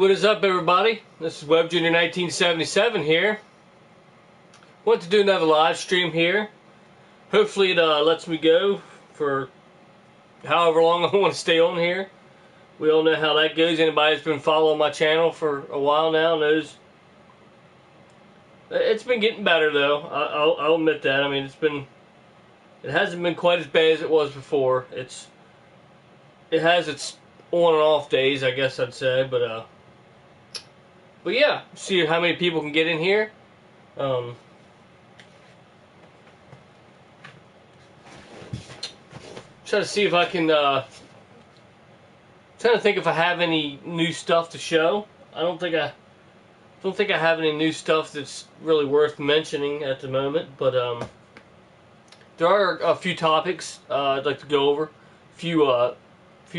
What is up, everybody? This is Web Junior 1977 here. Want to do another live stream here. Hopefully it lets me go for however long I want to stay on here. We all know how that goes. Anybody that's been following my channel for a while now knows it's been getting better, though. I'll admit that. I mean, it hasn't been quite as bad as it was before. It has its on and off days, I guess I'd say, but yeah, see how many people can get in here. Try to see if I can, trying to think if I have any new stuff to show. I don't think I have any new stuff that's really worth mentioning at the moment, but there are a few topics I'd like to go over. Few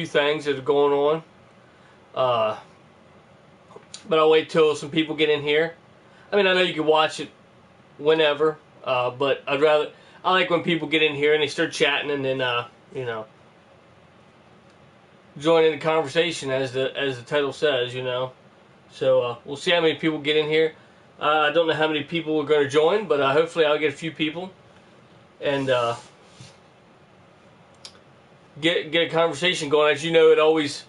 things that are going on. But I'll wait till some people get in here. I mean, I know you can watch it whenever, but I like when people get in here and they start chatting and then, you know, join in the conversation as the title says, you know. So we'll see how many people get in here. I don't know how many people are going to join, but hopefully I'll get a few people and get a conversation going. As you know, it always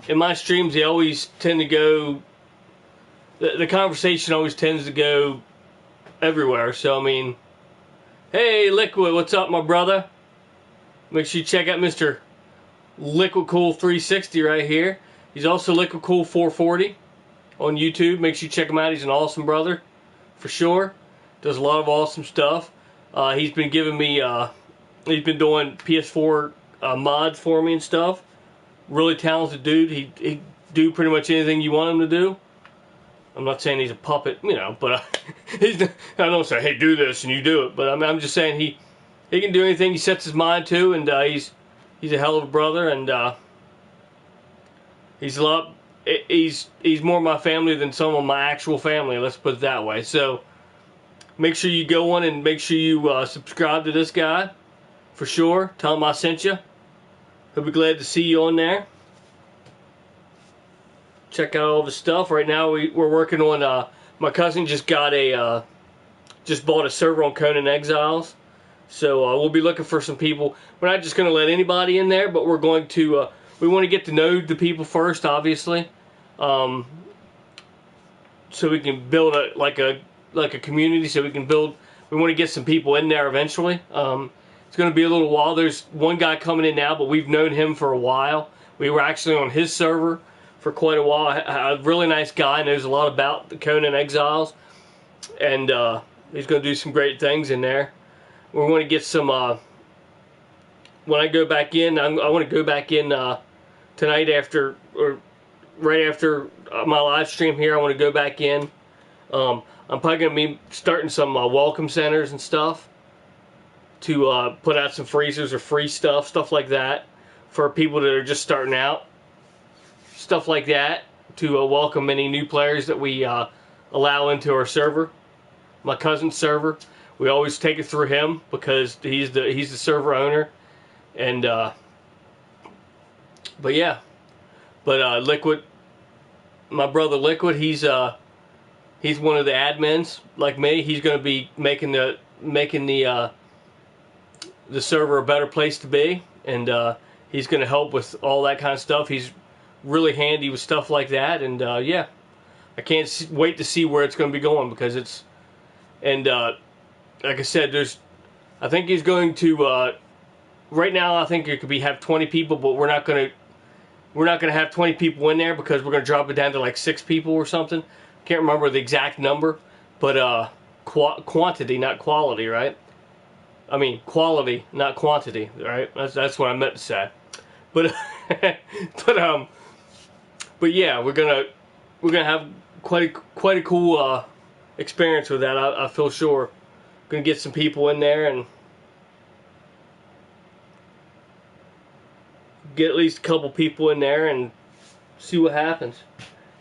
in my streams, they always tend to go, the conversation always tends to go everywhere. So, I mean, hey, Liquid, what's up, my brother? Make sure you check out Mr. Liquid Cool 360 right here. He's also Liquid Cool 440 on YouTube. Make sure you check him out. He's an awesome brother, for sure. Does a lot of awesome stuff. He's been giving me, he's been doing PS4 mods for me and stuff. Really talented dude. He do pretty much anything you want him to do. I'm not saying he's a puppet, you know, but I don't say, hey, do this and you do it. But I'm just saying he can do anything he sets his mind to, and he's a hell of a brother, and he's more my family than some of my actual family. Let's put it that way. So make sure you go on and make sure you subscribe to this guy for sure. Tell him I sent you. He'll be glad to see you on there. Check out all the stuff. Right now we're working on, my cousin just bought a server on Conan Exiles. So we'll be looking for some people. We're not just going to let anybody in there, but we're going to, we want to get to know the people first, obviously. So we can build like a community, so we can build, we want to get some people in there eventually. It's going to be a little while. There's one guy coming in now, but we've known him for a while. We were actually on his server for quite a while. A really nice guy, knows a lot about the Conan Exiles, and he's going to do some great things in there. We're going to get some, when I go back in, I want to go back in tonight after, or right after my live stream here. I want to go back in. I'm probably going to be starting some welcome centers and stuff, to put out some freezers or free stuff like that for people that are just starting out. Stuff like that to welcome any new players that we allow into our server. My cousin's server. We always take it through him because he's the server owner. And but yeah. But Liquid, my brother Liquid, he's one of the admins like me. He's going to be making the server a better place to be, and he's going to help with all that kind of stuff. He's really handy with stuff like that, and yeah, I can't wait to see where it's going to be going, because it's, and like I said, I think he's going to, right now I think it could have 20 people, but we're not going to have 20 people in there, because we're going to drop it down to like 6 people or something. Can't remember the exact number, but quantity, not quality, right? I mean, quality, not quantity, right? That's what I meant to say. But but yeah, we're gonna have quite a cool experience with that. I feel sure. Gonna get some people in there and get at least a couple people in there and see what happens.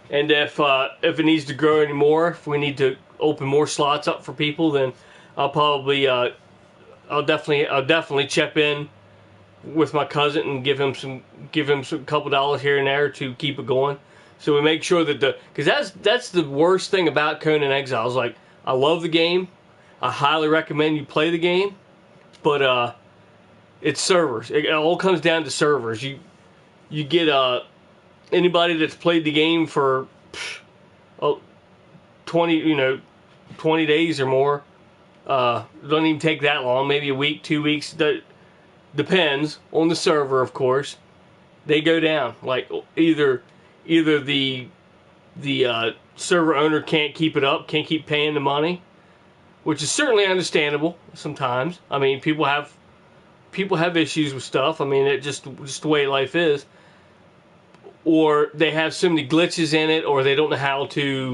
And if it needs to grow any more, if we need to open more slots up for people, then I'll probably I'll definitely chip in with my cousin and give him some couple dollars here and there to keep it going. So we make sure that because that's the worst thing about Conan Exiles. Like, I love the game, I highly recommend you play the game, but it's servers. It all comes down to servers. You get anybody that's played the game for 20 days or more. Doesn't even take that long. Maybe a week, 2 weeks. Depends on the server, of course. They go down. Like, either the server owner can't keep it up, can't keep paying the money, which is certainly understandable sometimes. I mean, people have issues with stuff. I mean, it just the way life is. Or they have so many glitches in it, or they don't know how to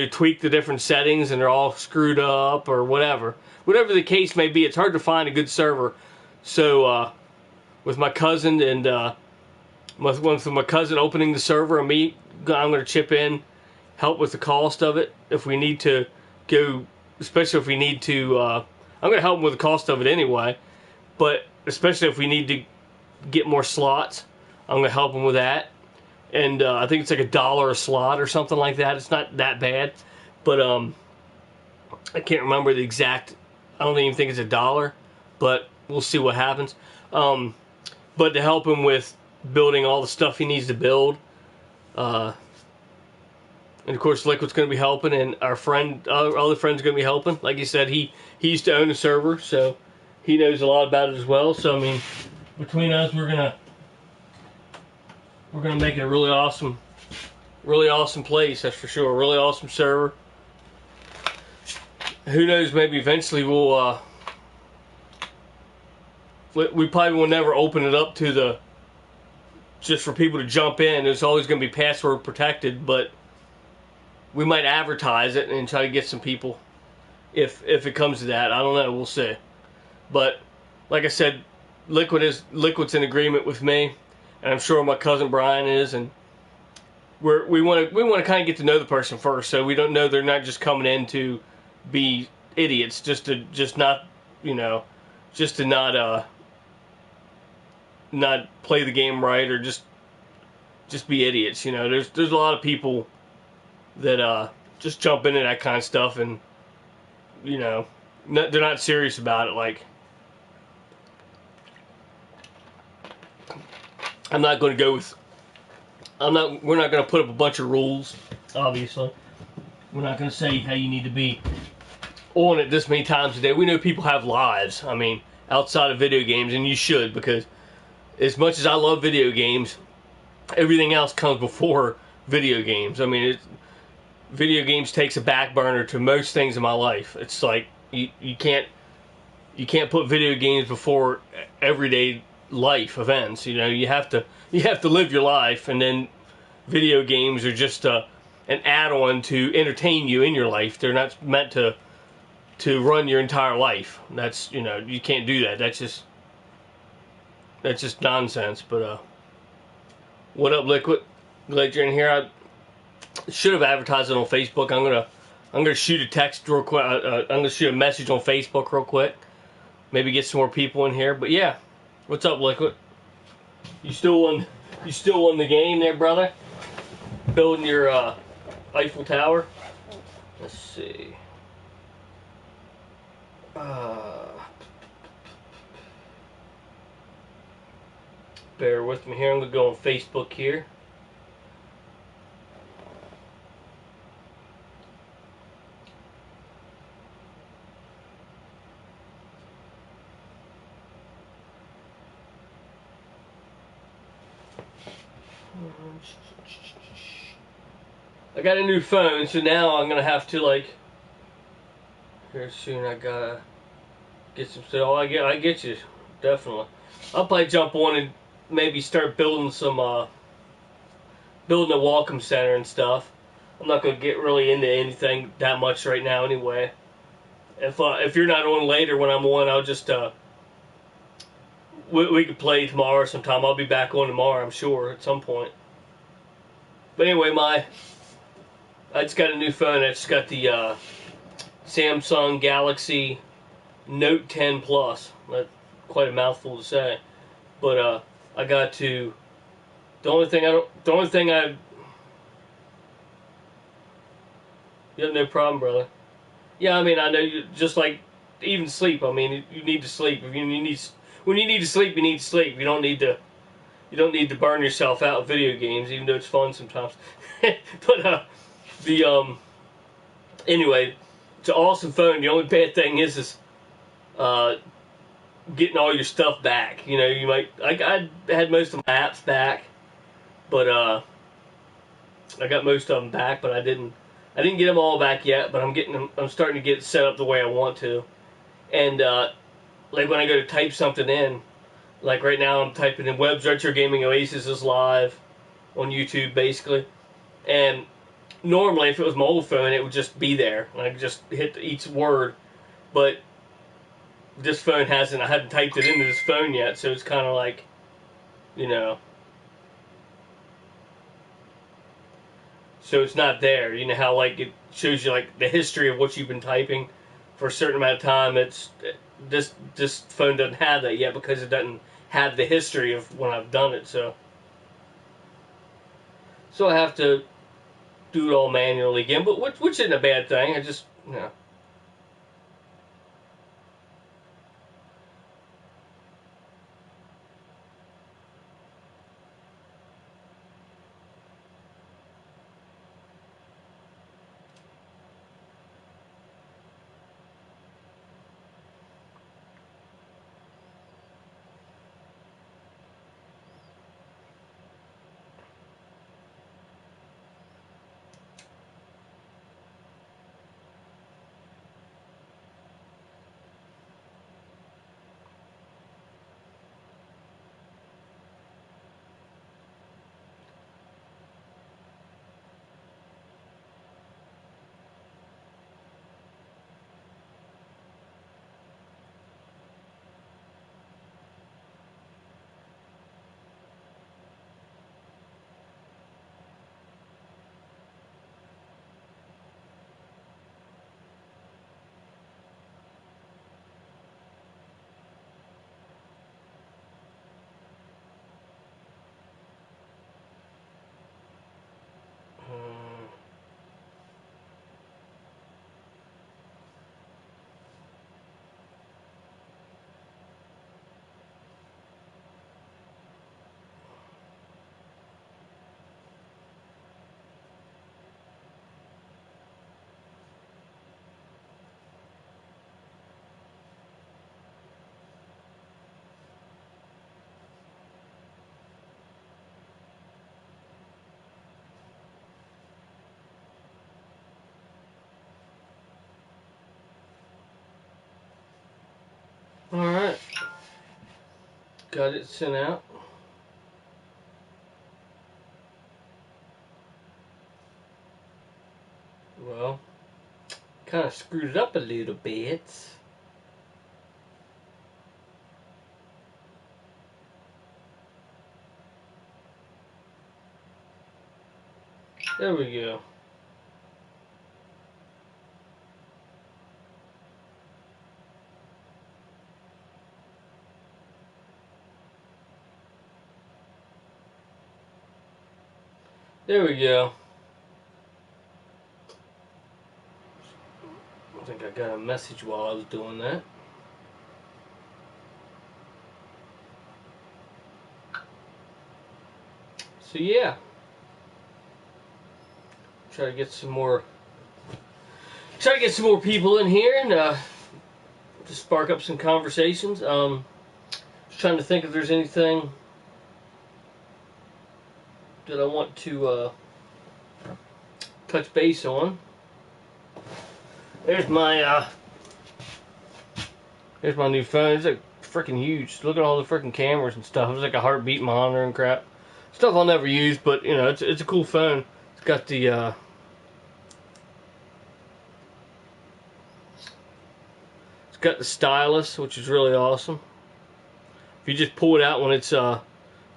tweak the different settings, and they're all screwed up, or whatever. Whatever the case may be, it's hard to find a good server. So with my cousin and with my cousin opening the server, and me, I'm going to chip in, help with the cost of it if we need to go. Especially if we need to, I'm going to help him with the cost of it anyway. But especially if we need to get more slots, I'm going to help him with that. And I think it's like $1 a slot or something like that. It's not that bad, but I can't remember the exact. I don't even think it's $1, but we'll see what happens. But to help him with building all the stuff he needs to build, and of course Liquid's going to be helping, and our other friend's going to be helping. Like you said, he used to own a server, so he knows a lot about it as well. So I mean, between us, we're gonna make it a really awesome place. That's for sure. A really awesome server. Who knows? Maybe eventually we probably will never open it up to just for people to jump in. It's always going to be password protected, but we might advertise it and try to get some people if it comes to that. I don't know. We'll see. But like I said, Liquid's in agreement with me, and I'm sure my cousin Brian is, and we want to kind of get to know the person first, so we don't know they're not just coming in to be idiots, just to not play the game right, or just be idiots. You know, there's a lot of people that just jump into that kind of stuff, and they're not serious about it. Like, we're not going to put up a bunch of rules, obviously. We're not going to say how you need to be on it this many times a day. We know people have lives, I mean, outside of video games, and you should, because as much as I love video games, everything else comes before video games. I mean, video games takes a back burner to most things in my life. It's like, you can't put video games before everyday life events. You have to live your life, and then video games are just an add-on to entertain you in your life. They're not meant to run your entire life. That's, you can't do that. That's just nonsense. But what up, Liquid? Glad you're in here. I should have advertised it on Facebook. I'm gonna shoot a text real quick. I'm gonna shoot a message on Facebook real quick. Maybe get some more people in here. But yeah, what's up, Liquid? You still won the game there, brother? Building your Eiffel Tower. Let's see. Bear with me here. I'm gonna go on Facebook here. I got a new phone, so now I'm gonna have to, here soon. I gotta get some stuff. Oh, I get you, definitely. I'll probably jump on and maybe start building a welcome center and stuff. I'm not gonna get really into anything that much right now, anyway. If you're not on later when I'm on, I'll just we could play tomorrow sometime. I'll be back on tomorrow, I'm sure, at some point. But anyway, I just got a new phone. I just got the Samsung Galaxy Note 10 Plus. quite a mouthful to say. But I got to. The only thing I don't. The only thing I. You have no problem, brother. Yeah, I mean, I know you just like even sleep. I mean, you need to sleep. If you need when you need to sleep, you need to sleep. You don't need to. You don't need to burn yourself out with video games, even though it's fun sometimes. But the anyway, it's an awesome phone. The only bad thing is uh, getting all your stuff back. You know, you might. I had most of my apps back, but I got most of them back, but I didn't. I didn't get them all back yet, but I'm getting them. I'm starting to get it set up the way I want to. And like when I go to type something in, like right now I'm typing in Webb's Retro Gaming Oasis is live on YouTube, basically. And normally, if it was my old phone, it would just be there. And I could just hit each word. But this phone hasn't. I haven't typed it into this phone yet, so it's kind of like, you know. So it's not there. You know how like it shows you like the history of what you've been typing for a certain amount of time. It's this phone doesn't have that yet because it doesn't have the history of when I've done it. So I have to do it all manually again, but which isn't a bad thing. I just, you know. All right, got it sent out. Well, kind of screwed it up a little bit. There we go. There we go. I think I got a message while I was doing that. So yeah, try to get some more people in here and to spark up some conversations. Just trying to think if there's anything that I want to touch base on. There's my new phone. It's like freaking huge. Look at all the freaking cameras and stuff. It's like a heartbeat monitor and crap. Stuff I'll never use, but you know, it's a cool phone. It's got the stylus, which is really awesome. If you just pull it out when it's when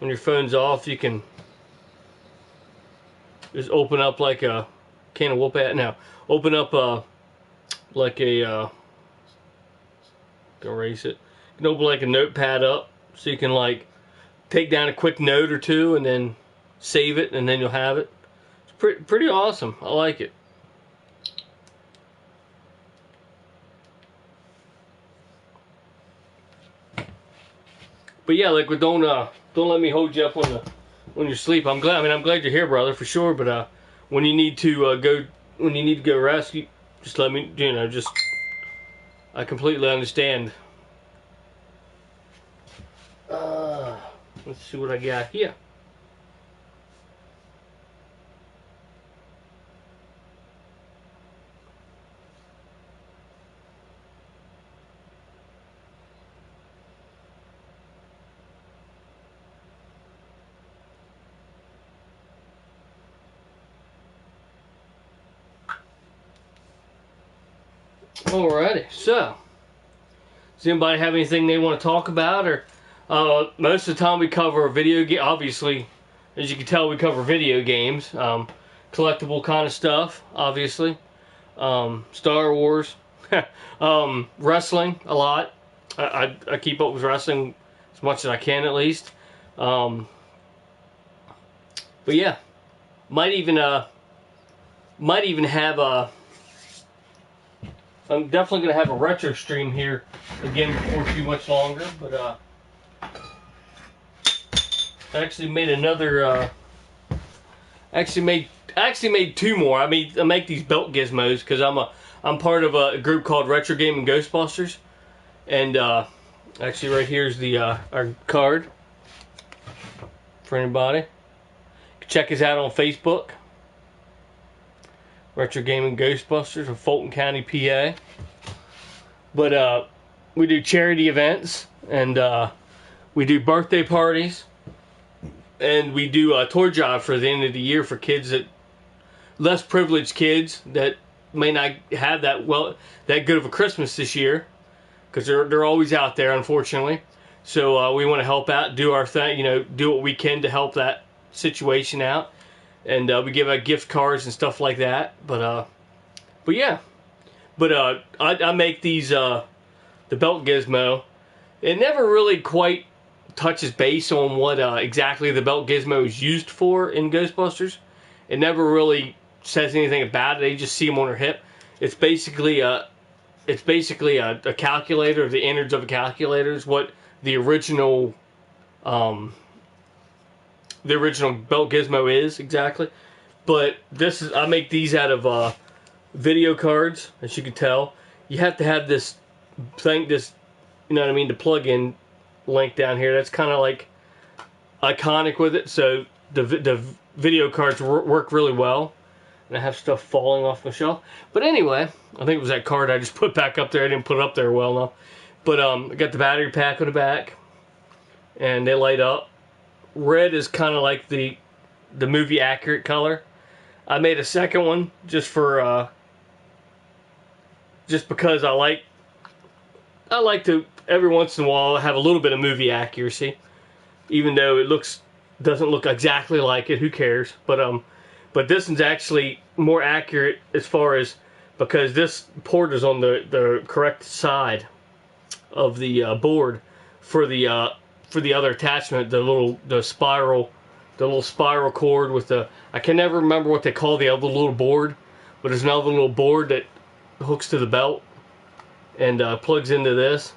your phone's off, you can just open up like a can of whoop at now. Open up like a erase it. You can open like a notepad up so you can like take down a quick note or two and then save it, and then you'll have it. It's pretty awesome. I like it. But yeah, like, don't let me hold you up on your sleep. I'm glad you're here, brother, for sure. But when you need to go rest, you just let me. Just I completely understand. Let's see what I got here. Alrighty, so does anybody have anything they want to talk about? Or most of the time we cover video game. Obviously, as you can tell, we cover video games, collectible kind of stuff. Obviously, Star Wars, wrestling a lot. I keep up with wrestling as much as I can, at least. But yeah, might even have a. I'm definitely going to have a retro stream here again before too much longer, but I actually made another, actually made two more. I make these belt gizmos because I'm part of a group called Retro Gaming Ghostbusters, and actually right here's the our card for anybody. You can check us out on Facebook. Retro Gaming Ghostbusters of Fulton County, PA. But we do charity events, and we do birthday parties, and we do a toy drive for the end of the year for kids less privileged kids that may not have that good of a Christmas this year, because they're always out there, unfortunately. So we want to help out, do our thing, do what we can to help that situation out. And we give out gift cards and stuff like that. But yeah. But I make these, the belt gizmo. It never really quite touches base on what exactly the belt gizmo is used for in Ghostbusters. It never really says anything about it. They just see them on her hip. It's basically a calculator. The innards of a calculator is what the original belt gizmo is exactly. But I make these out of video cards, as you can tell. You have to have this thing, the plug-in link down here. That's kind of like iconic with it. So the video cards work really well. And I have stuff falling off my shelf. But anyway, I think it was that card I just put back up there. I didn't put it up there well enough. But I got the battery pack on the back, and they light up. Red is kind of like the movie accurate color. I made a second one just because I like to every once in a while have a little bit of movie accuracy, even though it doesn't look exactly like it. Who cares? But this one's actually more accurate as far as, because this port is on the correct side of the board for the other attachment, the little spiral cord with I can never remember what they call the other little board, but there's another little board that hooks to the belt and plugs into this.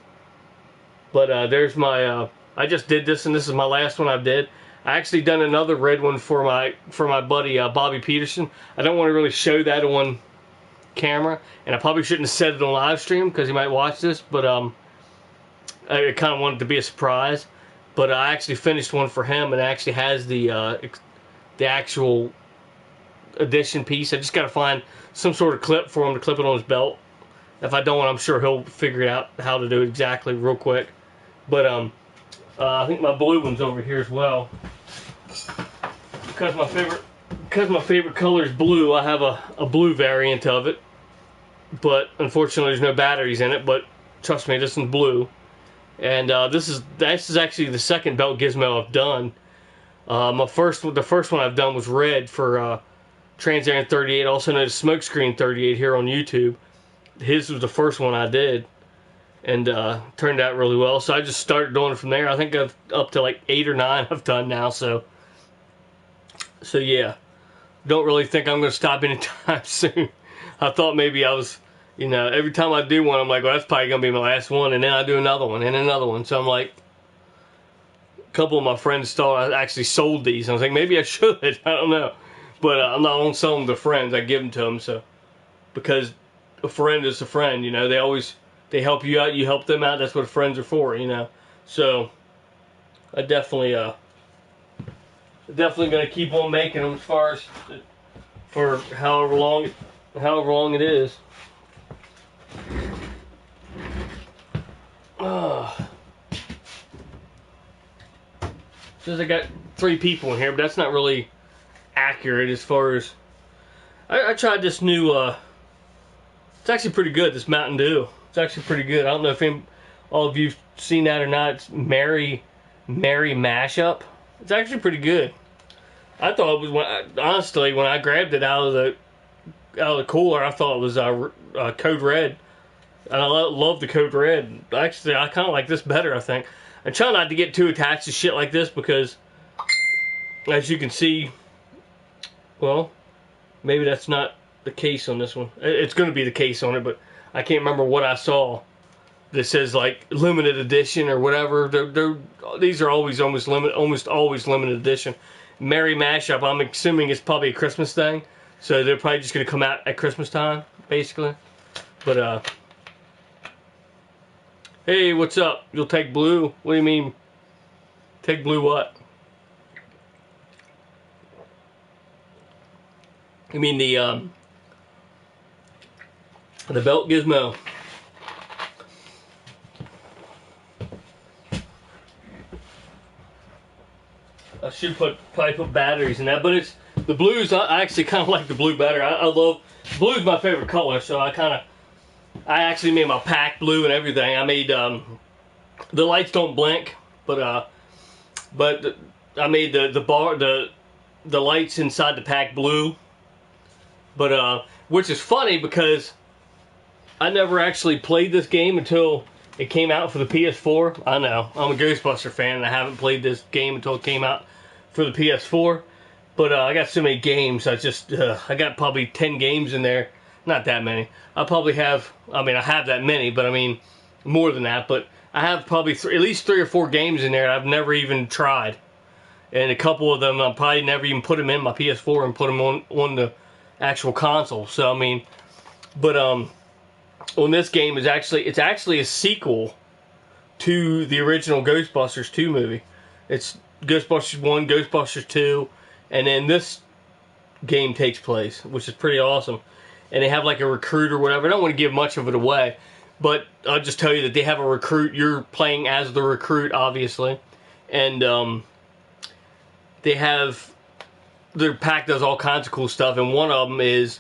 But there's my I just did this, and this is my last one I've did. I actually done another red one for my buddy Bobby Peterson. I don't want to really show that on camera, and I probably shouldn't have said it on live stream because he might watch this, but I kind of wanted it to be a surprise. But I actually finished one for him, and it actually has the actual edition piece. I just got to find some sort of clip for him to clip it on his belt. If I don't, I'm sure he'll figure out how to do it exactly real quick. But I think my blue one's over here as well. Because my favorite color is blue, I have a blue variant of it. But unfortunately, there's no batteries in it. But trust me, this one's blue. And this is actually the second belt gizmo I've done. The first one I've done was red for Transarian 38, also known as Smokescreen 38 here on YouTube. His was the first one I did, and turned out really well. So I just started doing it from there. I think I've up to like 8 or 9 I've done now. So yeah, don't really think I'm going to stop anytime soon. I thought maybe I was, every time I do one, I'm like, well, that's probably going to be my last one, and then I do another one and another one. So I'm like, a couple of my friends thought I actually sold these. I was like, maybe I should. I don't know, but I'm not going to sell them to friends. I give them to them. So because a friend is a friend, they help you out, you help them out. That's what friends are for, So I definitely going to keep on making them as far as for however long it is. Says I got 3 people in here, but that's not really accurate as far as I tried this new it's actually pretty good, this Mountain Dew. It's actually pretty good. I don't know if all of you've seen that or not. It's Mary Mashup. It's actually pretty good. I thought it was, honestly, when I grabbed it out of the cooler, I thought it was Code Red. And I love the Code Red. Actually, I kind of like this better, I think. I try not to get too attached to shit like this because, as you can see, well, maybe that's not the case on this one. It's going to be the case on it, but I can't remember what I saw that says like limited edition or whatever. These are always almost always limited edition. Merry Mashup, I'm assuming it's probably a Christmas thing, so they're probably just going to come out at Christmas time, basically. But hey, what's up? You'll take blue? What do you mean? Take blue what? You mean the belt gizmo? I should probably put batteries in that, but it's the blues. I actually kind of like the blue better. I love blue's my favorite color, so I actually made my pack blue and everything. I made the lights don't blink, but I made the lights inside the pack blue. But which is funny because I never actually played this game until it came out for the PS4. I know, I'm a Ghostbuster fan and I haven't played this game until it came out for the PS4. But I got so many games, I got probably 10 games in there. Not that many. I have that many, but I mean, more than that. But I have probably at least 3 or 4 games in there I've never even tried. And a couple of them, I'll probably never even put them in my PS4 and put them on the actual console. So, I mean, but on this game, it's actually a sequel to the original Ghostbusters 2 movie. It's Ghostbusters 1, Ghostbusters 2, and then this game takes place, which is pretty awesome. And they have like a recruit or whatever. I don't want to give much of it away, but I'll just tell you that they have a recruit. You're playing as the recruit, obviously. And they have, their pack does all kinds of cool stuff, and one of them is,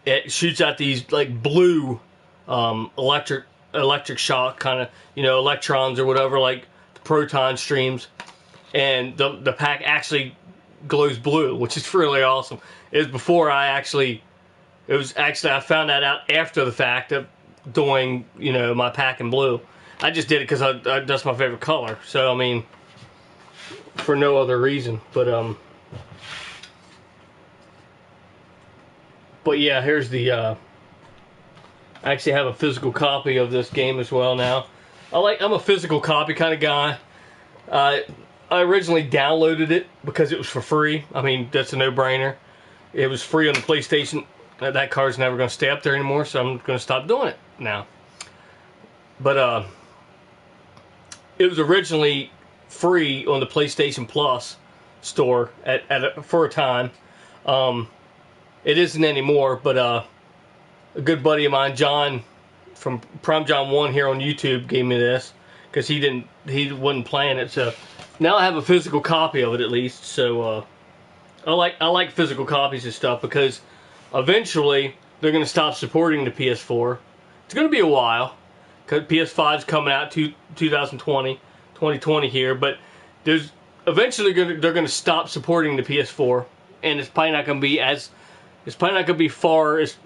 it shoots out these like blue electric shock kind of, electrons or whatever, like the proton streams, and the pack actually glows blue, which is really awesome. I found that out after the fact of doing, my pack in blue. I just did it because that's my favorite color. So, I mean, for no other reason. But yeah, here's the, I actually have a physical copy of this game as well now. I'm a physical copy kind of guy. I originally downloaded it because it was for free. I mean, that's a no-brainer. It was free on the PlayStation. That card's never going to stay up there anymore, so I'm going to stop doing it now. But it was originally free on the PlayStation Plus store for a time. It isn't anymore, but a good buddy of mine, John, from Prime John 1 here on YouTube, gave me this because he wasn't playing it. So now I have a physical copy of it at least. So I like physical copies of stuff because eventually they're going to stop supporting the PS4. It's going to be a while because PS5's coming out 2020 here, but there's eventually they're going to stop supporting the PS4, and it's probably not going to be far as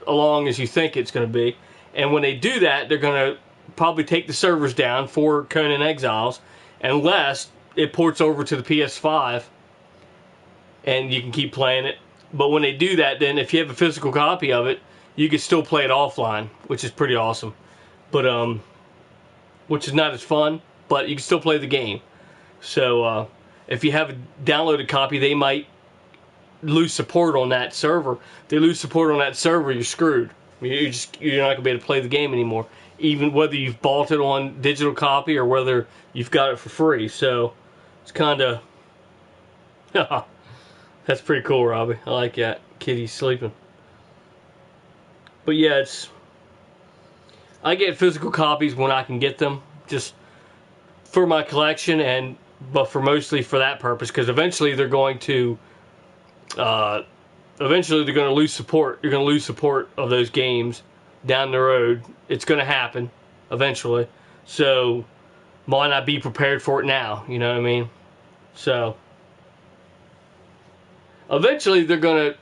along as you think it's going to be. And when they do that, they're going to probably take the servers down for Conan Exiles, unless it ports over to the PS5 and you can keep playing it. But when they do that, then if you have a physical copy of it, you can still play it offline, which is pretty awesome. But which is not as fun, but you can still play the game. So if you have a downloaded copy, they might lose support on that server. If they lose support on that server, you're screwed. You're not gonna be able to play the game anymore, even whether you've bought it on digital copy or whether you've got it for free. So it's kind of that's pretty cool, Robbie. I like that. Kitty's sleeping. But yeah, I get physical copies when I can get them, just for my collection, but for mostly for that purpose, because eventually they're going to lose support. You're going to lose support of those games down the road. It's going to happen eventually. So why not be prepared for it now? You know what I mean? So eventually they're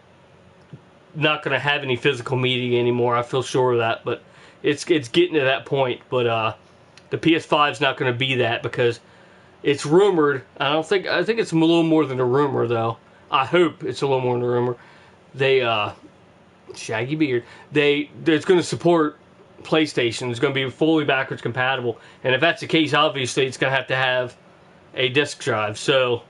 not going to have any physical media anymore. I feel sure of that, but it's getting to that point. But the PS5 is not going to be that, because it's rumored. I think it's a little more than a rumor, though. I hope it's a little more than a rumor. They shaggy beard. It's going to support PlayStation. It's going to be fully backwards compatible, and if that's the case, obviously it's going to have a disk drive. So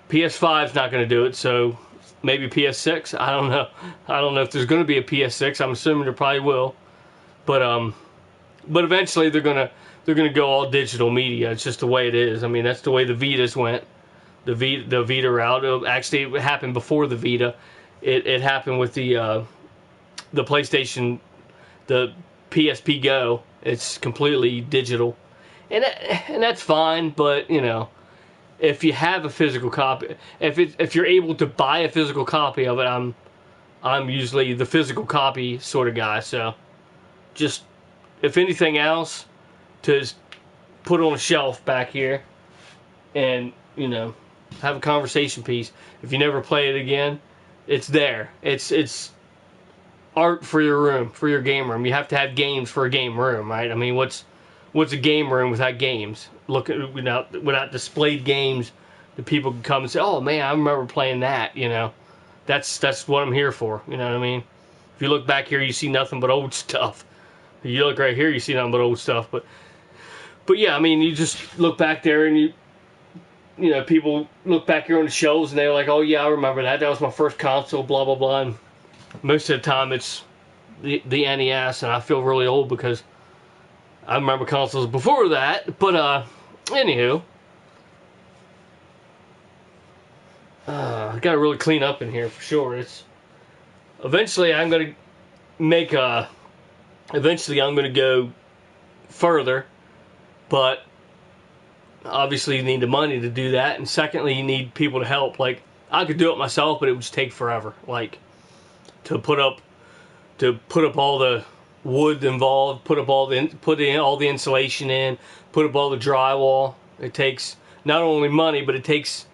PS5 is not going to do it. So maybe PS6. I don't know. I don't know if there's going to be a PS6. I'm assuming there probably will, but eventually they're gonna go all digital media. It's just the way it is. I mean, that's the way the Vitas went. The Vita route. Actually, it happened before the Vita. It happened with the PlayStation, the PSP Go. It's completely digital, and that's fine. But you know, if you have a physical copy, if you're able to buy a physical copy of it, I'm usually the physical copy sort of guy. So just, if anything else, to put on a shelf back here, and you know, have a conversation piece. If you never play it again, it's there. It's art for your room, for your game room. You have to have games for a game room, right? I mean, what's a game room without games? Without displayed games that people can come and say, "Oh man, I remember playing that." You know, that's what I'm here for. You know what I mean? If you look back here, you see nothing but old stuff. If you look right here, you see nothing but old stuff. But yeah, I mean, you just look back there and you know, people look back here on the shelves and they're like, "Oh yeah, I remember that. That was my first console." Blah blah blah. And most of the time, it's the NES, and I feel really old because I remember consoles before that. But anywho, I gotta really clean up in here for sure. Eventually I'm gonna go further, but obviously you need the money to do that, and secondly you need people to help. Like, I could do it myself, but it would just take forever. Like, to put up all the wood involved, put in all the insulation in, put up all the drywall. It takes not only money, but it takes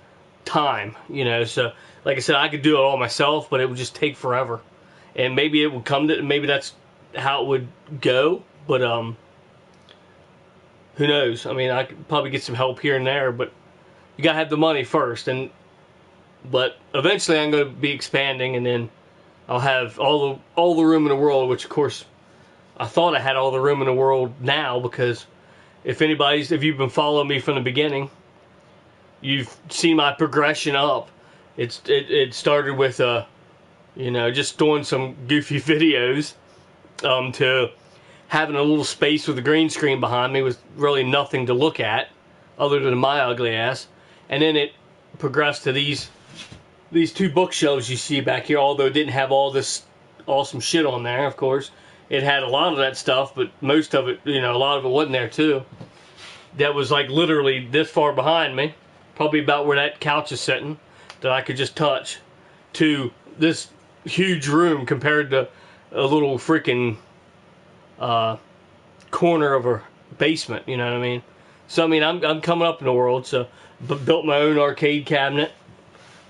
time, you know. So like I said, I could do it all myself, but it would just take forever. And maybe it would maybe that's how it would go, but who knows? I mean, I could probably get some help here and there, but you gotta have the money first. But eventually I'm gonna be expanding, and then I'll have all the room in the world, which of course I thought I had all the room in the world now, because if you've been following me from the beginning, you've seen my progression up. It started with you know, just doing some goofy videos, to having a little space with a green screen behind me with really nothing to look at other than my ugly ass. And then it progressed to these two bookshelves you see back here, although it didn't have all this awesome shit on there, of course. It had a lot of that stuff, but most of it, you know, a lot of it wasn't there too. That was like literally this far behind me, probably about where that couch is sitting, that I could just touch, to this huge room compared to a little freaking corner of a basement, you know what I mean? So I mean, I'm coming up in the world, so built my own arcade cabinet,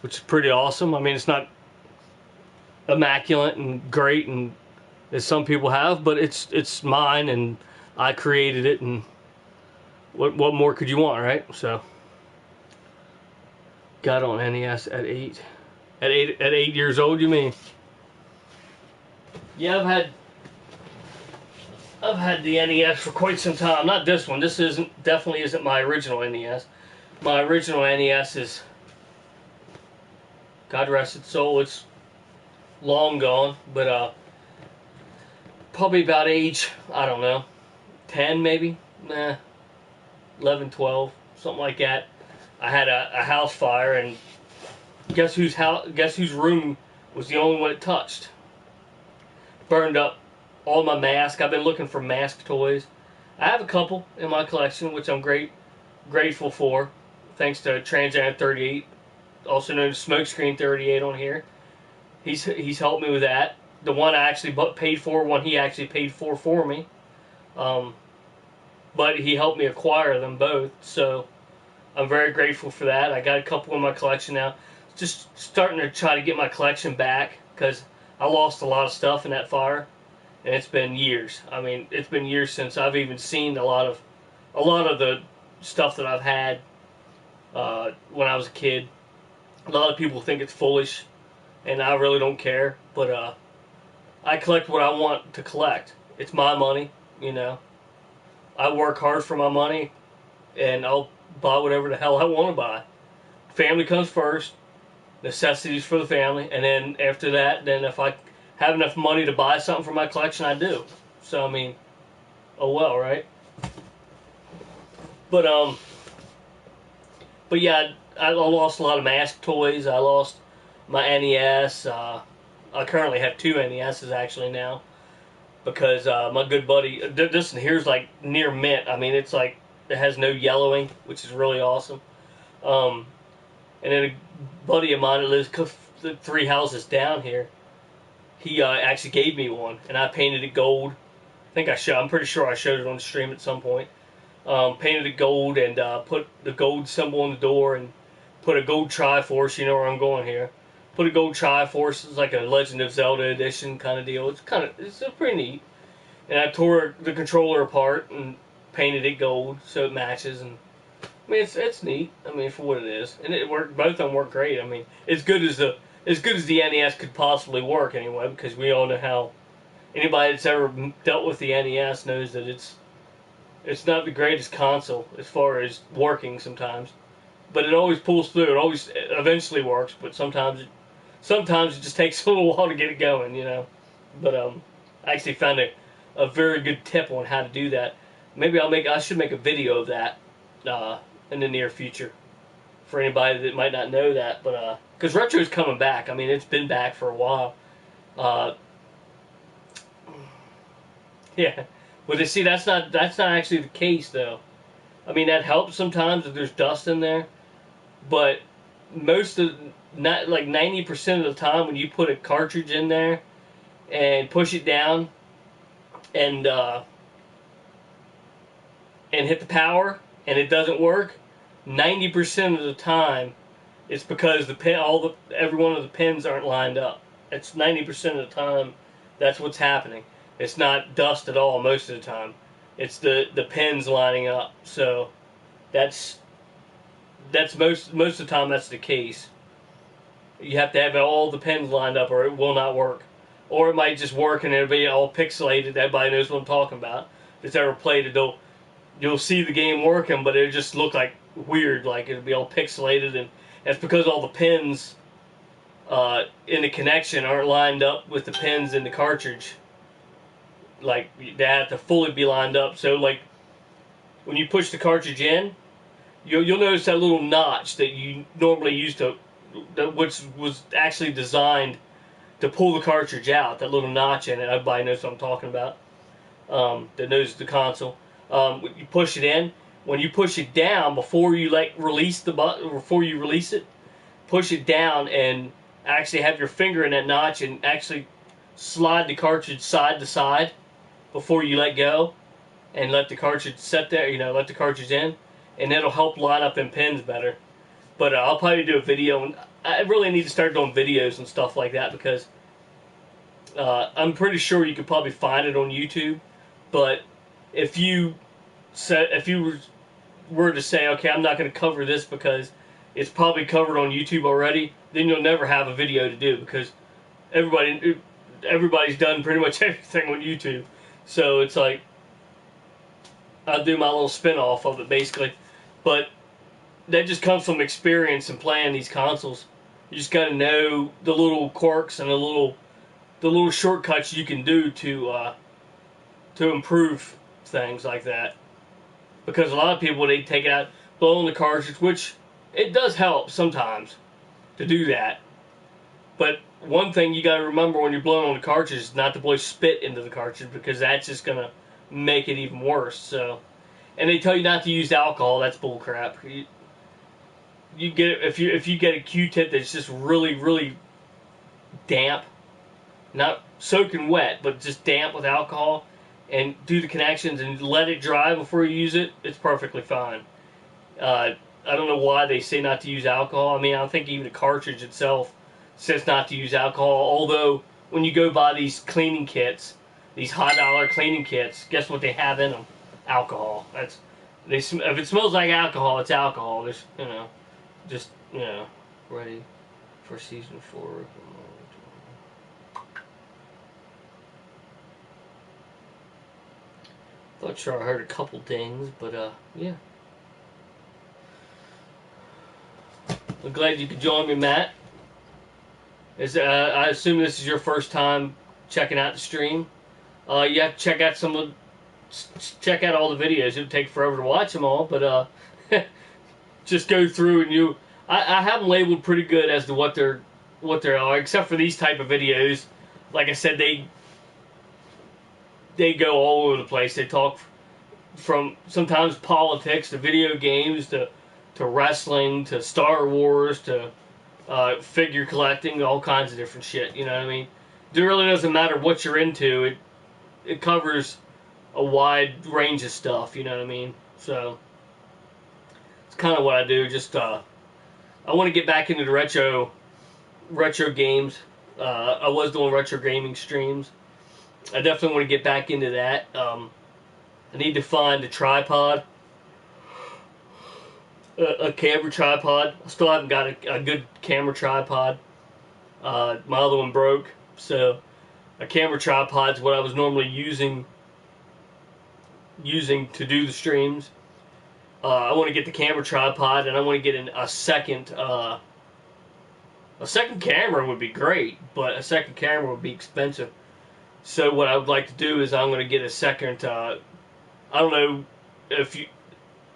which is pretty awesome. I mean, it's not immaculate and great and as some people have, but it's mine, and I created it, and what more could you want, right? So, got on NES at 8. At 8 years old, you mean? Yeah, I've had the NES for quite some time. Not this one. This definitely isn't my original NES. My original NES is, God rest its soul, it's long gone, but probably about age, I don't know, 10 maybe, 11, 12, something like that. I had a house fire, and guess whose room was the only one it touched? Burned up all my masks. I've been looking for mask toys. I have a couple in my collection, which I'm grateful for, thanks to Transam 38, also known as Smokescreen 38 on here. He's helped me with that. The one I actually paid for, one he actually paid for me. But he helped me acquire them both, so I'm very grateful for that. I got a couple in my collection now. Just starting to try to get my collection back, because I lost a lot of stuff in that fire, and it's been years. I mean, it's been years since I've even seen a lot of the stuff that I've had when I was a kid. A lot of people think it's foolish, and I really don't care. But I collect what I want to collect. It's my money, you know. I work hard for my money, and I'll buy whatever the hell I want to buy. Family comes first, necessities for the family, and then after that, then if I have enough money to buy something for my collection, I do. So I mean, oh well, right? But yeah, I lost a lot of mask toys. I lost my NES. I currently have 2 NESs actually now, because my good buddy, this one here's like near mint. I mean, it's like, it has no yellowing, which is really awesome. And then a buddy of mine that lives 3 houses down here, he actually gave me one, and I painted it gold. I'm pretty sure I showed it on the stream at some point. Painted it gold, and put the gold symbol on the door, and put a gold Triforce. You know where I'm going here. Put a gold Triforce. It's like a Legend of Zelda edition kind of deal. It's pretty neat. And I tore the controller apart and painted it gold so it matches. And I mean, it's neat. I mean, for what it is, and it worked. Both of them work great. I mean, as good as the NES could possibly work anyway, because we all know how anybody that's ever dealt with the NES knows that it's not the greatest console as far as working sometimes, but it always pulls through. It always eventually works, but sometimes it just takes a little while to get it going, you know. But I actually found a very good tip on how to do that. Maybe I should make a video of that in the near future for anybody that might not know that. But because retro's coming back. I mean, it's been back for a while. Yeah. Well, see, that's not actually the case though. I mean, that helps sometimes if there's dust in there, but not like 90% of the time when you put a cartridge in there and push it down and hit the power and it doesn't work, 90% of the time it's because every one of the pins aren't lined up. It's 90% of the time that's what's happening. It's not dust at all most of the time. It's the pins lining up. So that's most of the time that's the case. You have to have all the pins lined up or it will not work. Or it might just work and it'll be all pixelated. Everybody knows what I'm talking about. If it's ever played it, you'll see the game working, but it'll just look like weird, like it'll be all pixelated, and that's because all the pins in the connection aren't lined up with the pins in the cartridge. Like, they have to fully be lined up. So, like, when you push the cartridge in, you'll notice that little notch that you normally use which was actually designed to pull the cartridge out. That little notch in it. Everybody knows what I'm talking about. That knows the console. You push it in. When you push it down, before you release the button, before you release it, push it down and actually have your finger in that notch and actually slide the cartridge side to side before you let go, and let the cartridge set there. You know, let the cartridge in, and it'll help line up them pins better. But I'll probably do a video, and I really need to start doing videos and stuff like that, because I'm pretty sure you could probably find it on YouTube, but if you were to say, okay, I'm not going to cover this because it's probably covered on YouTube already, then you'll never have a video to do because everybody's done pretty much everything on YouTube. So it's like I'll do my little spin-off of it basically, but that just comes from experience and playing these consoles. You just got to know the little quirks and the little shortcuts you can do to improve things like that. Because a lot of people, they take it out, blow on the cartridge, which it does help sometimes to do that. But one thing you got to remember when you're blowing on the cartridge is not to blow spit into the cartridge because that's just gonna make it even worse. So, and they tell you not to use alcohol. That's bullcrap. You get if you get a Q-tip that's just really damp, not soaking wet, but just damp with alcohol, and do the connections and let it dry before you use it, it's perfectly fine. I don't know why they say not to use alcohol. I mean, I don't think even the cartridge itself says not to use alcohol. Although, when you go buy these cleaning kits, these high dollar cleaning kits, guess what they have in them? Alcohol. If it smells like alcohol, it's alcohol. There's, just, ready for season 4. Thought sure I heard a couple dings, but yeah. I'm glad you could join me, Matt. I assume this is your first time checking out the stream. You have to check out check out all the videos. It would take forever to watch them all, but just go through and I have them labeled pretty good as to what they are, except for these type of videos. Like I said, they go all over the place. They talk from sometimes politics to video games to wrestling to Star Wars to figure collecting, all kinds of different shit. You know what I mean? It really doesn't matter what you're into. It covers a wide range of stuff. You know what I mean? So it's kind of what I do. Just I want to get back into the retro games. I was doing retro gaming streams. I definitely want to get back into that. I need to find a tripod, a camera tripod. I still haven't got a good camera tripod. My other one broke, so a camera tripod is what I was normally using to do the streams. I want to get the camera tripod, and I want to get a second. A second camera would be great, but a second camera would be expensive. So what I would like to do is I'm going to get a second. I don't know if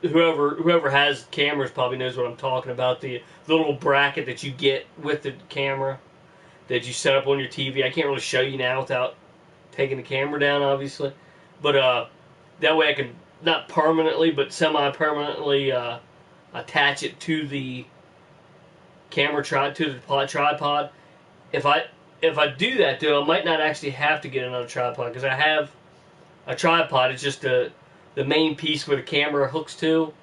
whoever has cameras probably knows what I'm talking about. The little bracket that you get with the camera that you set up on your TV. I can't really show you now without taking the camera down, obviously. But that way I can not permanently, but semi-permanently attach it to the camera to the tripod. If I do that, though, I might not actually have to get another tripod because I have a tripod. It's just the main piece where the camera hooks to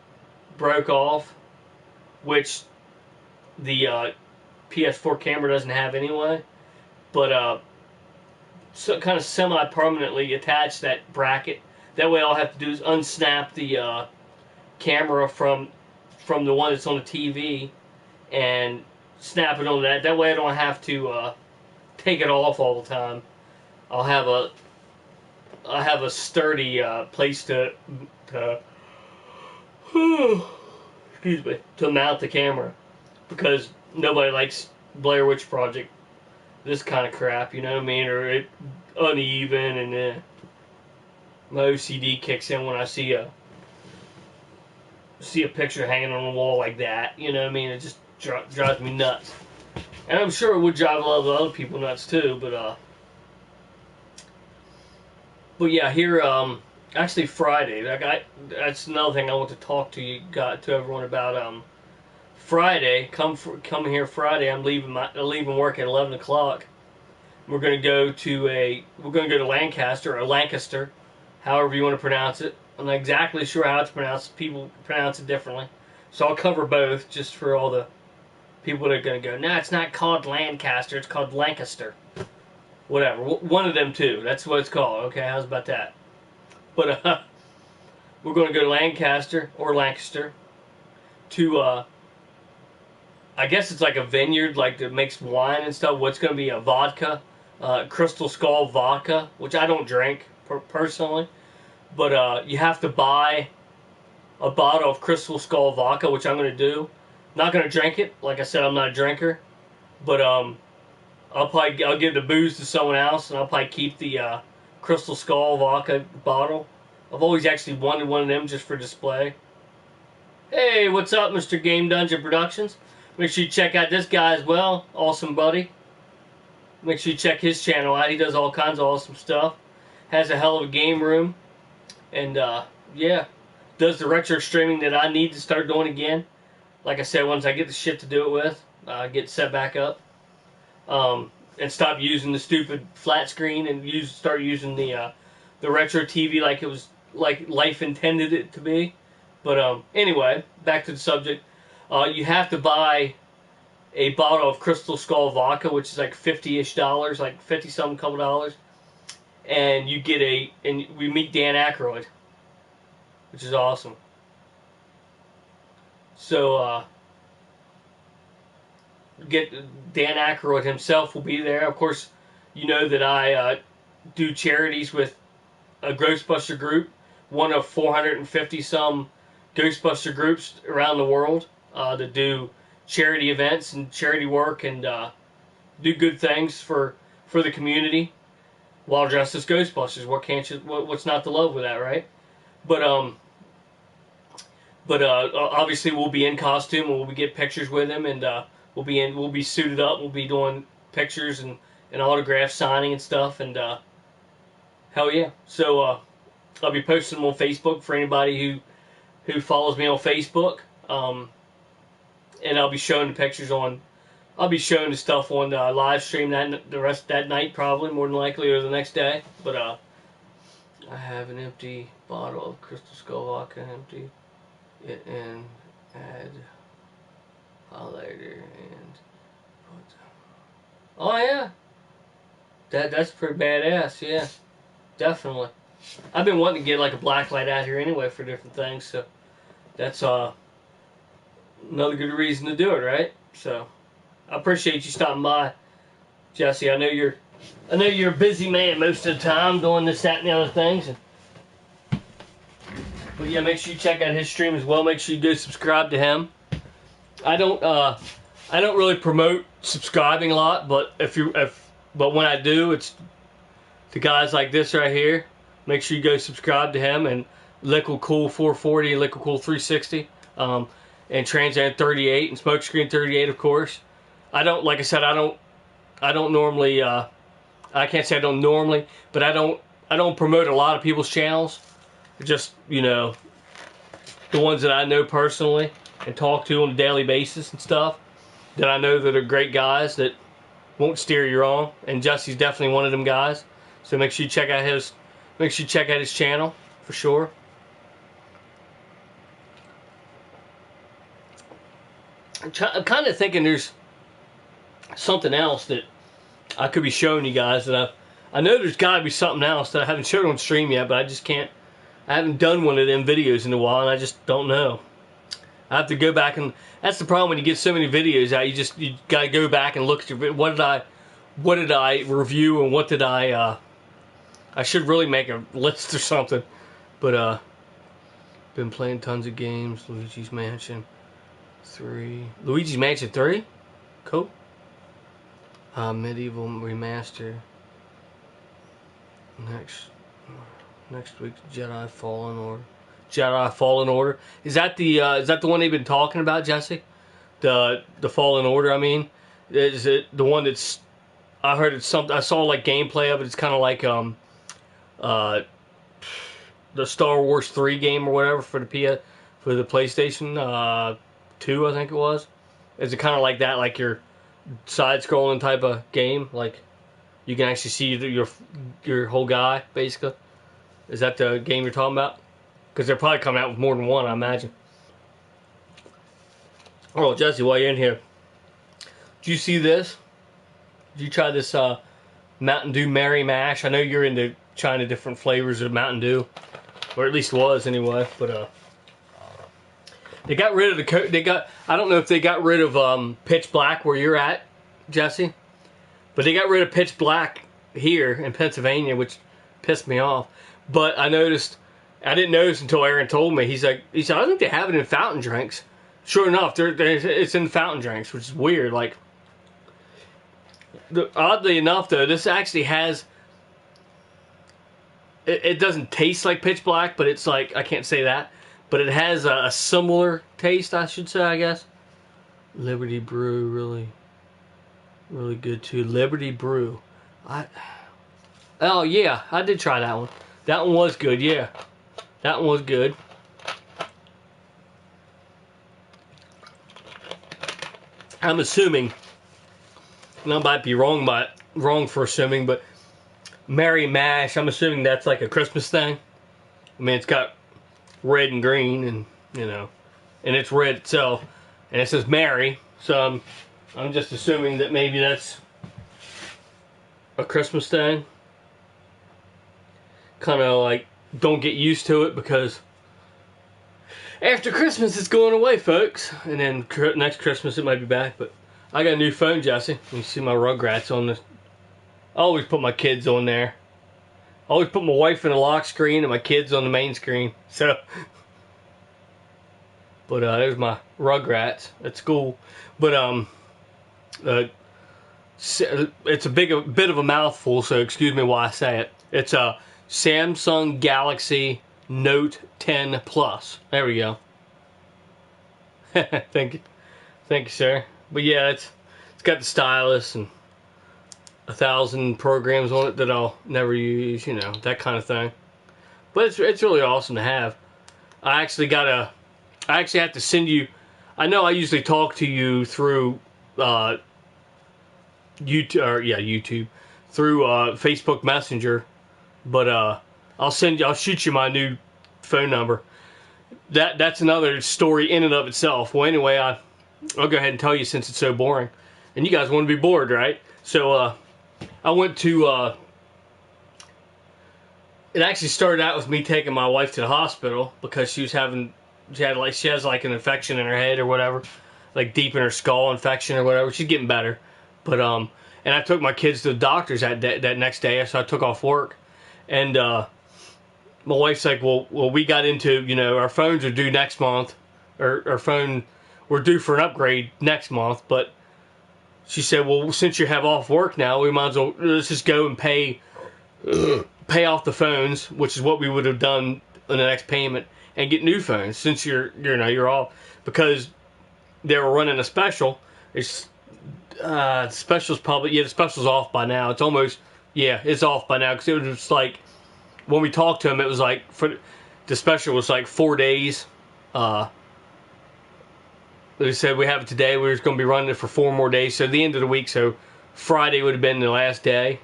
broke off, which the PS4 camera doesn't have anyway. But so kind of semi-permanently attach that bracket. That way all I have to do is unsnap the camera from the one that's on the TV and snap it on that. That way I don't have to take it off all the time. I'll have a sturdy place to excuse me, to mount the camera, because nobody likes Blair Witch Project, this kind of crap, you know what I mean, or it uneven, and my OCD kicks in when I see a picture hanging on the wall like that, you know what I mean. It just drives me nuts, and I'm sure it would drive a lot of other people nuts too. But yeah, here actually Friday. That's another thing I want to talk to everyone about. Friday, come here Friday. I'm leaving work at 11 o'clock. We're gonna go to Lancaster or Lancaster, however you want to pronounce it. I'm not exactly sure how it's pronounced. People pronounce it differently, so I'll cover both just for all the people that are gonna go. No, it's not called Lancaster. It's called Lancaster. Whatever, one of them two. That's what it's called. Okay, how's about that? But we're going to go to Lancaster to I guess it's like a vineyard like that makes wine and stuff. What's going to be a vodka, Crystal Skull vodka, which I don't drink personally, but you have to buy a bottle of Crystal Skull vodka, which I'm going to do. Not going to drink it. Like I said, I'm not a drinker, but I'll give the booze to someone else, and I'll probably keep the Crystal Skull vodka bottle. I've always actually wanted one of them just for display. Hey, what's up, Mr. Game Dungeon Productions? Make sure you check out this guy as well. Awesome buddy. Make sure you check his channel out. He does all kinds of awesome stuff. Has a hell of a game room. And, yeah. Does the retro streaming that I need to start doing again. Like I said, once I get the shit to do it with, get set back up. And stop using the stupid flat screen and start using the retro TV like it was, like life intended it to be. But anyway, back to the subject. You have to buy a bottle of Crystal Skull vodka, which is like $50-ish, like 50-something couple dollars. And you get and we meet Dan Aykroyd, which is awesome. So, get Dan Aykroyd himself will be there. Of course, you know that I do charities with a Ghostbuster group, one of 450-some Ghostbuster groups around the world that do charity events and charity work and do good things for the community while dressed as Ghostbusters. What's not to love with that, right? But obviously we'll be in costume and we'll get pictures with him, and we'll be suited up. We'll be doing pictures and autograph signing and stuff, and hell yeah. So I'll be posting them on Facebook for anybody who follows me on Facebook. And I'll be showing the pictures I'll be showing the stuff on live stream the rest of that night, probably, more than likely, or the next day. But I have an empty bottle of Crystal Skull vodka, empty it and add highlighter and put. Oh yeah, that's pretty badass. Yeah, definitely. I've been wanting to get like a black light out here anyway for different things, so that's another good reason to do it, right? So I appreciate you stopping by, Jesse. I know you're a busy man most of the time doing this, that, and the other things. But yeah, make sure you check out his stream as well. Make sure you go subscribe to him. I don't really promote subscribing a lot, but but when I do, it's to guys like this right here. Make sure you go subscribe to him, and Liquid Cool 440 and Liquid Cool 360, and Transant 38 and Smokescreen 38, of course. Like I said, I don't normally, I can't say I don't normally, but I don't promote a lot of people's channels. Just, the ones that I know personally and talk to on a daily basis and stuff, that I know that are great guys that won't steer you wrong. And Jesse's definitely one of them guys. So make sure you check out his channel for sure. I'm kind of thinking there's something else that I could be showing you guys that I know there's got to be something else that I haven't showed on stream yet, but I just can't. I haven't done one of them videos in a while, and I just don't know. I have to go back, and that's the problem when you get so many videos out. You got to go back and look at your what did I review, and what did I should really make a list or something. But been playing tons of games. Luigi's Mansion 3. Luigi's Mansion 3? Cool. Medieval Remaster. Next week's Jedi Fallen Order. Jedi Fallen Order. Is that the one they've been talking about, Jesse? The Fallen Order, I mean. Is it the one that's, I heard it's something, I saw like gameplay of it. It's kind of like the Star Wars 3 game or whatever for the PlayStation 2, I think it was. Is it kind of like that, like your side-scrolling type of game? Like you can actually see your whole guy, basically. Is that the game you're talking about? Because they're probably coming out with more than one, I imagine. Oh, Jesse, while you're in here, did you see this? Did you try this Mountain Dew Mary Mash? I know you're into trying the different flavors of Mountain Dew. or at least was anyway. But they got rid of the I don't know if they got rid of pitch black where you're at, Jesse, but they got rid of pitch black here in Pennsylvania, which pissed me off. But I didn't notice until Aaron told me. He said, I think they have it in fountain drinks. Sure enough, it's in fountain drinks, which is weird. Like, oddly enough, though, this actually has. It doesn't taste like pitch black, but it's like, I can't say that, but it has a similar taste, I should say, I guess. Liberty Brew, really, really good too. Liberty Brew, oh yeah, I did try that one. That one was good, yeah. That one was good. I'm assuming, and I might be wrong for assuming, but Merry Mash, I'm assuming that's like a Christmas thing. I mean, it's got red and green, and and it's red itself, and it says Merry, so I'm just assuming that maybe that's a Christmas thing. Kind of like, don't get used to it, because after Christmas it's going away, folks, and then next Christmas it might be back. But I got a new phone, Jesse. You see my Rugrats on this. I always put my kids on there. I always put my wife in the lock screen and my kids on the main screen. So, but there's my Rugrats at school. But it's a bit of a mouthful, so excuse me while I say it. It's a Samsung Galaxy Note 10 Plus. There we go. Thank you, sir. But yeah, it's got the stylus and 1,000 programs on it that I'll never use, that kind of thing. But it's really awesome to have. I actually have to send you. I know I usually talk to you through YouTube through Facebook Messenger, but I'll shoot you my new phone number. That's another story in and of itself. Well, anyway, I'll go ahead and tell you, since it's so boring, and you guys want to be bored, right? So I went to. It actually started out with me taking my wife to the hospital because she has like an infection in her head or whatever, like deep in her skull infection or whatever. She's getting better, but and I took my kids to the doctor's that next day, so I took off work, and my wife's like, well, we got into, our phones are due next month, or we're due for an upgrade next month, but she said, well, since you have off work now, we might as well, let's just go and pay off the phones, which is what we would have done in the next payment, and get new phones since you're off, because they were running a special. It's the special's the special's off by now. It's off by now, because it was just like, when we talked to him, it was like, the special was like 4 days. They said we have it today. We're just going to be running it for 4 more days. So the end of the week. So Friday would have been the last day.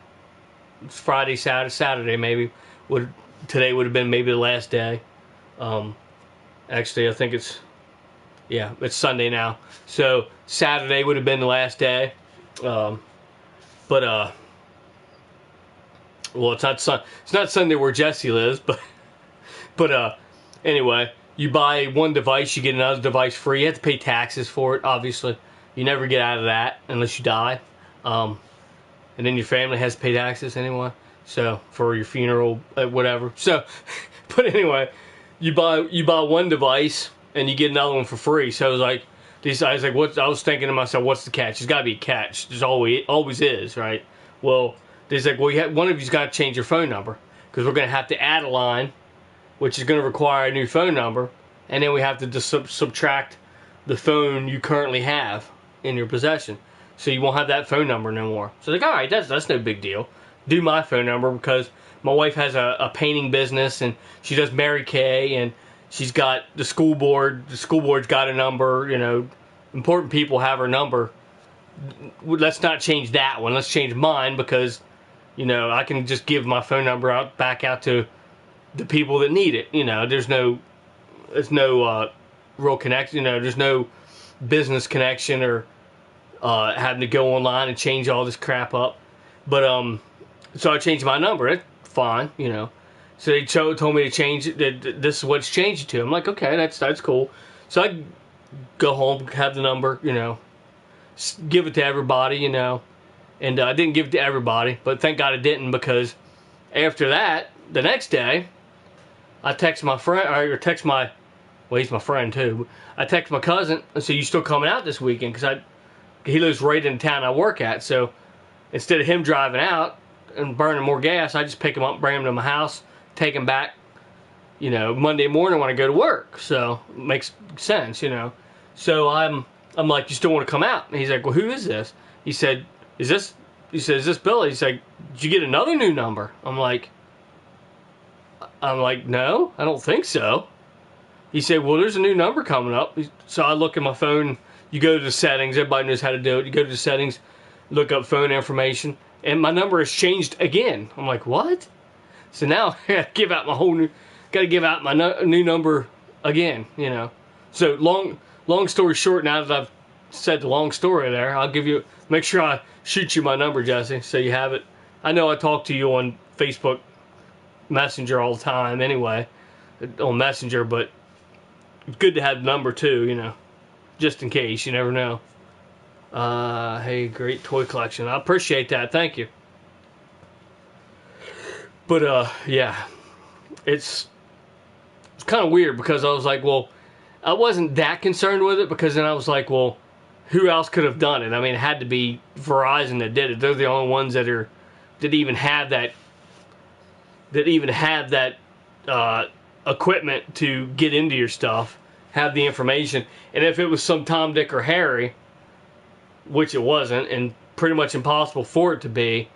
It's Friday, Saturday maybe. Today would have been maybe the last day. Actually, I think it's Sunday now. So Saturday would have been the last day. Well, it's not Sunday where Jesse lives, but anyway, you buy one device, you get another device free. You have to pay taxes for it, obviously. You never get out of that unless you die. And then your family has to pay taxes anyway. So, for your funeral, whatever. So, but anyway, you buy one device and you get another one for free. So I was like, I was thinking to myself, what's the catch? There's got to be a catch. There's always is, right? Well, there's like, one of you's got to change your phone number, because we're going to have to add a line, which is going to require a new phone number, and then we have to subtract the phone you currently have in your possession, so you won't have that phone number no more. So like, all right, that's no big deal. Do my phone number, because my wife has a painting business, and she does Mary Kay, and she's got the school board. The school board's got a number. Important people have her number. Let's not change that one. Let's change mine, because I can just give my phone number back out to the people that need it. There's no real connection. There's no business connection or having to go online and change all this crap up. But so I changed my number. It's fine, So they told me to change it. That this is what it's changed to. I'm like, okay, that's cool. So I go home, have the number, give it to everybody, and I didn't give it to everybody, but thank God I didn't, because after that, the next day, I text my friend, or text my, well, he's my friend too. I text my cousin and said, "You still coming out this weekend?" Because he lives right in the town I work at. So instead of him driving out and burning more gas, I just pick him up, bring him to my house, take him back, Monday morning when I go to work. So it makes sense, So I'm like, "You still want to come out?" And he's like, "Well, who is this?" He said, "Is this Billy?" He's like, "Did you get another new number?" I'm like, "No, I don't think so." He said, "Well, there's a new number coming up." So I look at my phone. You go to the settings. Everybody knows how to do it. You go to the settings, look up phone information, and my number has changed again. I'm like, "What?" So now I gotta give out my new number again. So long story short. Now that I've said the long story there, make sure I shoot you my number, Jesse, so you have it. I know I talk to you on Facebook Messenger all the time anyway, on Messenger, but it's good to have the number too, just in case. You never know. Hey, great toy collection. I appreciate that. Thank you. But yeah, it's kind of weird, because I was like, well, I wasn't that concerned with it, because then I was like, well, who else could have done it? I mean, it had to be Verizon that did it. They're the only ones that even have that equipment to get into your stuff, have the information. And if it was some Tom, Dick, or Harry, which it wasn't, and pretty much impossible for it to be,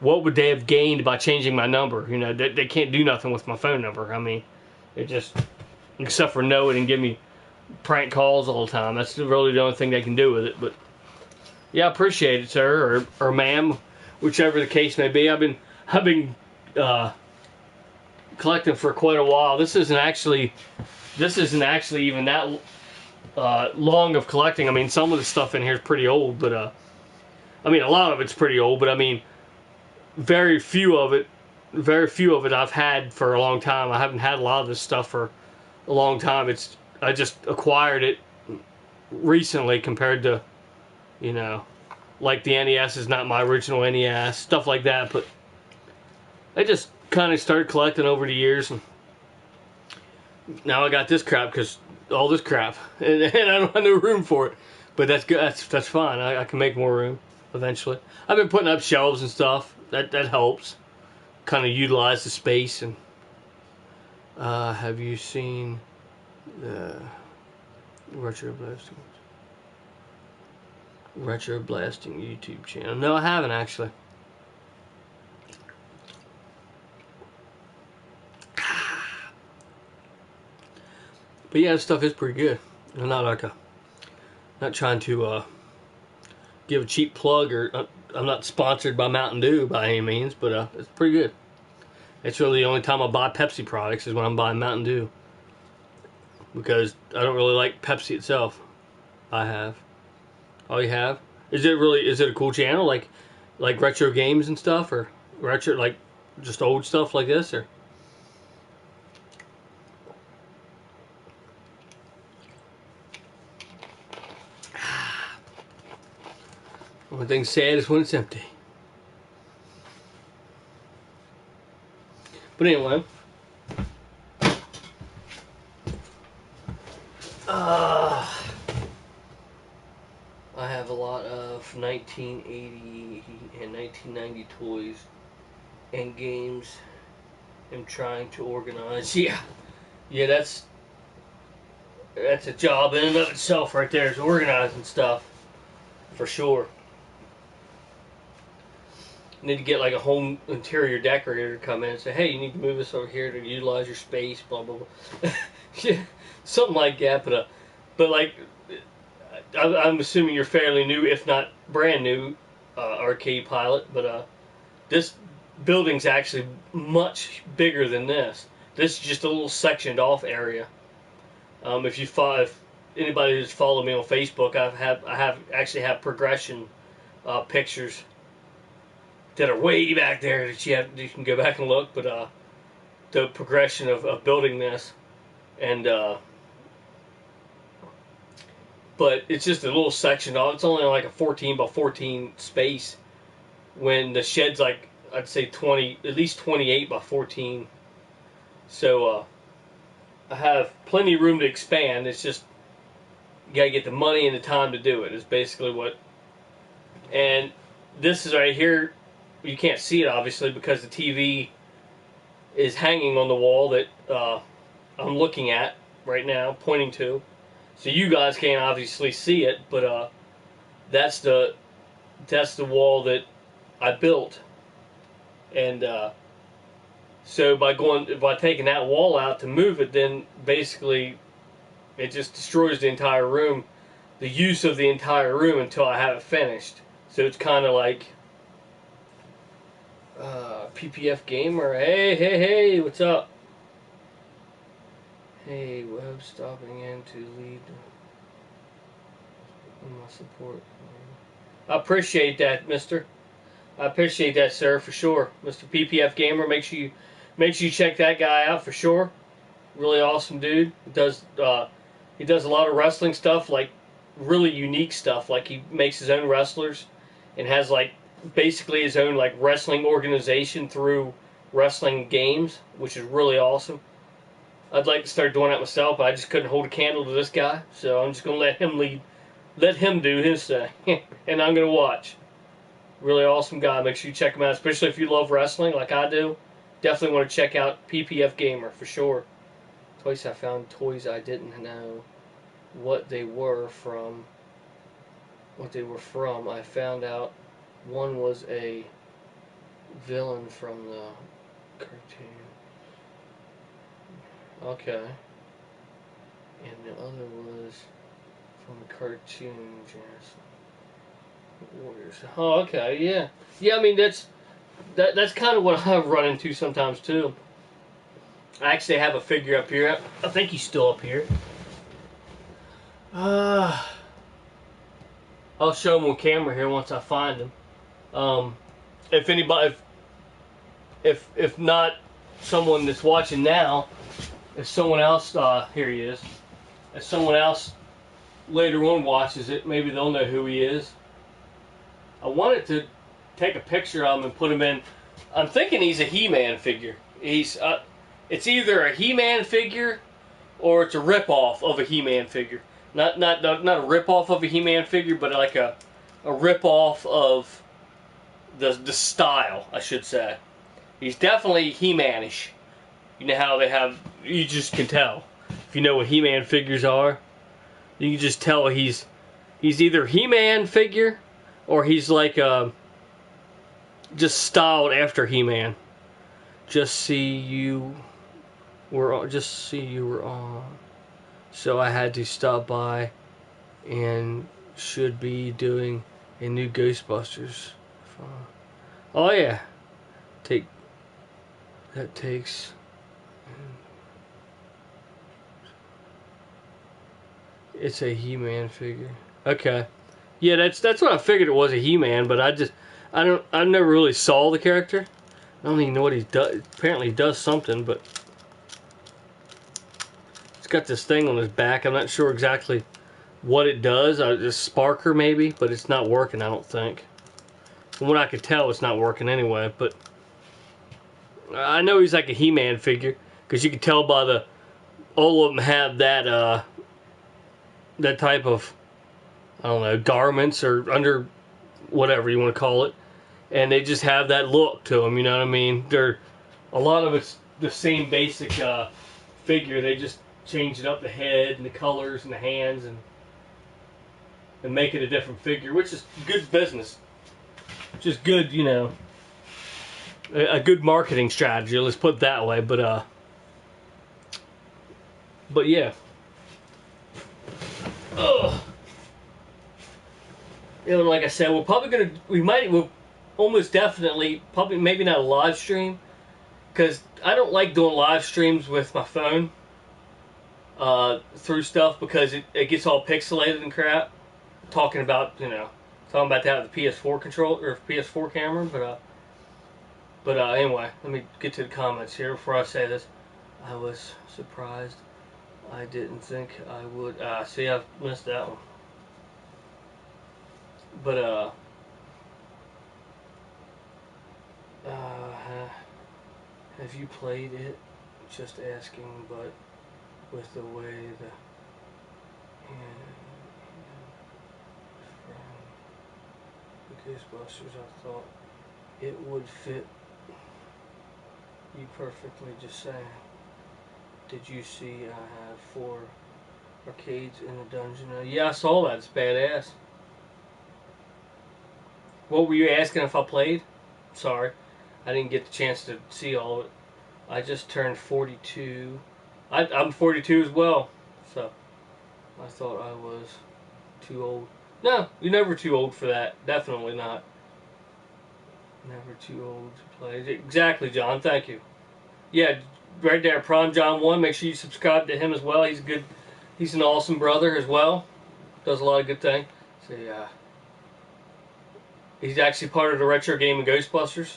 what would they have gained by changing my number? They can't do nothing with my phone number. I mean, it just, except for know it and give me prank calls all the time. That's really the only thing they can do with it. But yeah, I appreciate it, sir, or ma'am, whichever the case may be. I've been collecting for quite a while. This isn't actually even that long of collecting. I mean, some of the stuff in here is pretty old, but I mean, a lot of it's pretty old, but I mean, very few of it I've had for a long time. I haven't had a lot of this stuff for a long time. I just acquired it recently, compared to, like the NES is not my original NES, stuff like that. But I just kind of started collecting over the years, and now I got this crap, because all this crap, and I don't have no room for it. But that's good. That's fine. I can make more room eventually. I've been putting up shelves and stuff. That helps. Kind of utilize the space. And have you seen the Retro Blasting YouTube channel? No, I haven't actually. But yeah, this stuff is pretty good. I'm not trying to give a cheap plug, or I'm not sponsored by Mountain Dew by any means, but it's pretty good. It's really the only time I buy Pepsi products is when I'm buying Mountain Dew, because I don't really like Pepsi itself. I have. Oh, you have? Is it a cool channel, like retro games and stuff, or retro, like just old stuff like this, or? Only thing sad is when it's empty. But anyway, I have a lot of 1980 and 1990 toys and games. I'm trying to organize. Yeah, that's a job in and of itself right there, is organizing stuff, for sure. Need to get like a home interior decorator to come in and say, "Hey, you need to move this over here to utilize your space," blah blah blah. Yeah, something like that. But like, I'm assuming you're fairly new, if not brand new, Arcade Pilot. But this building's actually much bigger than this. This is just a little sectioned off area. If anybody who's followed me on Facebook, I actually have progression pictures that are way back there that you can go back and look. But the progression of building this, and but it's just a little section. It's only like a 14 by 14 space, when the shed's like, I'd say 20, at least 28 by 14. So I have plenty of room to expand. It's just you gotta get the money and the time to do it. Is basically what. And this is right here. You can't see it obviously because the TV is hanging on the wall that I'm looking at right now, pointing to. So you guys can't obviously see it, but that's the wall that I built. And so by taking that wall out to move it, then basically it just destroys the entire room, the use of the entire room until I have it finished. So it's kind of like PPF Gamer. Hey, what's up? Hey, Web stopping in to lead my support. I appreciate that, mister. I appreciate that, sir, for sure. Mr. PPF Gamer, make sure you check that guy out for sure. Really awesome dude. He does a lot of wrestling stuff, like really unique stuff. Like he makes his own wrestlers and has like basically his own like wrestling organization through wrestling games, which is really awesome. I'd like to start doing that myself, but I just couldn't hold a candle to this guy, so I'm just gonna let him lead, let him do his thing, and I'm gonna watch. Really awesome guy. Make sure you check him out, especially if you love wrestling like I do. Definitely want to check out PPF Gamer for sure. Twice I found toys I didn't know what they were from. I found out one was a villain from the cartoon. Okay. And the other was from the cartoon, Warriors. Oh, okay, yeah. Yeah, I mean, that's kind of what I run into sometimes, too. I actually have a figure up here. I think he's still up here. I'll show him on camera here once I find him. If anybody, if not someone that's watching now, if someone else, here he is. If someone else later on watches it, maybe they'll know who he is. I wanted to take a picture of him and put him in. I'm thinking he's a He-Man figure. It's either a He-Man figure or it's a rip-off of a He-Man figure. Not a rip-off of a He-Man figure, but like a rip-off of the style, I should say. He's definitely He-Man-ish. You know how they have, you just can tell. If you know what He-Man figures are, you can just tell he's either He-Man figure or he's like just styled after He-Man. Just see you were on. So I had to stop by and should be doing a new Ghostbusters. Oh yeah. Takes it's a He-Man figure. Okay. Yeah, that's what I figured it was, a He-Man, but I never really saw the character. I don't even know what he does. Apparently he does something, but it's got this thing on his back. I'm not sure exactly what it does. A sparker maybe, but it's not working, I don't think. From what I could tell, it's not working anyway, but I know he's like a He-Man figure, because you can tell by all of them have that type of, I don't know, garments or under whatever you want to call it, and they just have that look to them. You know what I mean? A lot of it's the same basic figure. They just change it up, the head and the colors and the hands, and make it a different figure, which is good business. Just good, you know, a good marketing strategy. Let's put it that way. But yeah. Ugh. You know, like I said, we'll almost definitely, probably maybe not a live stream, because I don't like doing live streams with my phone through stuff, because it gets all pixelated and crap. Talking about that with the PS4 control or PS4 camera, But anyway, let me get to the comments here before I say this. I was surprised. I didn't think I would. See, I've missed that one. But have you played it? Just asking, but with the way the from the Ghostbusters, I thought it would fit you perfectly. Just saying. Did you see I have 4 arcades in the dungeon? Yeah, I saw that. It's badass. What were you asking if I played? Sorry, I didn't get the chance to see all of it. I just turned 42. I'm 42 as well, so I thought I was too old. No, you're never too old for that. Definitely not. Never too old to play. Exactly, John. Thank you. Yeah, right there, Prime John 1. Make sure you subscribe to him as well. He's an awesome brother as well. Does a lot of good things. So yeah. He's actually part of the retro game of Ghostbusters.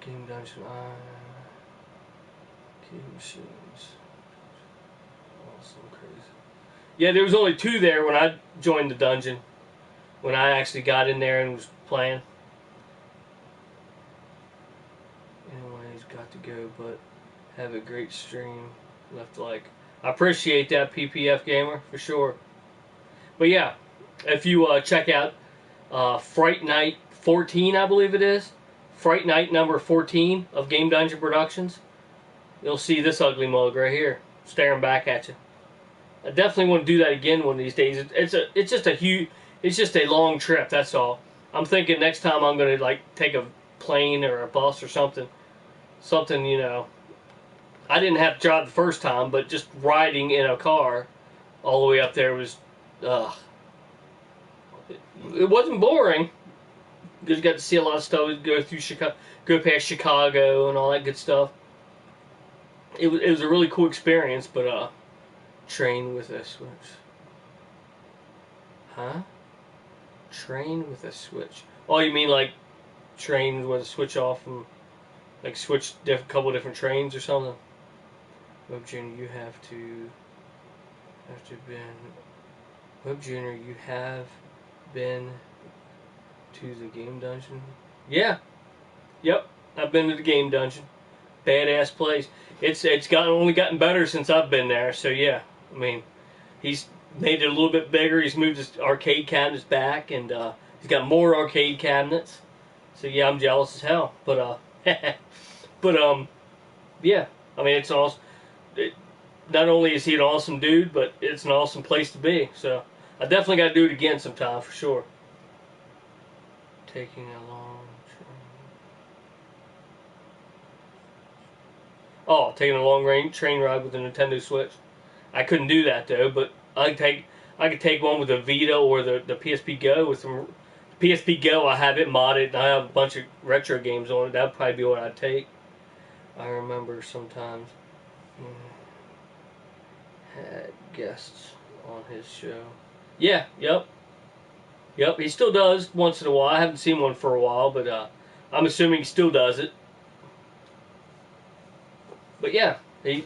Game Dungeon. Game machines. Awesome, crazy. Yeah, there was only 2 there when I joined the dungeon. When I actually got in there and was playing. Anyways, got to go, but have a great stream. Left like. I appreciate that, PPF Gamer, for sure. But yeah, if you check out Fright Night 14, I believe it is. Fright Night number 14 of Game Dungeon Productions. You'll see this ugly mug right here, staring back at you. I definitely want to do that again one of these days. It's just a long trip. That's all. I'm thinking next time I'm gonna like take a plane or a bus or something. Something, you know. I didn't have to drive the first time, but just riding in a car all the way up there was, it wasn't boring. Because you got to see a lot of stuff. Go through Chicago, go past Chicago and all that good stuff. It was a really cool experience, but train with a switch. Huh? Train with a switch. Oh, you mean like train with a switch off and like switch couple different trains or something? Web Junior, you have to Web Junior, you have been to the game dungeon? Yeah. Yep. I've been to the game dungeon. Badass place. It's only gotten better since I've been there. So yeah, I mean, he's made it a little bit bigger. He's moved his arcade cabinets back, and he's got more arcade cabinets. So yeah, I'm jealous as hell. But yeah. I mean, it's awesome. Not only is he an awesome dude, but it's an awesome place to be. So I definitely got to do it again sometime for sure. Taking a long taking a long range train ride with the Nintendo Switch. I couldn't do that though, but I could take one with the Vita or the PSP Go with some PSP Go. I have it modded and I have a bunch of retro games on it. That'd probably be what I'd take. I remember sometimes had guests on his show. Yeah, yep. He still does once in a while. I haven't seen one for a while, but I'm assuming he still does it. But yeah, I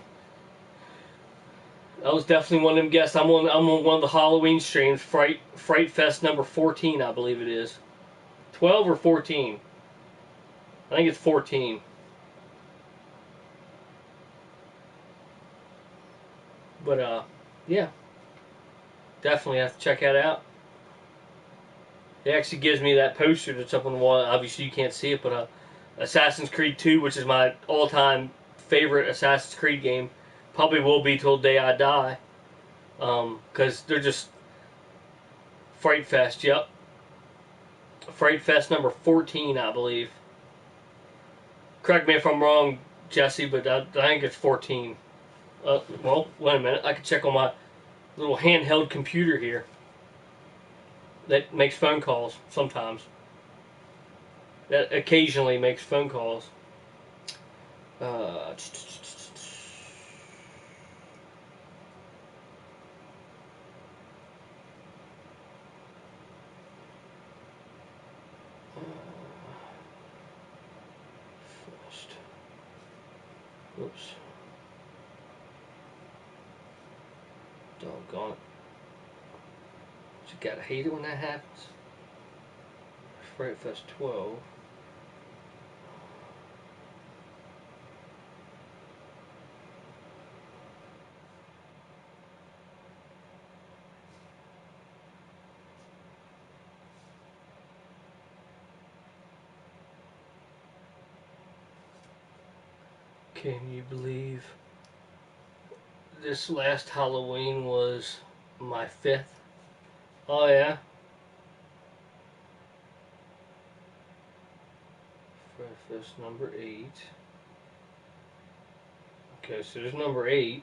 was definitely one of them guests. I'm on one of the Halloween streams, Fright Fest number 14, I believe it is. 12 or 14. I think it's 14. But yeah, definitely have to check that out. It actually gives me that poster that's up on the wall. Obviously you can't see it, but Assassin's Creed 2, which is my all-time favorite Assassin's Creed game, probably will be till the day I die. Because they're just Fright Fest, yep. Fright Fest number 14, I believe. Correct me if I'm wrong, Jesse, but I think it's 14. Well, wait a minute. I can check on my little handheld computer here that makes phone calls sometimes. That occasionally makes phone calls. Oops. Doggone it. You gotta hate it when that happens. Fright Fest 12. Can you believe this last Halloween was my 5th? Oh yeah. Fright Fest number 8. Okay, so there's number 8.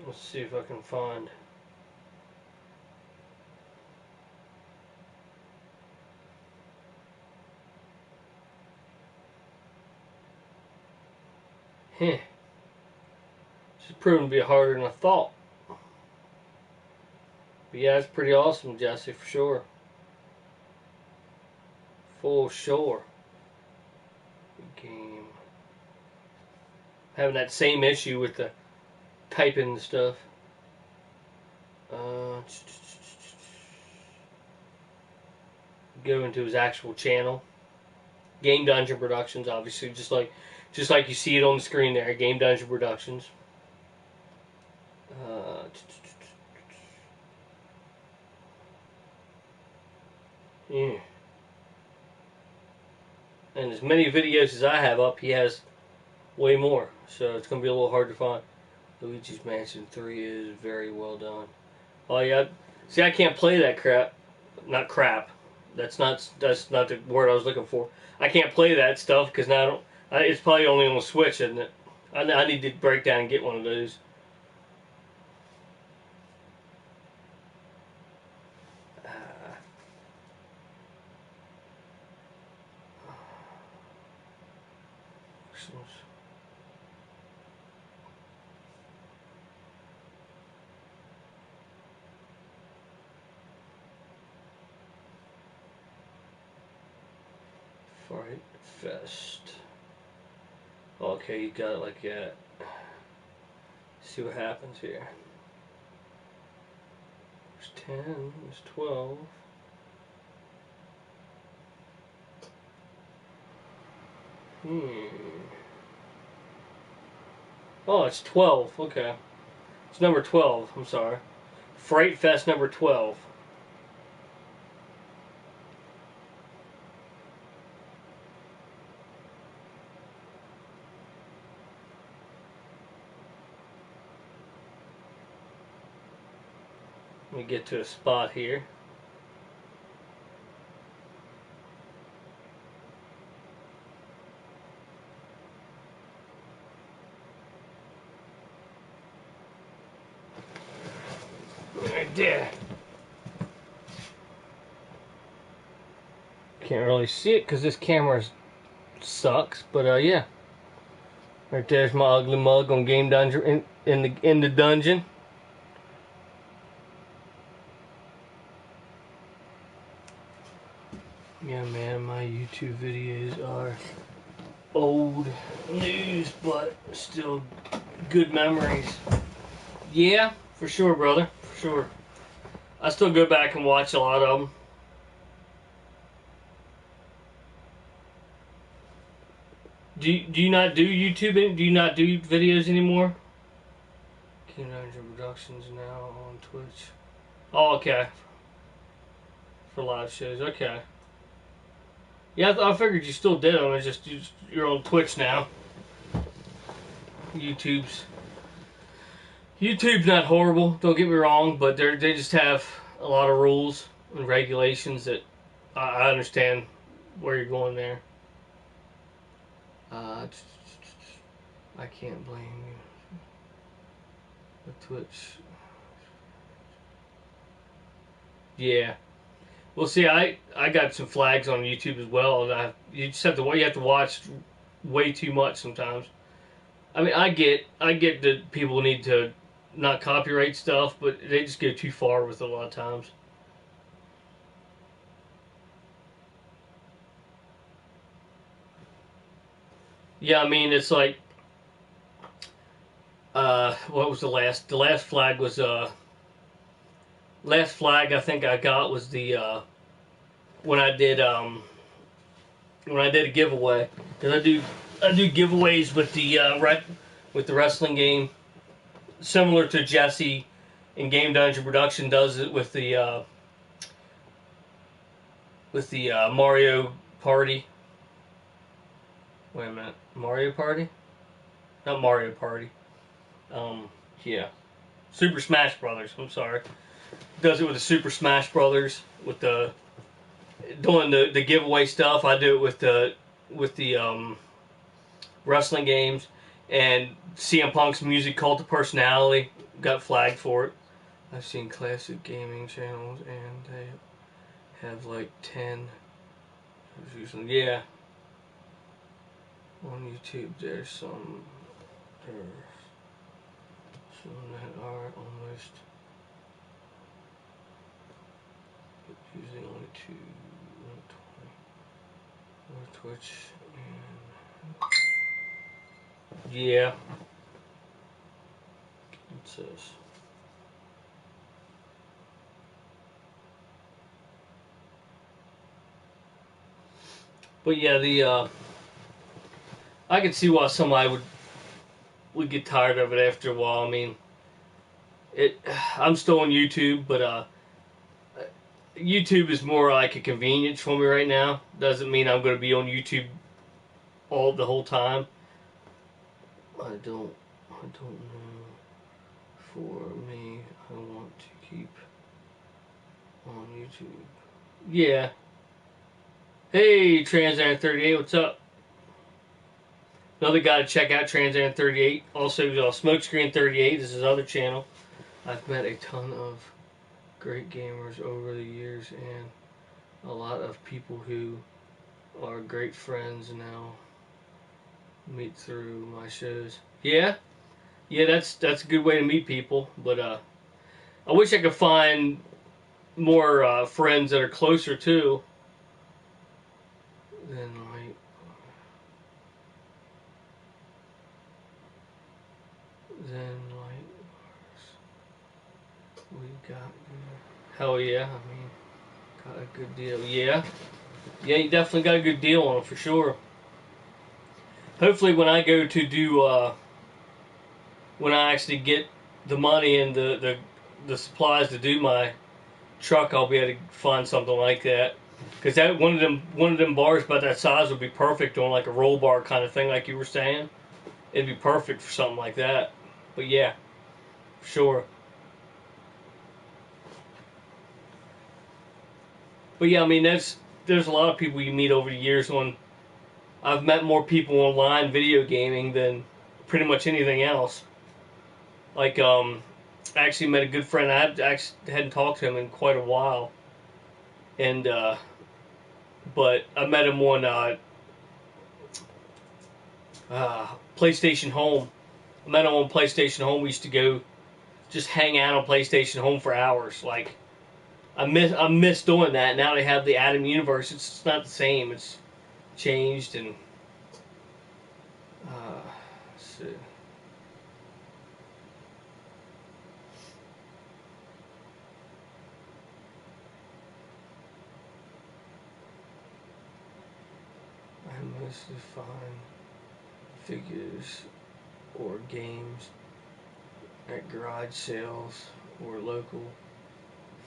Let's see if I can find. Heh. This is proving to be harder than I thought. But yeah, it's pretty awesome, Jesse, for sure. For sure. Game. Having that same issue with the typing and stuff. Go into his actual channel. Game Dungeon Productions, obviously, just like you see it on the screen there. Game Dungeon Productions. Yeah. And as many videos as I have up, he has way more. So it's going to be a little hard to find. Luigi's Mansion 3 is very well done. Oh yeah. See, I can't play that crap. Not crap. That's not the word I was looking for. I can't play that stuff because now I don't. It's probably only on the Switch, isn't it? I need to break down and get one of those. Fright Fest. Okay, you got it like that. See what happens here. There's 10, there's 12. Oh, it's 12. Okay. It's number 12. I'm sorry. Fright Fest number 12. Let me get to a spot here. Right there. Can't really see it because this camera sucks, but yeah. Right there's my ugly mug on Game Dungeon in the dungeon. Yeah, man, my YouTube videos are old news, but still good memories. Yeah, for sure, brother, for sure. I still go back and watch a lot of them. Do you not do YouTube? Do you not do videos anymore? King Dungeon Productions now on Twitch. Oh, okay. For live shows, okay. Yeah, I figured you still did them. It's just you're on Twitch now. YouTube's not horrible. Don't get me wrong, but they just have a lot of rules and regulations that I understand where you're going there. I can't blame you. The Twitch. Yeah. Well, see, I got some flags on YouTube as well, and you have to watch way too much sometimes. I mean, I get that people need to not copyright stuff, but they just go too far with it a lot of times. Yeah, I mean, it's like, what was the last? The last flag was, last flag I think I got was the, when I did, when I did a giveaway. Because I do giveaways with the, with the wrestling game. Similar to Jesse in Game Dungeon Production does it with the, Mario Party. Wait a minute. Mario Party? Not Mario Party. Yeah. Super Smash Brothers. I'm sorry. Does it with the Super Smash Brothers with the doing the giveaway stuff. I do it with the wrestling games, and CM Punk's Music Cult of Personality got flagged for it. I've seen classic gaming channels and they have like 10. Yeah. On YouTube there's some that are almost using only 220 or Twitch and yeah. It says but yeah, the I could see why somebody would get tired of it after a while. I mean, I'm still on YouTube, but YouTube is more like a convenience for me right now. Doesn't mean I'm going to be on YouTube the whole time. I don't know. For me, I want to keep on YouTube. Yeah. Hey, Transair38, what's up? Another guy to check out, Transair38. Also, Smokescreen38 is his other channel. I've met a ton of great gamers over the years and a lot of people who are great friends now meet through my shows. Yeah, that's a good way to meet people. But I wish I could find more friends that are closer to than like we got. Hell yeah, I mean, got a good deal. Yeah, you definitely got a good deal on it for sure. Hopefully, when I go to do, when I actually get the money and the supplies to do my truck, I'll be able to find something like that. Because that one of them bars about that size would be perfect on like a roll bar kind of thing, like you were saying. It'd be perfect for something like that. But yeah, for sure. But yeah, I mean there's a lot of people you meet over the years on. I've met more people online video gaming than pretty much anything else. Like I actually met a good friend. I actually hadn't talked to him in quite a while, and but I met him on PlayStation Home. I met him on PlayStation Home. We used to go just hang out on PlayStation Home for hours. Like I miss doing that. Now they have the Atom Universe. It's not the same. It's changed and let's see. I mostly find figures or games at garage sales or local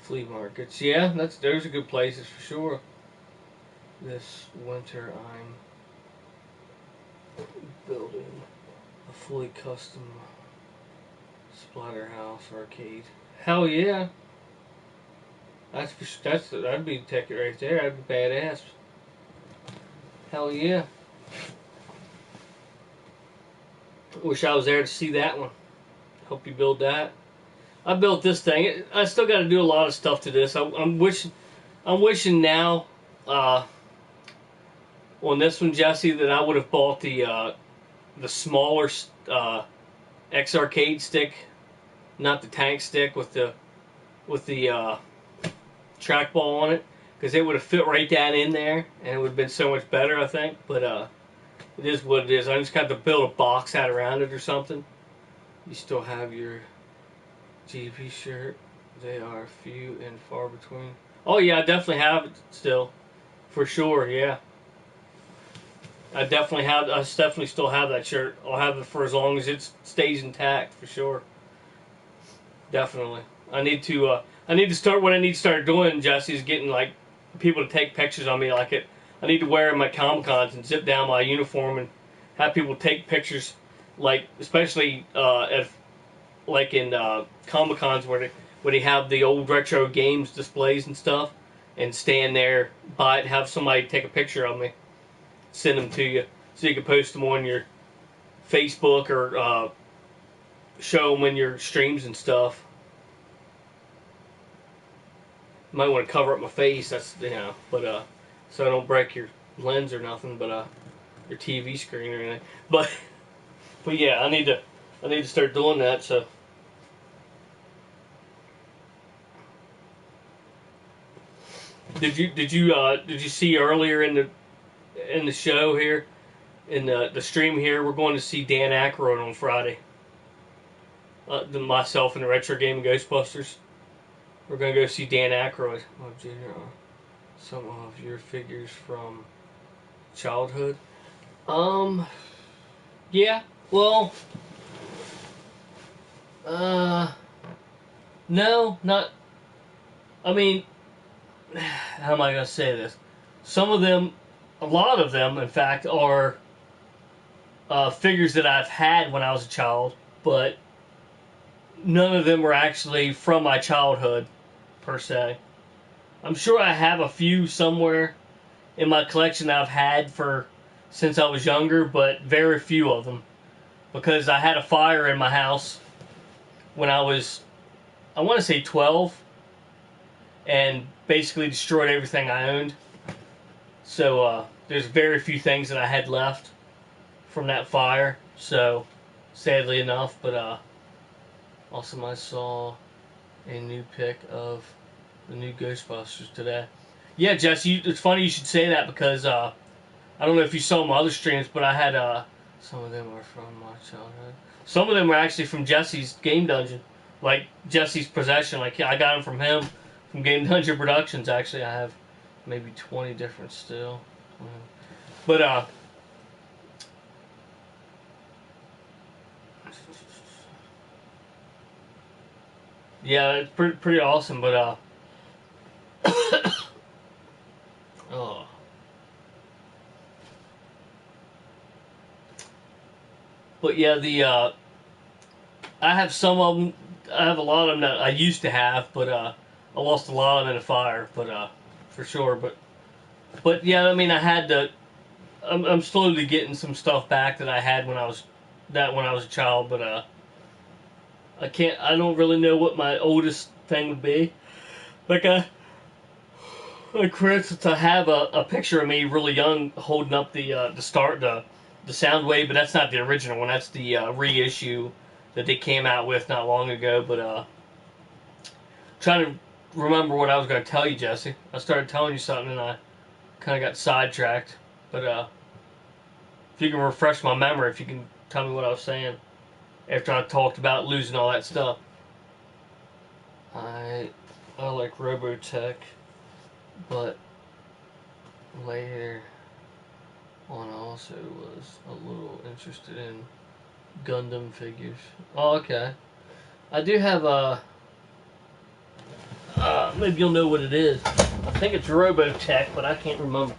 flea markets. Yeah, those are good places for sure. This winter I'm building a fully custom Splatterhouse arcade. Hell yeah. That'd be a ticket right there. That'd be badass. Hell yeah. Wish I was there to see that one. Hope you build that. I built this thing. I still got to do a lot of stuff to this. I'm wishing now on this one, Jesse, that I would have bought the smaller X arcade stick, not the tank stick with the trackball on it, because it would have fit right down in there and it would have been so much better, I think. But It is what it is. I just got to build a box out around it or something. You still have your GP shirt. They are few and far between. Oh yeah, I definitely have it still, for sure. Yeah, I definitely have. I definitely still have that shirt. I'll have it for as long as it stays intact, for sure. Definitely. I need to. I need to start. What I need to start doing, Jesse, is getting like people to take pictures on me. Like it. I need to wear my Comic Cons and zip down my uniform and have people take pictures. Like especially at like in Comic Cons where they have the old retro games displays and stuff, and stand there by it, have somebody take a picture of me, send them to you, so you can post them on your Facebook or show them in your streams and stuff. Might want to cover up my face. That's but so I don't break your lens or nothing, but your TV screen or anything. But yeah, I need to start doing that. So. Did you see earlier in the show here in the stream here? We're going to see Dan Aykroyd on Friday. Myself and the Retro Game Ghostbusters. We're going to go see Dan Aykroyd. Oh, Junior, some of your figures from childhood. Yeah. Well. No, not. I mean. How am I going to say this? Some of them, a lot of them, in fact, are figures that I've had when I was a child, but none of them were actually from my childhood, per se. I'm sure I have a few somewhere in my collection that I've had since I was younger, but very few of them. Because I had a fire in my house when I was, I want to say 12, and basically destroyed everything I owned. So there's very few things that I had left from that fire. So sadly enough, but also I saw a new pic of the new Ghostbusters today. Yeah, Jesse, it's funny you should say that because I don't know if you saw my other streams, but I had some of them are from my childhood. Some of them were actually from Jesse's Game Dungeon, like Jesse's possession. Like I got them from him. From Game Dungeon Productions, actually, I have maybe 20 different still. But, yeah, it's pretty awesome, but, oh. But, yeah, I have some of them, I have a lot of them that I used to have, but, I lost a lot of them in a fire, but for sure. But yeah, I mean, I had to. I'm slowly getting some stuff back that I had when I was a child, but I can't. I don't really know what my oldest thing would be. Like for instance, I have a picture of me really young holding up the sound wave, but that's not the original one. That's the reissue that they came out with not long ago. But trying to remember what I was going to tell you, Jesse. I started telling you something and I kind of got sidetracked. But if you can refresh my memory, if you can tell me what I was saying after I talked about losing all that stuff. I like Robotech, but later on I also was a little interested in Gundam figures. Oh, okay. I do have a. Maybe you'll know what it is. I think it's Robotech, but I can't remember.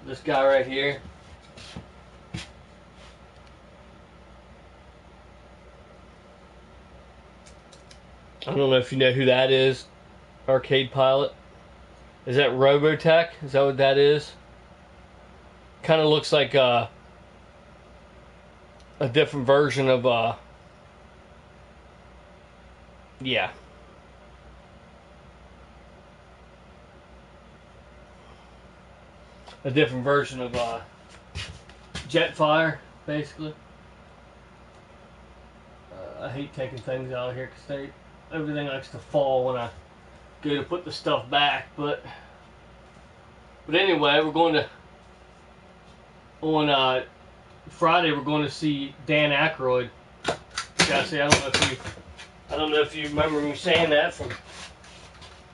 This guy right here. I don't know if you know who that is. Arcade Pilot. Is that Robotech? Is that what that is? Kind of looks like a different version of yeah. A different version of Jetfire, basically. I hate taking things out of here because everything likes to fall when I go to put the stuff back, but But anyway, we're going to on Friday. We're going to see Dan Aykroyd. Jesse, I don't know if you remember me saying that from.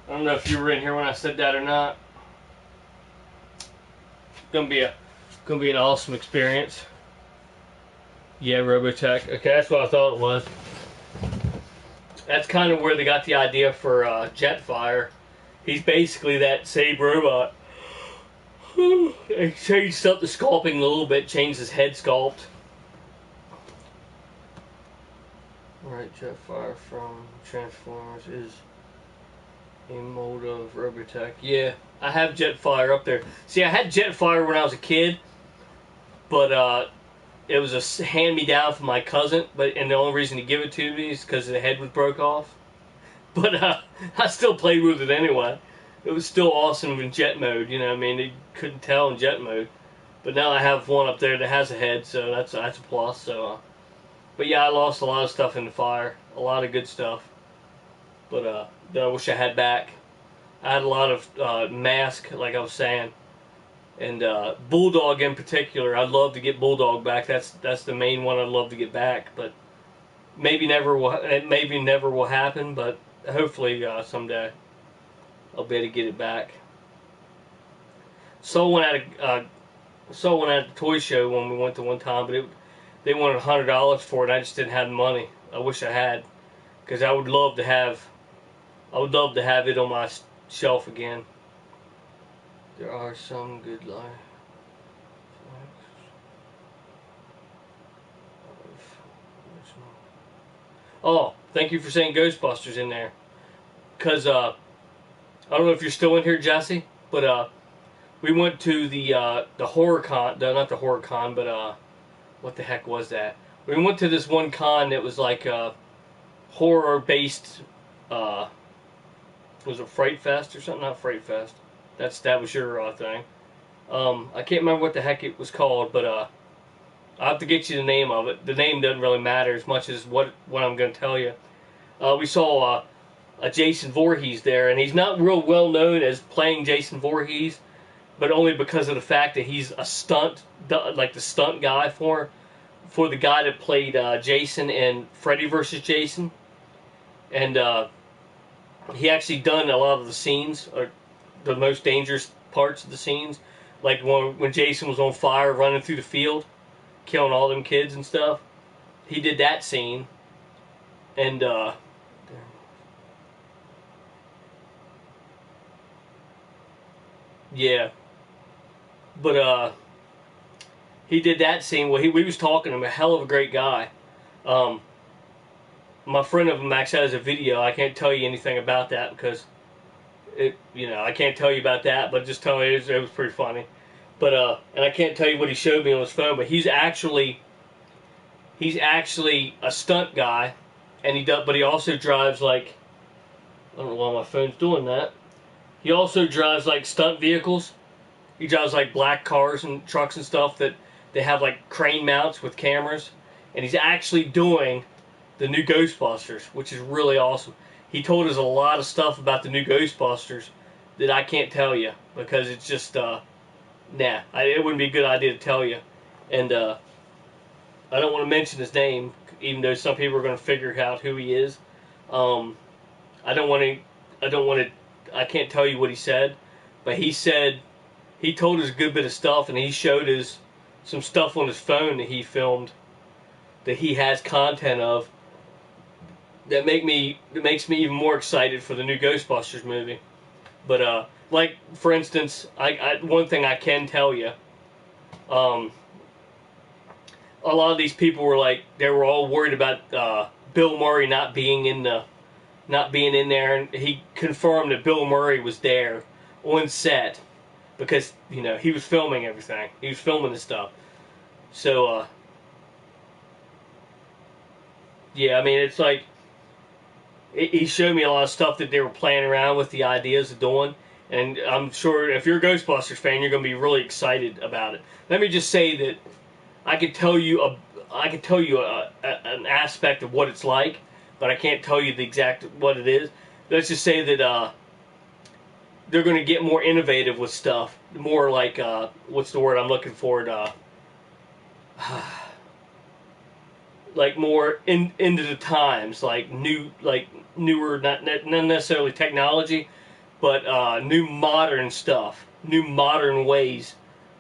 I don't know if you were in here when I said that or not. Gonna be an awesome experience. Yeah, Robotech. Okay, that's what I thought it was. That's kind of where they got the idea for Jetfire. He's basically that same robot. They changed up the sculpting a little bit, changed his head sculpt. Alright, Jetfire from Transformers is a mold of Robotech. Yeah, I have Jetfire up there. See, I had Jetfire when I was a kid, but it was a hand-me-down from my cousin, and the only reason he gave it to me is because the head was broke off. But I still played with it anyway. It was still awesome in jet mode, you know what I mean? You couldn't tell in jet mode. But now I have one up there that has a head, so that's a plus. So, but yeah, I lost a lot of stuff in the fire. A lot of good stuff. But that I wish I had back. I had a lot of mask, like I was saying. And Bulldog in particular, I'd love to get Bulldog back. That's the main one I'd love to get back. But maybe never will happen. But hopefully someday I'll be able to get it back. Saw one at the toy show when we went to one time, but they wanted $100 for it. I just didn't have the money. I wish I had, because I would love to have it on my shelf again. There are some good life. Oh, thank you for saying Ghostbusters in there. Because, I don't know if you're still in here, Jesse, but, we went to the horror con, no, not the horror con, but, what the heck was that? We went to this one con that was like, horror-based, was it Fright Fest or something? Not Fright Fest. That was your thing. I can't remember what the heck it was called, but I'll have to get you the name of it. The name doesn't really matter as much as what I'm going to tell you. We saw a Jason Voorhees there, and he's not real well known as playing Jason Voorhees, but only because of the fact that he's a stunt, like the stunt guy for the guy that played Jason in Freddy vs. Jason, and he actually done a lot of the scenes, or the most dangerous parts of the scenes, like when Jason was on fire running through the field, killing all them kids and stuff. He did that scene, and yeah, but he did that scene. Well, we was talking to him, a hell of a great guy. My friend of him actually has a video. I can't tell you anything about that because I can't tell you about that, but just tell you it was pretty funny. But and I can't tell you what he showed me on his phone, but he's actually a stunt guy, and he also drives like, I don't know why my phone's doing that. He also drives like stunt vehicles. He drives like black cars and trucks and stuff that they have like crane mounts with cameras, and he's actually doing the new Ghostbusters, which is really awesome. He told us a lot of stuff about the new Ghostbusters that I can't tell you because it's just, it wouldn't be a good idea to tell you. And I don't want to mention his name, even though some people are going to figure out who he is. I can't tell you what he said, but he told us a good bit of stuff, and he showed us some stuff on his phone that he filmed, that he has content of, that makes me even more excited for the new Ghostbusters movie. But like for instance, one thing I can tell you, a lot of these people they were all worried about Bill Murray not being in there, and he confirmed that Bill Murray was there on set because he was filming everything. He was filming the stuff. So yeah, I mean, it's like he showed me a lot of stuff that they were playing around with the ideas of doing, and I'm sure if you're a Ghostbusters fan, you're going to be really excited about it. Let me just say that I could tell you an aspect of what it's like, but I can't tell you the exact what it is. Let's just say that they're going to get more innovative with stuff, more like what's the word I'm looking for? Like more into the times, like newer, not necessarily technology, but new modern stuff, new modern ways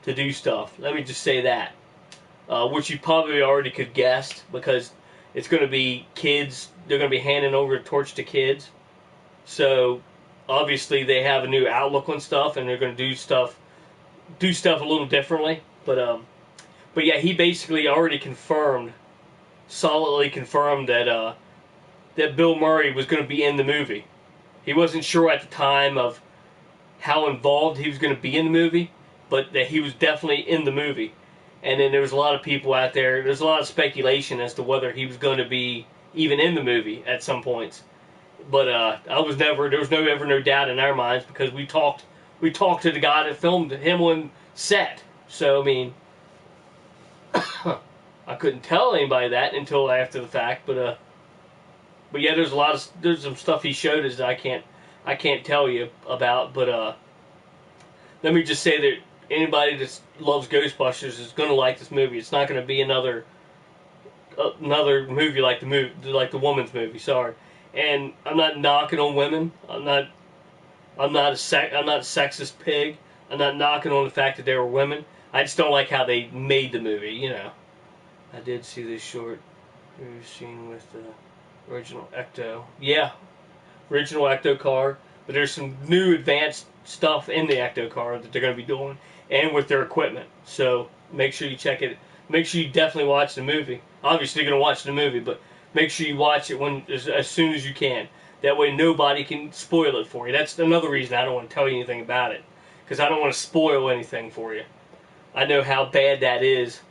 to do stuff. Let me just say that, which you probably already could guess because it's going to be kids. They're going to be handing over the torch to kids, so obviously they have a new outlook on stuff, and they're going to do stuff a little differently. But yeah, he basically already solidly confirmed that Bill Murray was going to be in the movie. He wasn't sure at the time of how involved he was going to be in the movie, but that he was definitely in the movie. And then there was a lot of people out there. There's a lot of speculation as to whether he was going to be even in the movie at some points. But there was ever no doubt in our minds because we talked to the guy that filmed him on set. So I mean, I couldn't tell anybody that until after the fact. But yeah, there's some stuff he showed us that I can't tell you about. But let me just say that anybody that loves Ghostbusters is going to like this movie. It's not going to be another movie like the woman's movie. Sorry. And I'm not knocking on women. I'm not a sexist pig. I'm not knocking on the fact that they were women. I just don't like how they made the movie, you know. I did see this short scene with the original Ecto. Yeah, original Ecto car. But there's some new advanced stuff in the Ecto car that they're going to be doing, and with their equipment. So make sure you check it. Make sure you definitely watch the movie. Obviously, you're going to watch the movie, but make sure you watch it as soon as you can. That way nobody can spoil it for you. That's another reason I don't want to tell you anything about it. Because I don't want to spoil anything for you. I know how bad that is.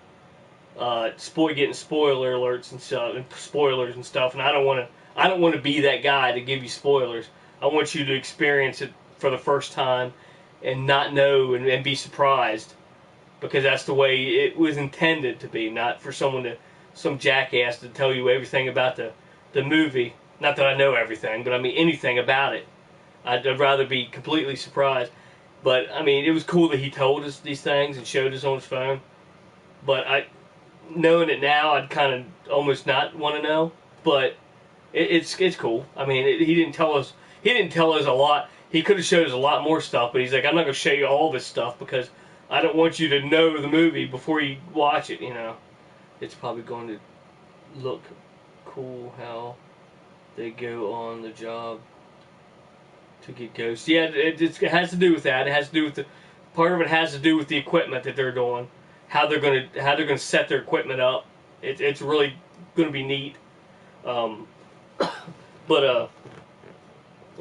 Getting spoiler alerts and stuff, and spoilers and stuff, and I don't want to be that guy to give you spoilers. I want you to experience it for the first time and not know and be surprised. Because that's the way it was intended to be, not for some jackass to tell you everything about the movie. Not that I know everything, but I mean anything about it. I'd rather be completely surprised. But I mean, it was cool that he told us these things and showed us on his phone. But knowing it now, I'd kind of almost not want to know. But it's cool. I mean, he didn't tell us. He didn't tell us a lot. He could have showed us a lot more stuff. But he's like, I'm not going to show you all this stuff because I don't want you to know the movie before you watch it. You know, it's probably going to look cool how they go on the job to get ghosts. Yeah, it has to do with that. It has to do with part of it has to do with the equipment that they're doing, how they're gonna set their equipment up. It's really gonna be neat. But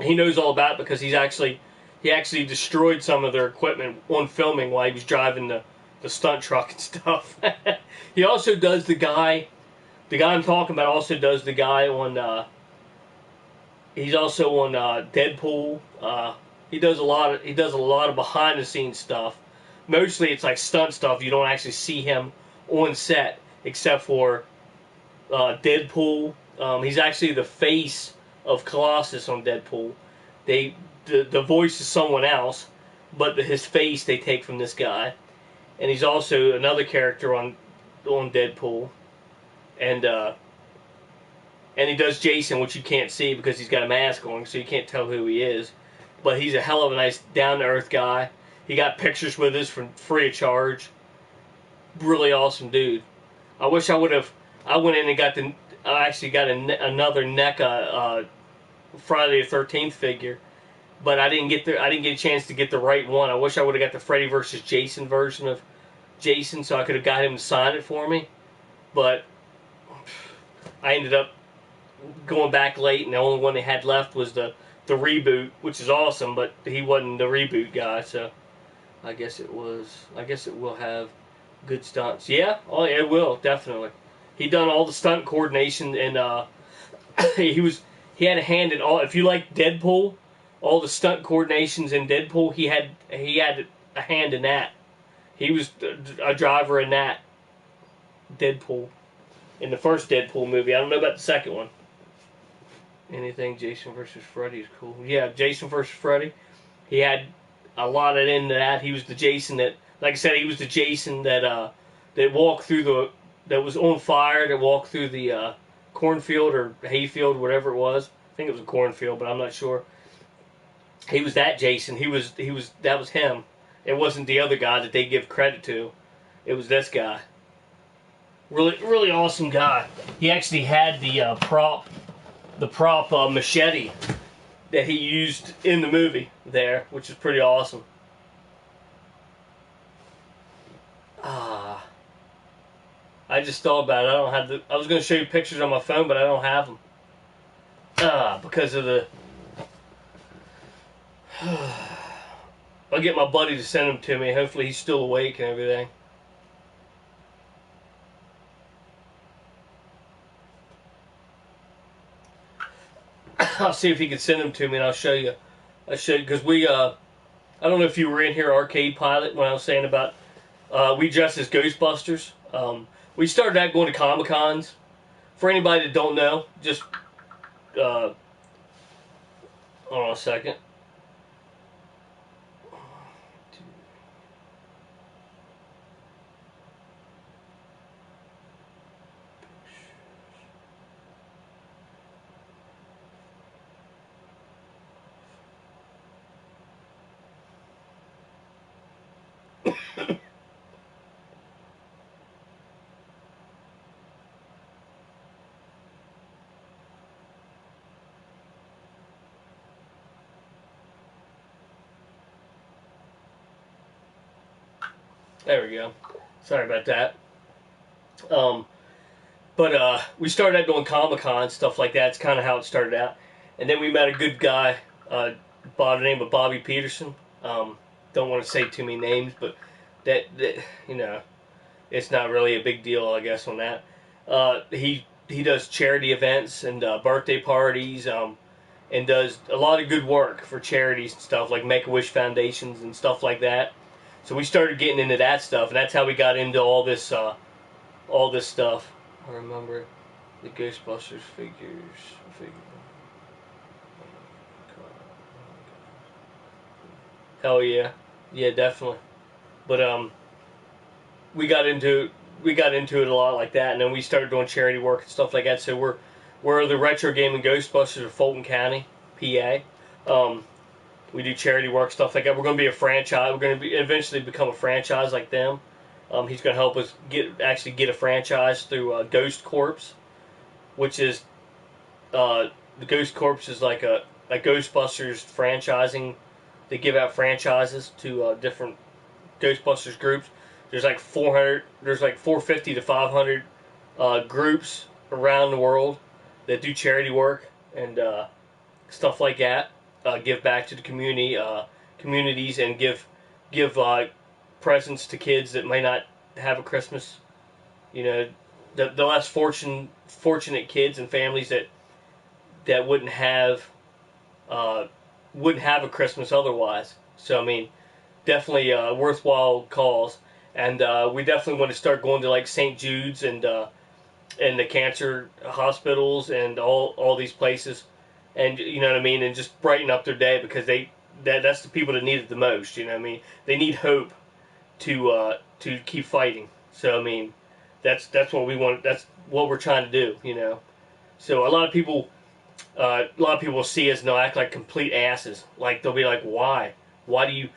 he knows all about it because he actually destroyed some of their equipment on filming while he was driving the stunt truck and stuff. He also does the guy I'm talking about. Also does the guy on. He's also on Deadpool. He does a lot of behind the scenes stuff. Mostly it's like stunt stuff. You don't actually see him on set except for Deadpool. He's actually the face of Colossus on Deadpool. The voice is someone else, but his face they take from this guy. And he's also another character on Deadpool. And he does Jason, which you can't see because he's got a mask on, so you can't tell who he is. But he's a hell of a nice, down-to-earth guy. He got pictures with us for free of charge. Really awesome dude. I wish I would have. I went in and I actually got another NECA Friday the 13th figure, but I didn't get a chance to get the right one. I wish I would have got the Freddy vs. Jason version of Jason, so I could have got him to sign it for me. But I ended up going back late, and the only one they had left was the reboot, which is awesome, but he wasn't the reboot guy, so I guess it will have good stunts. Yeah, oh yeah, it will, definitely. He done all the stunt coordination, and he had a hand in all. If you like Deadpool, all the stunt coordinations in Deadpool, he had a hand in that. He was a driver in that Deadpool, in the first Deadpool movie. I don't know about the second one. Anything Jason versus Freddy is cool. Yeah, Jason versus Freddy. He had a lot of into that. He was the Jason that, like I said, he was the Jason that walked through that was on fire, that walked through the cornfield or hayfield, whatever it was. I think it was a cornfield, but I'm not sure. He was that Jason. That was him. It wasn't the other guy that they give credit to. It was this guy. Really, really awesome guy. He actually had the prop machete that he used in the movie there, which is pretty awesome. I just thought about it. I don't have I was going to show you pictures on my phone, but I don't have them. Because of the. I'll get my buddy to send them to me. Hopefully he's still awake and everything. I'll see if he can send them to me, and I'll show you. Because I don't know if you were in here, Arcade Pilot, when I was saying about we dressed as Ghostbusters. We started out going to Comic Cons. For anybody that don't know, just hold on a second. There we go. Sorry about that. But we started out doing Comic Con, stuff like that. It's kind of how it started out. And then we met a good guy by the name of Bobby Peterson. Don't want to say too many names, but that you know, it's not really a big deal, I guess, on that. He does charity events and birthday parties, and does a lot of good work for charities and stuff, like Make-A-Wish Foundations and stuff like that. So we started getting into that stuff, and that's how we got into all this stuff. I remember the Ghostbusters figures. Hell yeah, yeah, definitely. But we got into it a lot like that, and then we started doing charity work and stuff like that. So we're the Retro Gaming Ghostbusters of Fulton County, PA. We do charity work, stuff like that. We're going to be a franchise. We're going to eventually become a franchise like them. He's going to help us get a franchise through Ghost Corps, which is the Ghost Corps is like a Ghostbusters franchising. They give out franchises to different Ghostbusters groups. There's like 400. There's like 450 to 500 groups around the world that do charity work and stuff like that. Give back to the communities, and give presents to kids that may not have a Christmas. You know, the less fortunate kids and families that wouldn't have a Christmas otherwise. So I mean, definitely worthwhile cause, and we definitely want to start going to like St. Jude's and the cancer hospitals and all these places. And you know what I mean, and just brighten up their day, because that's the people that need it the most. You know what I mean, they need hope to keep fighting. So I mean, that's what we want. That's what we're trying to do. You know, so a lot of people will see us and they'll act like complete asses. Like they'll be like, why do you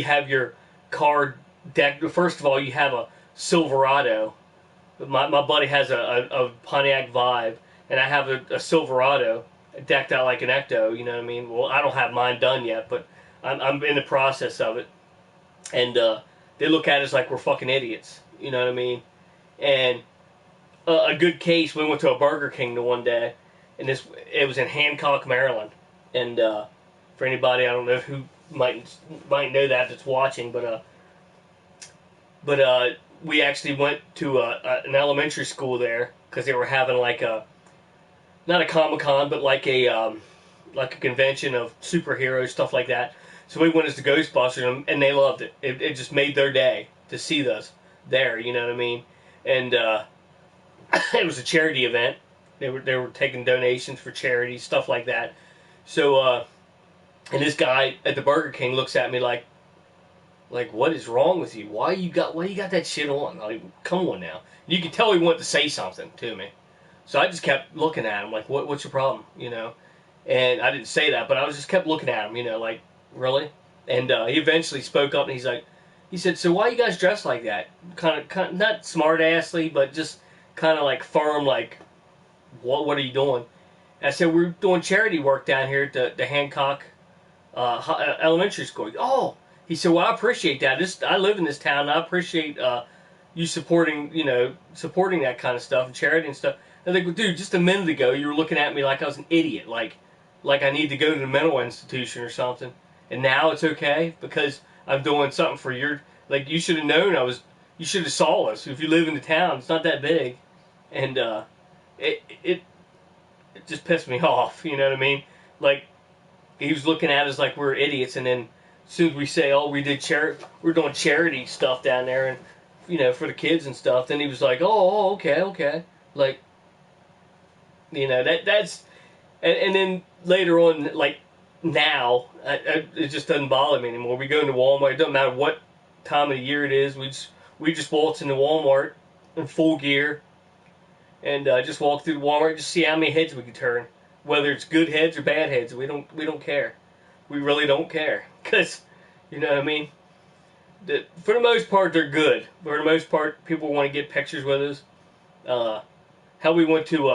have your car decked? First of all, you have a Silverado. My buddy has a Pontiac Vibe, and I have a Silverado decked out like an Ecto, you know what I mean? Well, I don't have mine done yet, but I'm in the process of it. And they look at us like we're fucking idiots, you know what I mean? And a good case, we went to a Burger King the one day, and it was in Hancock, Maryland. And for anybody, I don't know who might know that's watching, but we actually went to an elementary school there, because they were having like not a Comic-Con, but like a convention of superheroes, stuff like that. So we went as the Ghostbusters, and they loved it. It just made their day to see us there, you know what I mean? And it was a charity event. They were taking donations for charity, stuff like that. So And this guy at the Burger King looks at me like, what is wrong with you? Why you got that shit on? Like, come on now. You could tell he wanted to say something to me. So I just kept looking at him like, what's your problem? You know? And I didn't say that, but I was just kept looking at him, you know, like, really? And he eventually spoke up and he said, so why you guys dressed like that? Kind of not smart assly, but just kind of like firm, like, what are you doing? And I said, we're doing charity work down here at the Hancock elementary school. Oh, he said, well, I appreciate that. I live in this town, and I appreciate you supporting that kind of stuff, and charity and stuff. And I think, well, dude, just a minute ago, you were looking at me like I was an idiot, like I need to go to the mental institution or something. And now it's okay because I'm doing something for your, like, you should have known you should have saw us. If you live in the town, it's not that big. And it just pissed me off, you know what I mean? Like, he was looking at us like we're idiots, and then as soon as we say, oh, we're doing charity stuff down there, and, you know, for the kids and stuff, then he was like, oh, okay. Like, you know, that's, and then later on, like, now, it just doesn't bother me anymore. We go into Walmart, it doesn't matter what time of the year it is, we just waltz into Walmart in full gear, and just walk through the Walmart, just see how many heads we can turn. Whether it's good heads or bad heads, we don't care. We really don't care, because, you know what I mean? For the most part, they're good. For the most part, people want to get pictures with us. How we went to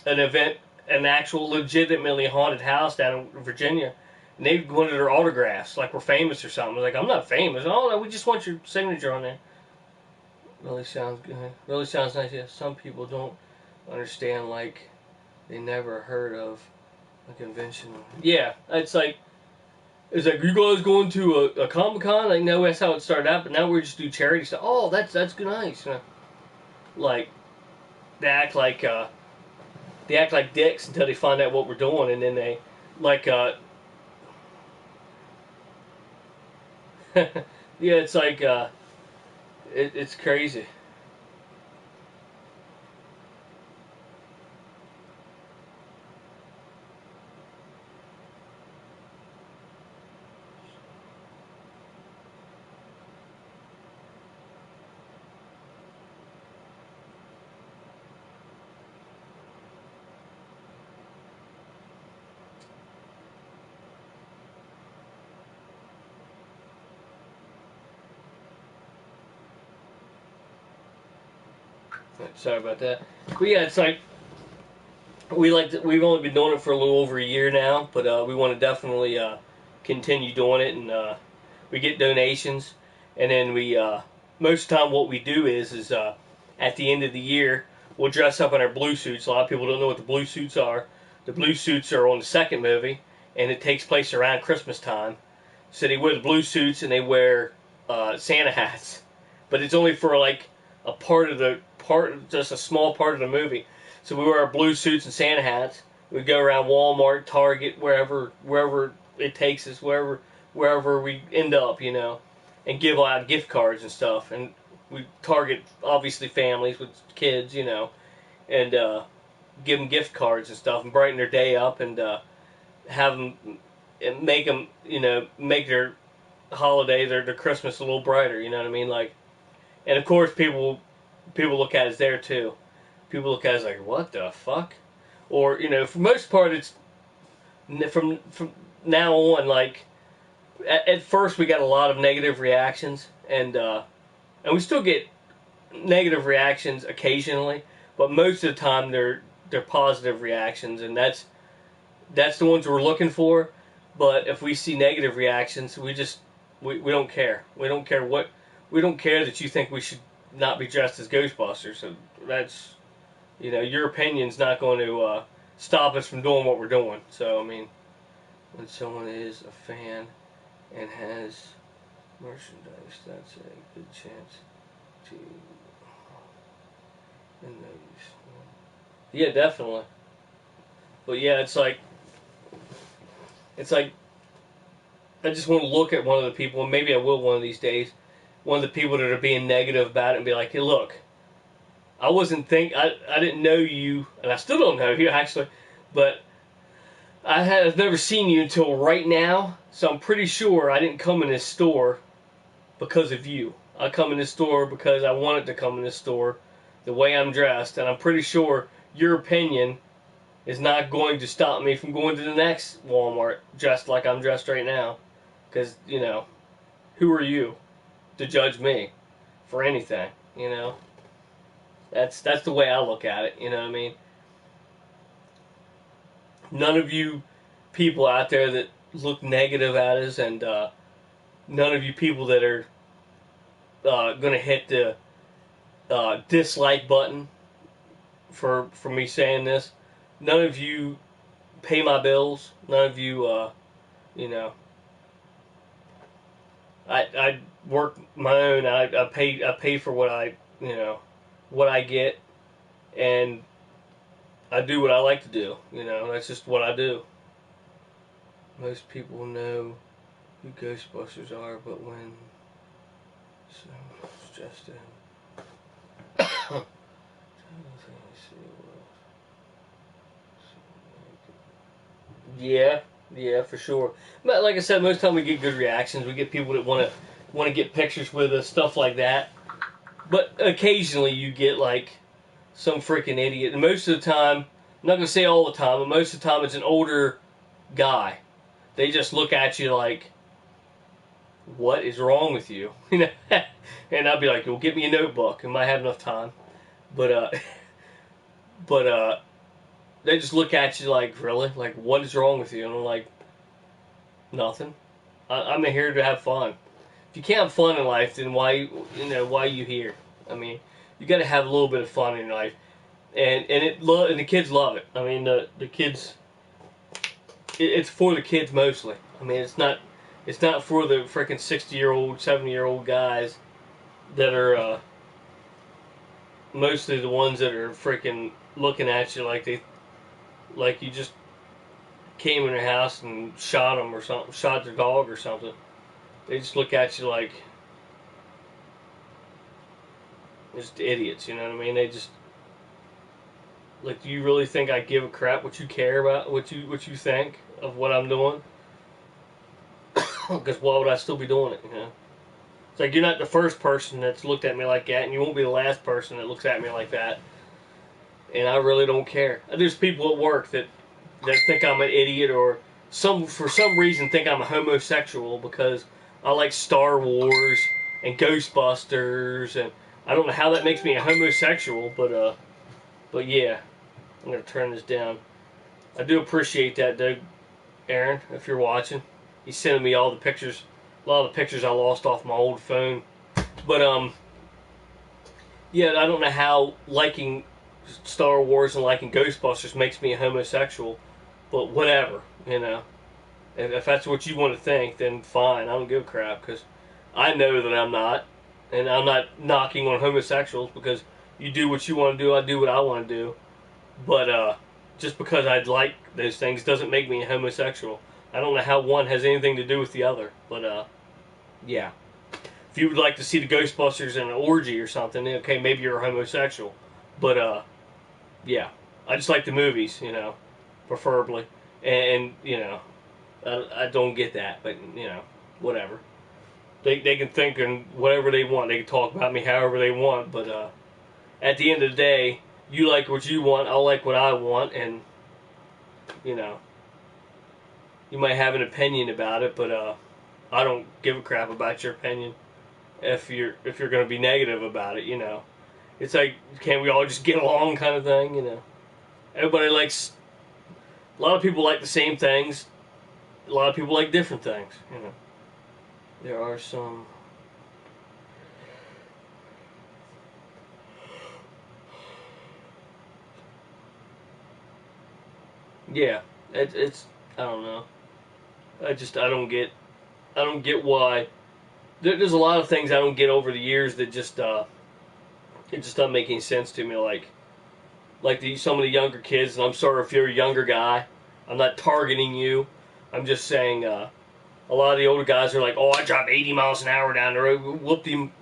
an event, an actual legitimately haunted house down in Virginia, and they wanted our autographs, like we're famous or something. I was like, I'm not famous. Oh no, we just want your signature on there. Really sounds good. Really sounds nice. Yeah, some people don't understand, like, they never heard of a convention. Yeah, it's like you guys going to a Comic-Con? Like, no, that's how it started out, but now we just do charity stuff. Oh, that's good, nice. You know? Like, they act like dicks until they find out what we're doing, and then they, like, yeah, it's like, it's crazy. Sorry about that. But yeah, it's like we've only been doing it for a little over a year now, but we want to definitely continue doing it, and we get donations, and then we most of the time what we do is at the end of the year we'll dress up in our blue suits. A lot of people don't know what the blue suits are. The blue suits are on the second movie, and it takes place around Christmas time. So they wear the blue suits and they wear Santa hats, but it's only for like a just a small part of the movie. So we wear our blue suits and Santa hats. We go around Walmart, Target, wherever it takes us, wherever we end up, you know, and give out gift cards and stuff. And we target obviously families with kids, you know, and give them gift cards and stuff, and brighten their day up, and have them and make them, you know, make their holiday, their Christmas a little brighter. You know what I mean? Like, and of course people look at us there too. People look at us like, what the fuck? Or, you know, for most part, it's from now on, like, at first we got a lot of negative reactions, and we still get negative reactions occasionally, but most of the time they're positive reactions, and that's the ones we're looking for. But if we see negative reactions, we don't care. We don't care that you think we should not be dressed as Ghostbusters. So that's, you know, your opinion's not going to stop us from doing what we're doing. So, I mean, when someone is a fan and has merchandise, that's a good chance to notice. Yeah, definitely. But yeah, it's like I just want to look at one of the people, and maybe I will one of these days, one of the people that are being negative about it, and be like, hey, look, I didn't know you, and I still don't know you, actually, but I've never seen you until right now, so I'm pretty sure I didn't come in this store because of you. I come in this store because I wanted to come in this store the way I'm dressed, and I'm pretty sure your opinion is not going to stop me from going to the next Walmart dressed like I'm dressed right now. Because, you know, who are you to judge me for anything, you know? That's the way I look at it, you know what I mean? None of you people out there that look negative at us, and none of you people that are going to hit the dislike button for me saying this, none of you pay my bills. None of you, you know, I work my own. I pay for what what I get, and I do what I like to do. You know, that's just what I do. Most people know who Ghostbusters are, but when so it's just yeah, yeah, for sure. But like I said, most of the time we get good reactions. We get people that want to get pictures with us, stuff like that. But occasionally you get like some freaking idiot. And most of the time, I'm not gonna say all the time, but most of the time it's an older guy. They just look at you like, "What is wrong with you?" You know. And I'll be like, "Well, get me a notebook. I might have enough time." But but they just look at you like, "Really? Like, what is wrong with you?" And I'm like, "Nothing. I'm here to have fun. If you can't have fun in life, then why are you here? I mean, you got to have a little bit of fun in life." And the kids love it. I mean, the kids, it's for the kids mostly. I mean, it's not for the freaking 60-year-old, 70-year-old guys that are mostly the ones that are freaking looking at you like you just came in their house and shot them or something, shot their dog or something. They just look at you like just idiots. You know what I mean? They just like, do you really think I give a crap what you care about, what you think of what I'm doing? Because why would I still be doing it? You know, it's like you're not the first person that's looked at me like that, and you won't be the last person that looks at me like that. And I really don't care. There's people at work that think I'm an idiot, or for some reason think I'm a homosexual because I like Star Wars and Ghostbusters, and I don't know how that makes me a homosexual, but yeah. I'm going to turn this down. I do appreciate that, Doug. Aaron, if you're watching. He's sending me all the pictures, a lot of the pictures I lost off my old phone. But, yeah, I don't know how liking Star Wars and liking Ghostbusters makes me a homosexual, but whatever, you know. If that's what you want to think, then fine. I don't give a crap, because I know that I'm not. And I'm not knocking on homosexuals, because you do what you want to do, I do what I want to do. But just because I like those things doesn't make me a homosexual. I don't know how one has anything to do with the other. But yeah. If you would like to see the Ghostbusters in an orgy or something, okay, maybe you're a homosexual. But yeah. I just like the movies, you know, preferably. And you know, I don't get that, but, you know, whatever. They can think and whatever they want. They can talk about me however they want, but at the end of the day, you like what you want, I'll like what I want, and, you know, you might have an opinion about it, but I don't give a crap about your opinion if you're going to be negative about it, you know. It's like, can't we all just get along kind of thing, you know. Everybody likes, a lot of people like the same things, a lot of people like different things, you know. There are some... Yeah, it's I don't know. I don't get why. There's a lot of things I don't get over the years that just it just doesn't make any sense to me. Like some of the younger kids, and I'm sorry if you're a younger guy. I'm not targeting you. I'm just saying a lot of the older guys are like, "Oh, I drive 80 miles an hour down the road."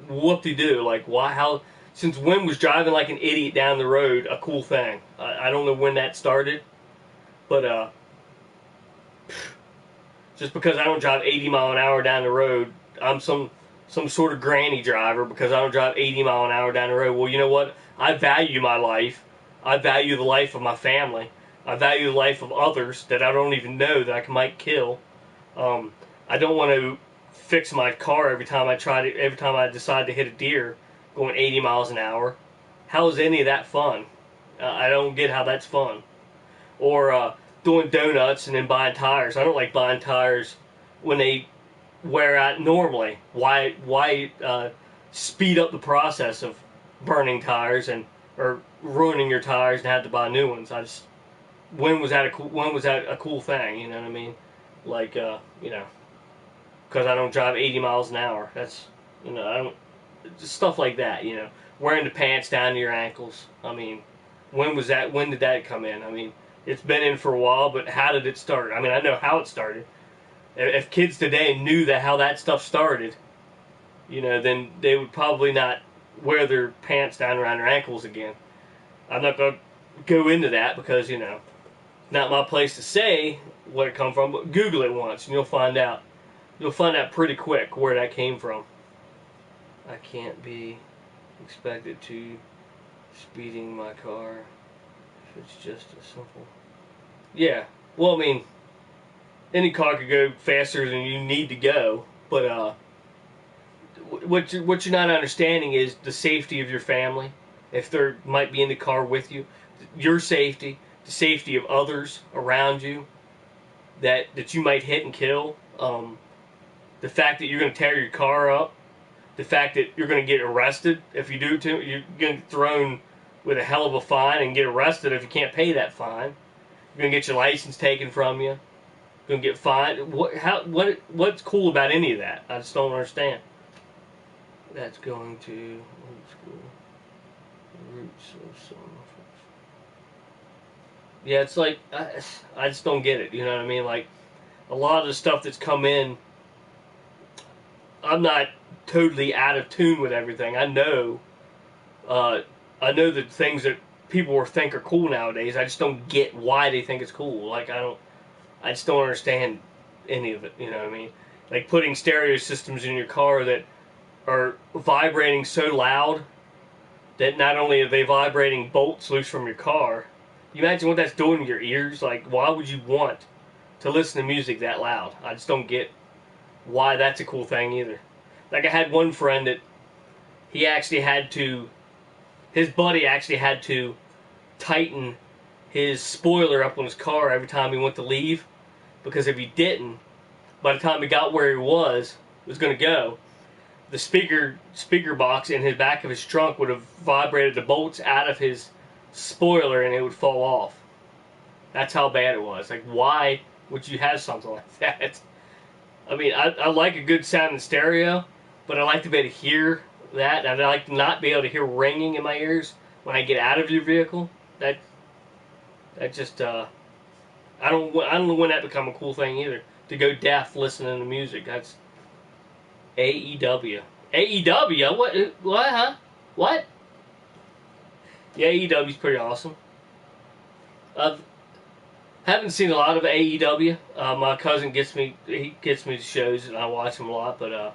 Whoop-de-doo. Like, why? How? Since when was driving like an idiot down the road a cool thing? I don't know when that started. But Just because I don't drive 80 mile an hour down the road, I'm some sort of granny driver because I don't drive 80 mile an hour down the road. Well, you know what? I value my life. I value the life of my family. I value the life of others that I don't even know that I might kill. I don't want to fix my car every time I decide to hit a deer going 80 miles an hour. How is any of that fun? I don't get how that's fun. Or doing donuts and then buying tires. I don't like buying tires when they wear out normally. Why speed up the process of burning tires or ruining your tires and have to buy new ones? When was that a cool thing? You know what I mean? Like because I don't drive 80 miles an hour. That's I don't just stuff like that. Wearing the pants down to your ankles. I mean, when was that? When did that come in? I mean, it's been in for a while, but how did it start? I mean, I know how it started. If kids today knew how that stuff started, then they would probably not wear their pants down around their ankles again. I'm not going to go into that because, not my place to say where it come from, but Google it once and you'll find out. You'll find out pretty quick where that came from. I can't be expected to speeding my car if it's just a simple... Yeah, well, I mean, any car could go faster than you need to go, but what you're not understanding is the safety of your family. If they might be in the car with you, your safety, the safety of others around you that you might hit and kill. The fact that you're going to tear your car up, the fact that you're going to get arrested if you do too. You're going to get thrown with a hell of a fine and get arrested if you can't pay that fine. You're going to get your license taken from you. You're going to get fined. What's cool about any of that? I just don't understand. That's going to old school roots of some. Yeah, it's like I just don't get it. You know what I mean? Like a lot of the stuff that's come in, I'm not totally out of tune with everything. I know the things that people think are cool nowadays. I just don't get why they think it's cool. Like I just don't understand any of it. You know what I mean? Like putting stereo systems in your car that are vibrating so loud that not only are they vibrating bolts loose from your car, you imagine what that's doing to your ears. Like, why would you want to listen to music that loud? I just don't get why that's a cool thing either. Like I had one friend that his buddy actually had to tighten his spoiler up on his car every time he went to leave, because if he didn't, by the time he got where he was going to go, the speaker box in his back of his trunk would have vibrated the bolts out of his spoiler and it would fall off. That's how bad it was. Like, why would you have something like that? I mean, I like a good sound in stereo, but I like to be able to hear that, and I like to not be able to hear ringing in my ears when I get out of your vehicle. That just I don't know when that become a cool thing either. To go deaf listening to music. That's AEW. AEW? What? Huh? What? Yeah, AEW's pretty awesome. Haven't seen a lot of AEW. My cousin gets me to shows and I watch them a lot. But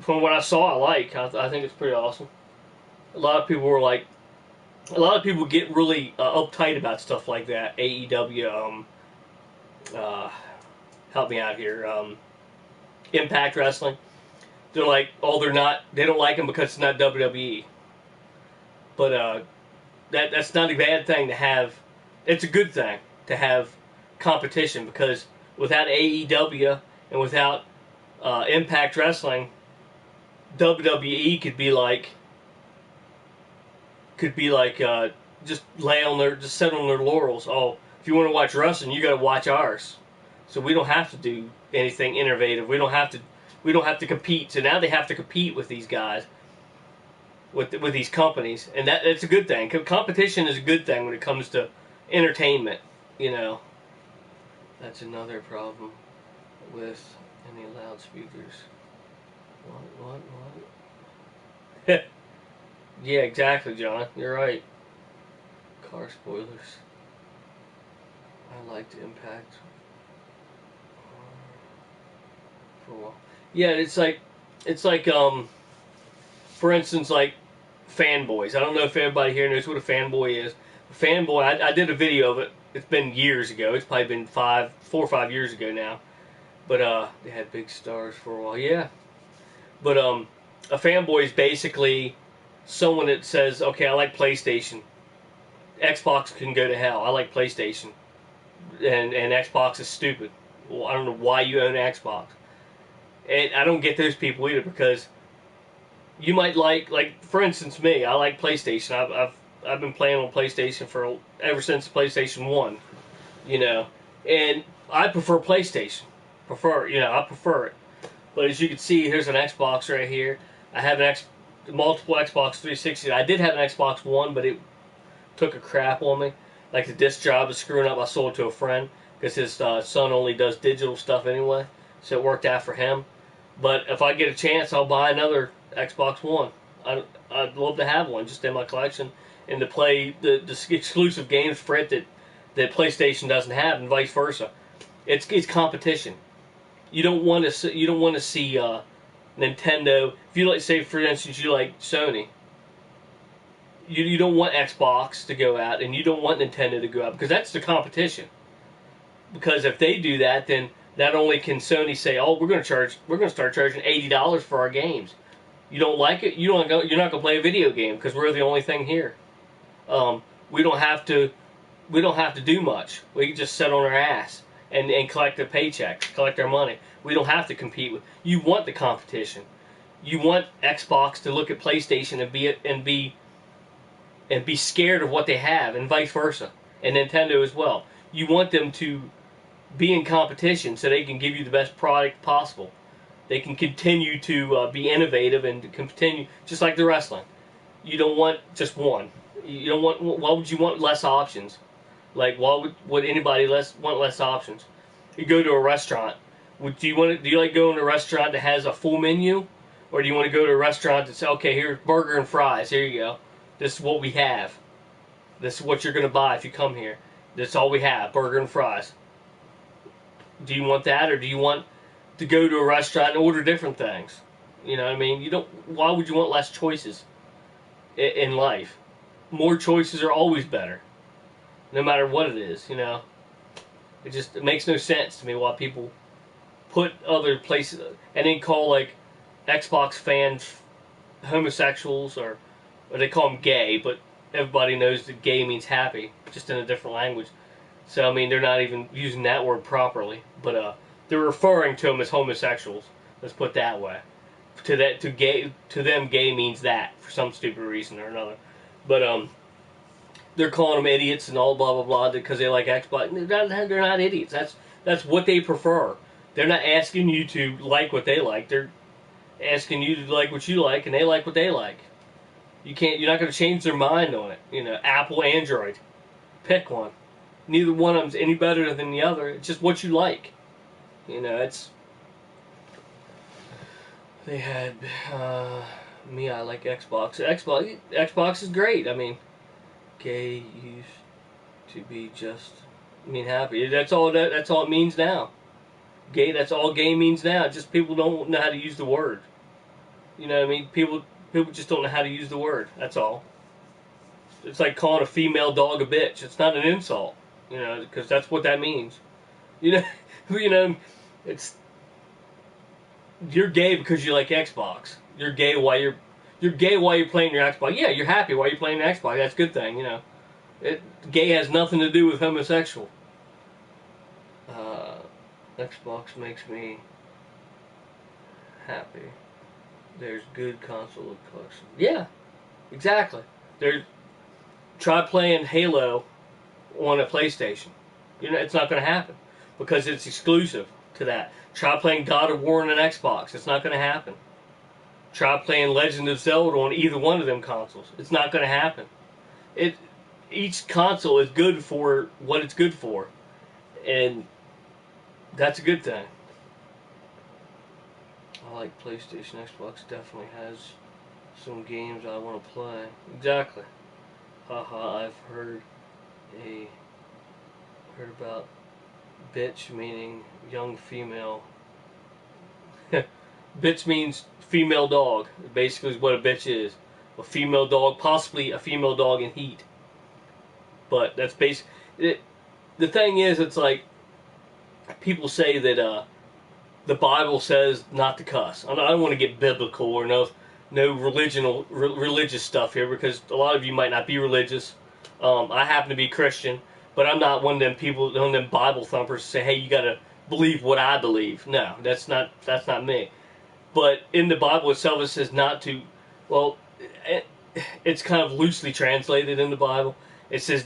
from what I saw, I think it's pretty awesome. A lot of people get really uptight about stuff like that. AEW. Help me out here. Impact Wrestling. They're like, oh, they don't like them because it's not WWE. But that's not a bad thing to have. It's a good thing to have competition, because without AEW and without Impact Wrestling, WWE could be like just sit on their laurels. Oh, if you want to watch wrestling, you got to watch ours. So we don't have to do anything innovative. We don't have to compete. So now they have to compete with these guys, with these companies, and that's a good thing. Competition is a good thing when it comes to entertainment. That's another problem with any loudspeakers. What? Yeah, exactly, John. You're right. Car spoilers. I like to impact for a while. Yeah, it's like for instance, like fanboys. I don't know if everybody here knows what a fanboy is. A fanboy, I did a video of it. It's been years ago. It's probably been 4 or 5 years ago now. But they had big stars for a while. Yeah. But a fanboy is basically someone that says, okay, I like PlayStation. Xbox can go to hell. I like PlayStation. And Xbox is stupid. Well, I don't know why you own an Xbox. And I don't get those people either, because you might like for instance me. I like PlayStation. I've been playing on PlayStation for ever since PlayStation 1. You know, and I prefer PlayStation. I prefer it. But as you can see, here's an Xbox right here. I have multiple Xbox 360. I did have an Xbox One, but it took a crap on me. Like the disc job was screwing up. I sold it to a friend because his son only does digital stuff anyway, so it worked out for him. But if I get a chance, I'll buy another Xbox One. I'd love to have one just in my collection and to play the exclusive games for it that PlayStation doesn't have, and vice versa. It's competition. You don't want to see Nintendo. If you like, say for instance, you like Sony. You don't want Xbox to go out, and you don't want Nintendo to go out, because that's the competition. Because if they do that, then not only can Sony say, "Oh, we're going to start charging $80 for our games." You don't like it? You're not going to play a video game because we're the only thing here. We don't have to do much. We can just sit on our ass and collect the paychecks, collect our money. We don't have to compete with. You want the competition. You want Xbox to look at PlayStation and be scared of what they have, and vice versa, and Nintendo as well. You want them to be in competition so they can give you the best product possible. They can continue to be innovative and continue, just like the wrestling. You don't want just one. You don't want. Why would you want less options? Like, why would anybody want less options? You go to a restaurant. Do you like going to a restaurant that has a full menu, or do you want to go to a restaurant that says, okay, here's burger and fries. Here you go. This is what we have. This is what you're going to buy if you come here. That's all we have, burger and fries. Do you want that, or do you want to go to a restaurant and order different things? You know what I mean? You don't. Why would you want less choices in life? More choices are always better, no matter what it is. You know, it makes no sense to me why people put other places and then call like Xbox fans homosexuals, or they call them gay, but everybody knows that gay means happy, just in a different language. So I mean, they're not even using that word properly, but they're referring to them as homosexuals. Let's put it that way. To them, gay means that for some stupid reason or another. But they're calling them idiots and all blah blah blah because they like Xbox. They're not idiots. That's what they prefer. They're not asking you to like what they like. They're asking you to like what you like, and they like what they like. You're not going to change their mind on it. You know, Apple, Android, pick one. Neither one of them's any better than the other. It's just what you like. You know, they had me. I like Xbox. Xbox is great. I mean, gay used to be just happy. That's all it means now. Gay. That's all gay means now. Just people don't know how to use the word. You know what I mean? People just don't know how to use the word. That's all. It's like calling a female dog a bitch. It's not an insult. You know, because that's what that means. You know, you're gay because you like Xbox. You're gay while you're playing your Xbox. Yeah, you're happy while you're playing your Xbox. That's a good thing. You know, gay has nothing to do with homosexual. Xbox makes me happy. There's good console collection. Yeah, exactly. Try playing Halo on a PlayStation. You know, it's not going to happen because it's exclusive to that. Try playing God of War on an Xbox. It's not going to happen. Try playing Legend of Zelda on either one of them consoles. It's not going to happen. Each console is good for what it's good for, and that's a good thing. I like PlayStation. Xbox definitely has some games I want to play. Exactly. Haha, I've heard about bitch meaning young female. Bitch means female dog. Basically, is what a bitch is. A female dog, possibly a female dog in heat. But that's basically. The thing is, it's like people say that the Bible says not to cuss. I don't want to get biblical or no religious stuff here, because a lot of you might not be religious. I happen to be Christian, but I'm not one of them people, one of them Bible thumpers who say, "Hey, you got to believe what I believe." No, that's not me. But in the Bible itself, it says not to. Well, it's kind of loosely translated in the Bible. It says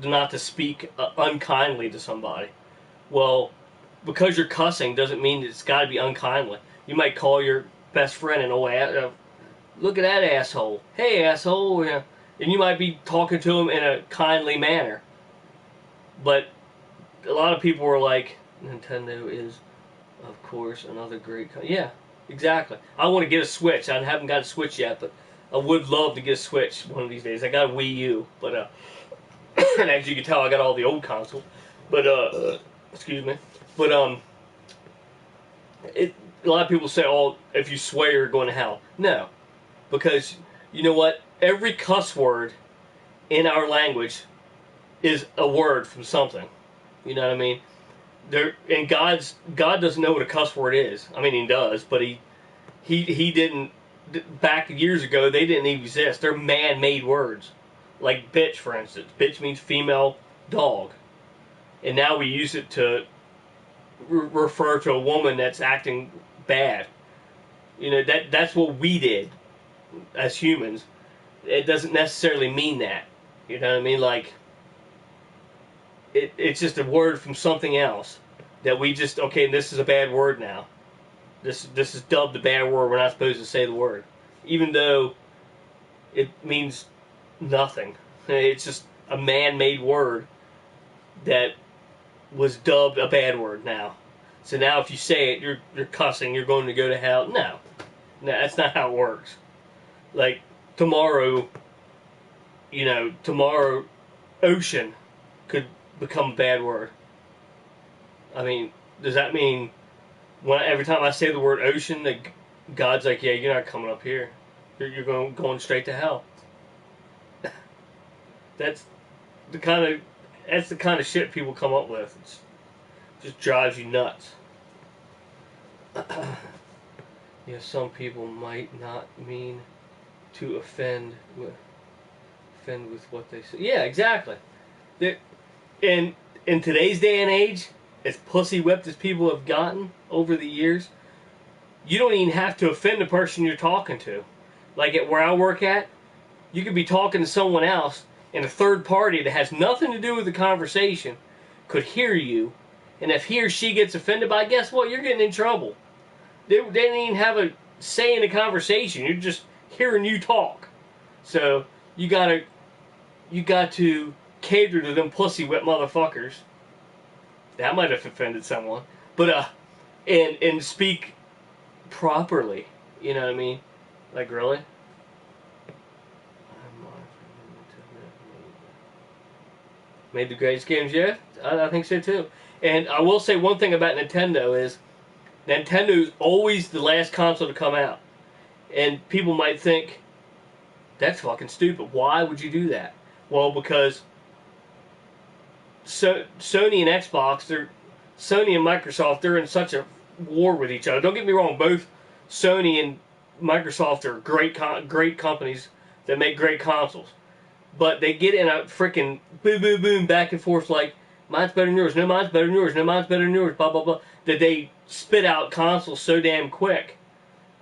not to speak unkindly to somebody. Well, because you're cussing doesn't mean it's got to be unkindly. You might call your best friend and look at that asshole. Hey, asshole. And you might be talking to him in a kindly manner. But a lot of people are like, Nintendo is, of course, another great... Yeah, exactly. I want to get a Switch. I haven't got a Switch yet, but I would love to get a Switch one of these days. I got a Wii U, but and as you can tell, I got all the old consoles. But excuse me. But a lot of people say, "Oh, if you swear, you're going to hell." No, because you know what? Every cuss word in our language is a word from something. You know what I mean? And God doesn't know what a cuss word is. I mean, He does, but he didn't. Back years ago, they didn't even exist. They're man-made words, like bitch, for instance. Bitch means female dog, and now we use it to refer to a woman that's acting bad. You know, that's what we did as humans. It doesn't necessarily mean that. You know what I mean? Like, it's just a word from something else that we just, okay, this is a bad word now. This is dubbed a bad word. We're not supposed to say the word, even though it means nothing. It's just a man-made word that was dubbed a bad word now. So now if you say it, you're cussing, you're going to go to hell. No, that's not how it works. Like, tomorrow, ocean could become a bad word. I mean, does that mean every time I say the word ocean, that God's like, yeah, you're not coming up here. You're going straight to hell. That's the kind of shit people come up with. It just drives you nuts. Yeah, some people might not mean to offend with what they say. Yeah, exactly. In today's day and age, as pussy whipped as people have gotten over the years, you don't even have to offend the person you're talking to. Like at where I work at, you could be talking to someone else, and a third party that has nothing to do with the conversation could hear you, and if he or she gets offended by, guess what? You're getting in trouble. They didn't even have a say in the conversation. You're just hearing you talk. So you got to cater to them pussy whip motherfuckers. That might have offended someone, but and speak properly. You know what I mean? Like, really? Made the greatest games yet? I think so too. And I will say one thing about Nintendo is Nintendo's always the last console to come out. And people might think, that's fucking stupid. Why would you do that? Well, because Sony and Xbox, Sony and Microsoft, they're in such a war with each other. Don't get me wrong, both Sony and Microsoft are great companies that make great consoles. But they get in a freaking boom, boom, boom, back and forth like, mine's better than yours, no, mine's better than yours, no, mine's better than yours, blah, blah, blah. That they spit out consoles so damn quick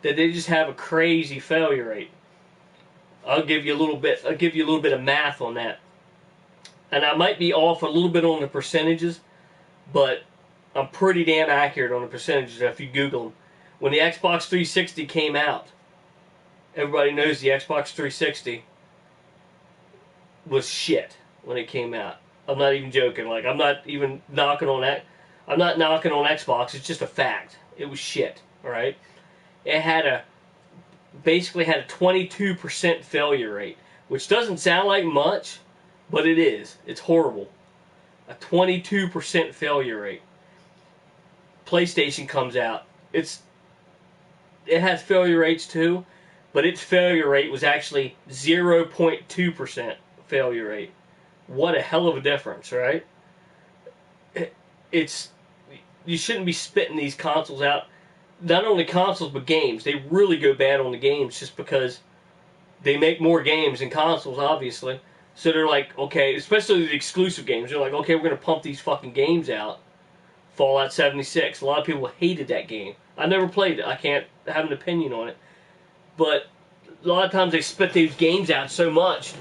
that they just have a crazy failure rate. I'll give you a little bit of math on that. And I might be off a little bit on the percentages, but I'm pretty damn accurate on the percentages if you Google them. When the Xbox 360 came out, everybody knows the Xbox 360 was shit when it came out. I'm not even joking. Like, I'm not even knocking on that. I'm not knocking on Xbox. It's just a fact. It was shit. All right. It basically had a 22% failure rate, which doesn't sound like much, but it is. It's horrible. A 22% failure rate. PlayStation comes out. It's it has failure rates too, but its failure rate was actually 0.2% failure rate. What a hell of a difference, right? It's you shouldn't be spitting these consoles out. Not only consoles but games. They really go bad on the games just because they make more games than consoles, obviously. So they're like, okay, especially the exclusive games. They're like, okay, we're gonna pump these fucking games out. Fallout 76. A lot of people hated that game. I never played it. I can't have an opinion on it. But a lot of times they spit these games out so much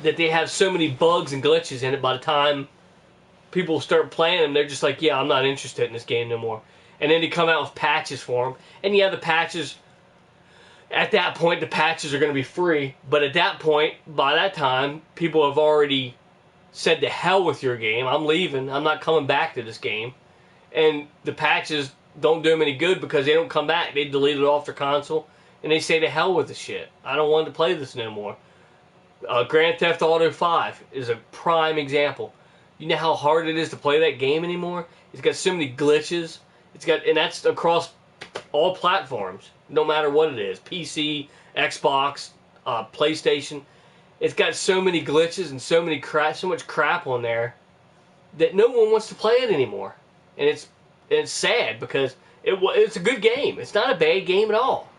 that they have so many bugs and glitches in it. By the time people start playing them, they're just like, yeah, I'm not interested in this game no more. And then they come out with patches for them. And yeah, the patches, at that point, the patches are going to be free. But at that point, by that time, people have already said to hell with your game. I'm leaving. I'm not coming back to this game. And the patches don't do them any good because they don't come back. They delete it off their console. And they say to hell with the shit. I don't want to play this no more. Grand Theft Auto 5 is a prime example. You know how hard it is to play that game anymore? It's got so many glitches. And that's across all platforms, no matter what it is. PC, Xbox, PlayStation. It's got so many glitches and so much crap on there that no one wants to play it anymore. And it's sad because it's a good game. It's not a bad game at all.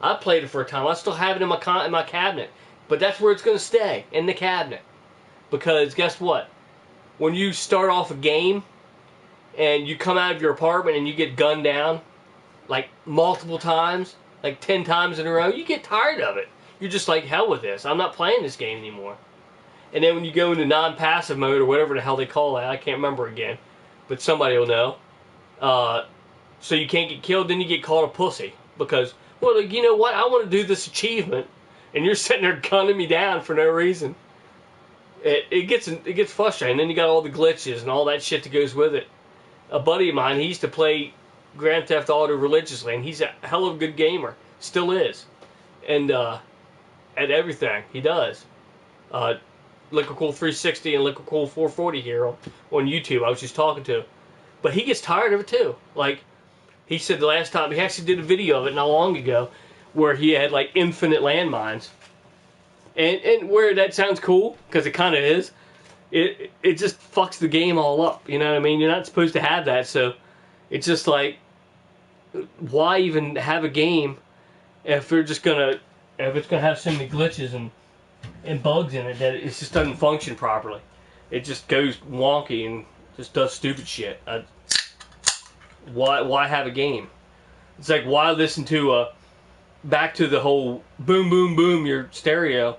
I played it for a time. I still have it in my cabinet. But that's where it's going to stay, in the cabinet. Because guess what? When you start off a game and you come out of your apartment and you get gunned down like multiple times, like 10 times in a row, you get tired of it. You're just like, hell with this. I'm not playing this game anymore. And then when you go into non-passive mode or whatever the hell they call it, I can't remember again, but somebody will know. So you can't get killed, then you get called a pussy. Because, well, you know what? I want to do this achievement. And you're sitting there gunning me down for no reason. It gets frustrating. And then you got all the glitches and all that shit that goes with it. A buddy of mine, he used to play Grand Theft Auto religiously, and he's a hell of a good gamer. Still is. And at everything he does. Liquid Cool 360 and Liquid Cool 440 here on YouTube. I was just talking to him. But he gets tired of it too. Like, he said the last time, he actually did a video of it not long ago, where he had like infinite landmines, and where that sounds cool because it kind of is. It just fucks the game all up. You know what I mean? You're not supposed to have that, so it's just like, why even have a game if it's gonna have so many glitches and bugs in it that it just doesn't function properly. It just goes wonky and just does stupid shit. Why have a game? It's like, why listen to back to the whole boom boom boom your stereo.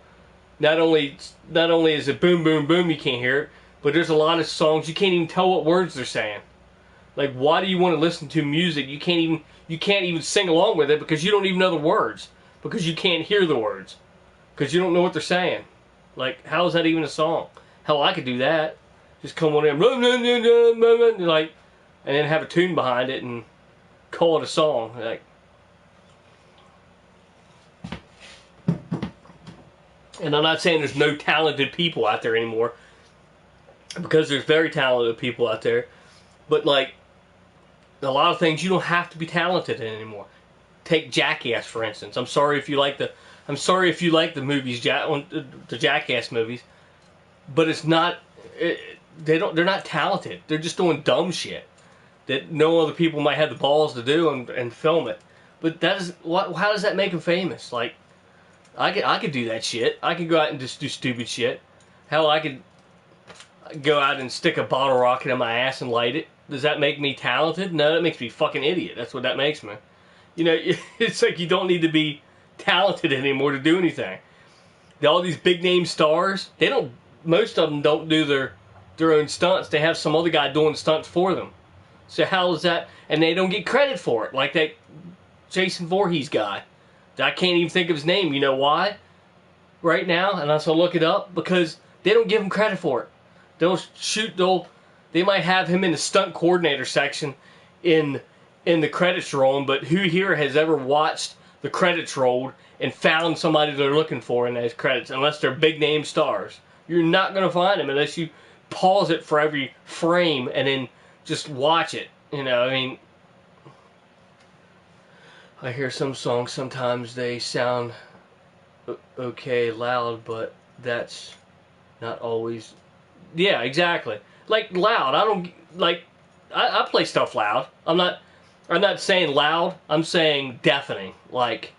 Not only is it boom boom boom you can't hear it, but there's a lot of songs you can't even tell what words they're saying. Like, why do you want to listen to music you can't even sing along with it because you don't even know the words, because you can't hear the words, because you don't know what they're saying. Like, how is that even a song? Hell, I could do that. Just come on in, like, and then have a tune behind it and call it a song. Like, and I'm not saying there's no talented people out there anymore, because there's very talented people out there. But like, a lot of things you don't have to be talented in anymore. Take Jackass for instance. I'm sorry if you like the movies, the Jackass movies, but it's not. They're not talented. They're just doing dumb shit that no other people might have the balls to do and film it. But how does that make them famous? Like, I could do that shit. I could go out and just do stupid shit. Hell, I could go out and stick a bottle rocket in my ass and light it. Does that make me talented? No, that makes me a fucking idiot. That's what that makes me. You know, it's like you don't need to be talented anymore to do anything. All these big name stars, most of them don't do their own stunts. They have some other guy doing stunts for them. So how is that? And they don't get credit for it. Like that Jason Voorhees guy. I can't even think of his name. You know why? Right now, and I'll look it up, because they don't give him credit for it. They might have him in the stunt coordinator section in the credits rolling, but who here has ever watched the credits rolled and found somebody they're looking for in those credits, unless they're big name stars? You're not going to find them unless you pause it for every frame and then just watch it. You know, I mean, I hear some songs, sometimes they sound okay loud, but that's not always. Yeah, exactly. Like loud. I don't like. I play stuff loud. I'm not saying loud. I'm saying deafening. Like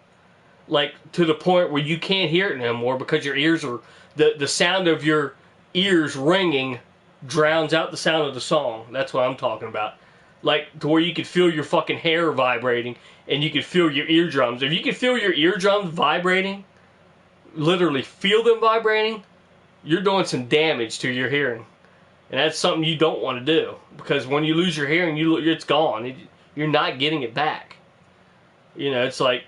to the point where you can't hear it anymore because your ears are the sound of your ears ringing drowns out the sound of the song. That's what I'm talking about. Like to where you could feel your fucking hair vibrating and you could feel your eardrums. If you could feel your eardrums vibrating, literally feel them vibrating, you're doing some damage to your hearing. And that's something you don't want to do because when you lose your hearing, it's gone. You're not getting it back. You know, it's like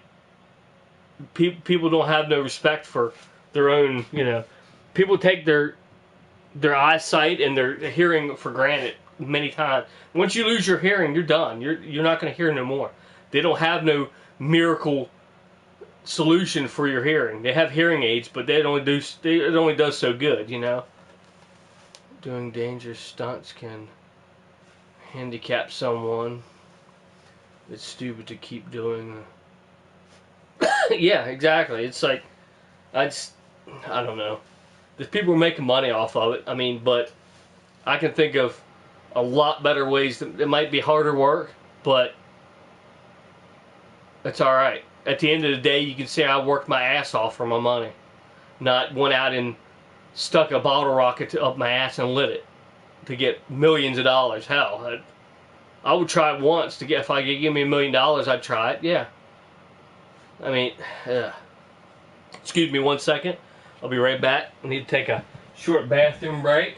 people don't have no respect for their own. You know, people take their eyesight and their hearing for granted many times. Once you lose your hearing, you're done. You're not going to hear no more. They don't have no miracle solution for your hearing. They have hearing aids, but it only does so good. You know. Doing dangerous stunts can handicap someone. It's stupid to keep doing. Yeah, exactly. It's like, I don't know. There's people making money off of it. I mean, but I can think of a lot better ways. It might be harder work, but it's all right. At the end of the day, you can say I worked my ass off for my money, not went out and stuck a bottle rocket up my ass and lit it to get millions of dollars. Hell, I would try it once to get. If I could give me $1 million, I'd try it. Yeah. I mean, excuse me 1 second. I'll be right back. I need to take a short bathroom break.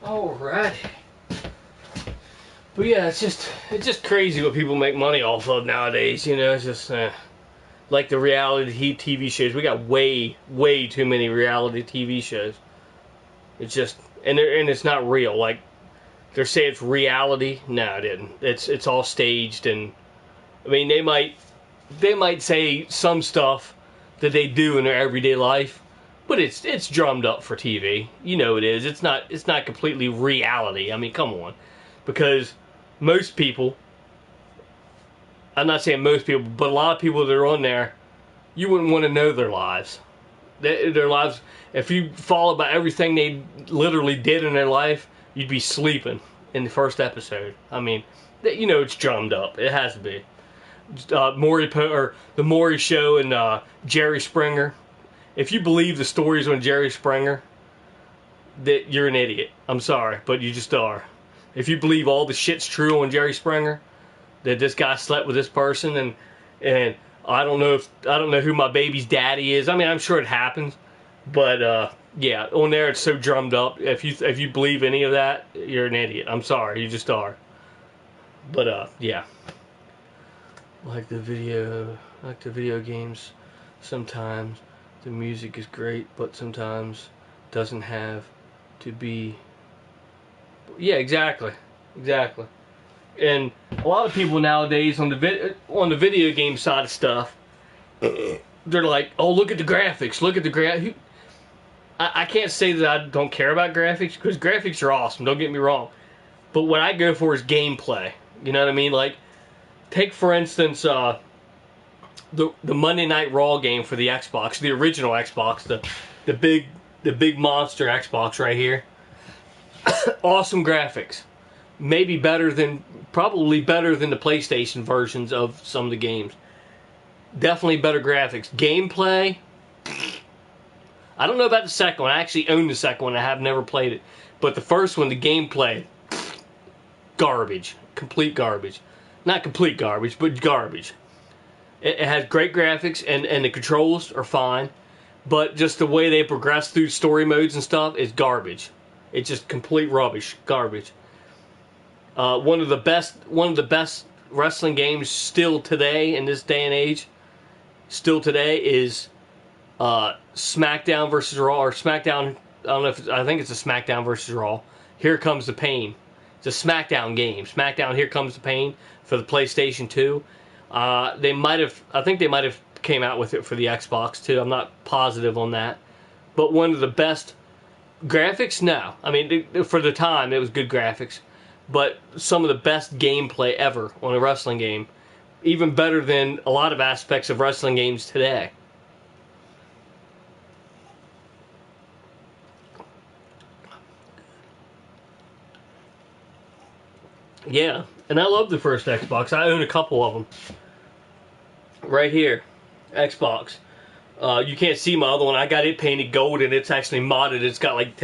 Alright. But yeah, it's just crazy what people make money off of nowadays. You know, it's just like the reality TV shows. We got way too many reality TV shows. It's just and it's not real. Like they're saying it's reality. No, it didn't. It's all staged, and I mean they might say some stuff that they do in their everyday life, but it's drummed up for TV. You know it is. It's not completely reality. I mean, come on, because most people, I'm not saying most people, but a lot of people that are on there, you wouldn't want to know their lives. Their lives, if you follow about everything they literally did in their life, you'd be sleeping in the first episode. I mean, you know it's drummed up. It has to be. The Maury Show and Jerry Springer. If you believe the stories on Jerry Springer, that you're an idiot. I'm sorry, but you just are. If you believe all the shit's true on Jerry Springer, that this guy slept with this person and I don't know who my baby's daddy is. I mean, I'm sure it happens, but yeah, on there it's so drummed up. If you believe any of that, you're an idiot. I'm sorry, you just are. But yeah, like the video games. Sometimes the music is great, but sometimes doesn't have to be. Yeah, exactly. And a lot of people nowadays on the video game side of stuff, they're like, "Oh, look at the graphics! Look at the I can't say that I don't care about graphics because graphics are awesome. Don't get me wrong, but what I go for is gameplay. You know what I mean? Like, take for instance the Monday Night Raw game for the Xbox, the original Xbox, the big monster Xbox right here. Awesome graphics. Maybe probably better than the PlayStation versions of some of the games. Definitely better graphics. Gameplay, I don't know about the second one. I actually own the second one. I have never played it. But the first one, the gameplay, garbage. Complete garbage. Not complete garbage, but garbage. It has great graphics and the controls are fine. but just the way they progress through story modes and stuff is garbage. It's just complete rubbish, garbage. One of the best wrestling games still today in this day and age, still today is SmackDown versus Raw, or SmackDown. I think it's a SmackDown versus Raw. Here Comes the Pain. It's a SmackDown game. SmackDown Here Comes the Pain for the PlayStation 2. I think they might have came out with it for the Xbox too. I'm not positive on that. But one of the best graphics, no. I mean, for the time, it was good graphics. But some of the best gameplay ever on a wrestling game. Even better than a lot of aspects of wrestling games today. Yeah, and I love the first Xbox. I own a couple of them. Right here, Xbox. You can't see my other one. I got it painted gold, and it's actually modded. It's got like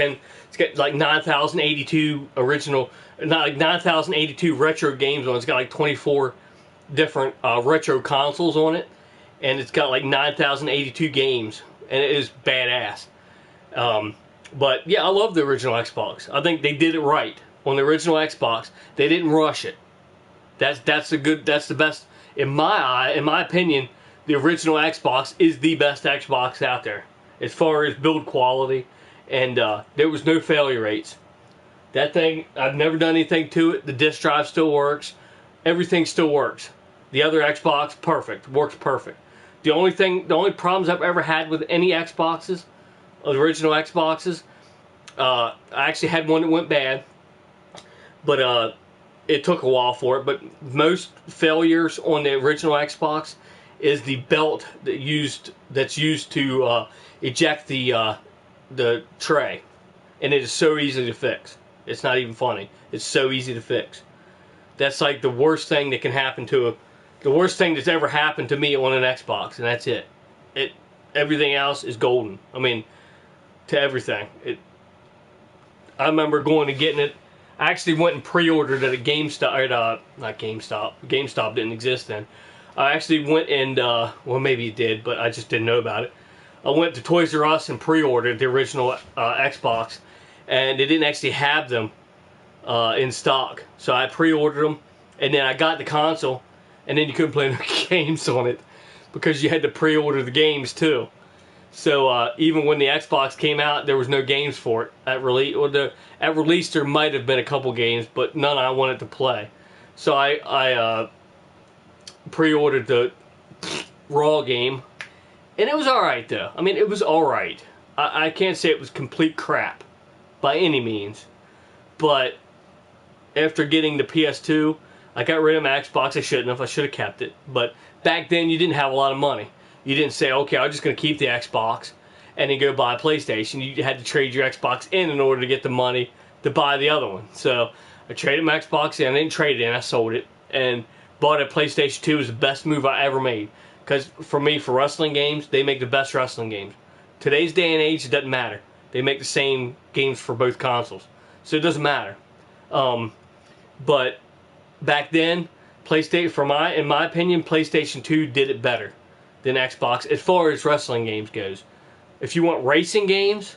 9,082 original, not like 9,082 retro games on it. It's got like 24 different retro consoles on it, and it's got like 9,082 games, and it is badass. But yeah, I love the original Xbox. I think they did it right on the original Xbox. They didn't rush it. That's the best in my opinion. The original Xbox is the best Xbox out there as far as build quality, and there was no failure rates. That thing, I've never done anything to it. The disk drive still works. Everything still works. The other Xbox, perfect. Works perfect. The only problems I've ever had with any Xboxes, the original Xboxes, I actually had one that went bad, but it took a while for it. But most failures on the original Xbox is the belt that's used to eject the tray, and it is so easy to fix. It's not even funny. It's so easy to fix. That's like the worst thing that can happen the worst thing that's ever happened to me on an Xbox, and that's it. Everything else is golden. I mean, to everything. I remember going and getting it. I actually went and pre-ordered at a GameStop. Not GameStop. GameStop didn't exist then. I actually went and, well, maybe it did, but I just didn't know about it. I went to Toys R Us and pre-ordered the original Xbox, and they didn't actually have them in stock. So I pre-ordered them, and then I got the console, and then you couldn't play no games on it because you had to pre-order the games too. So even when the Xbox came out, there was no games for it at release. At release, there might have been a couple games, but none I wanted to play. So I pre-ordered the Raw game, and it was alright though. I mean, it was alright. I can't say it was complete crap by any means, but after getting the PS2, I got rid of my Xbox. I shouldn't have. I should have kept it. But back then, you didn't have a lot of money. You didn't say, okay, I'm just going to keep the Xbox and then go buy a PlayStation. You had to trade your Xbox in order to get the money to buy the other one. So I traded my Xbox in. I didn't trade it in. I sold it and bought a PlayStation 2. It was the best move I ever made. Because for me, for wrestling games, they make the best wrestling games. Today's day and age, it doesn't matter. They make the same games for both consoles. So it doesn't matter. But back then, in my opinion, PlayStation 2 did it better than Xbox as far as wrestling games goes. If you want racing games,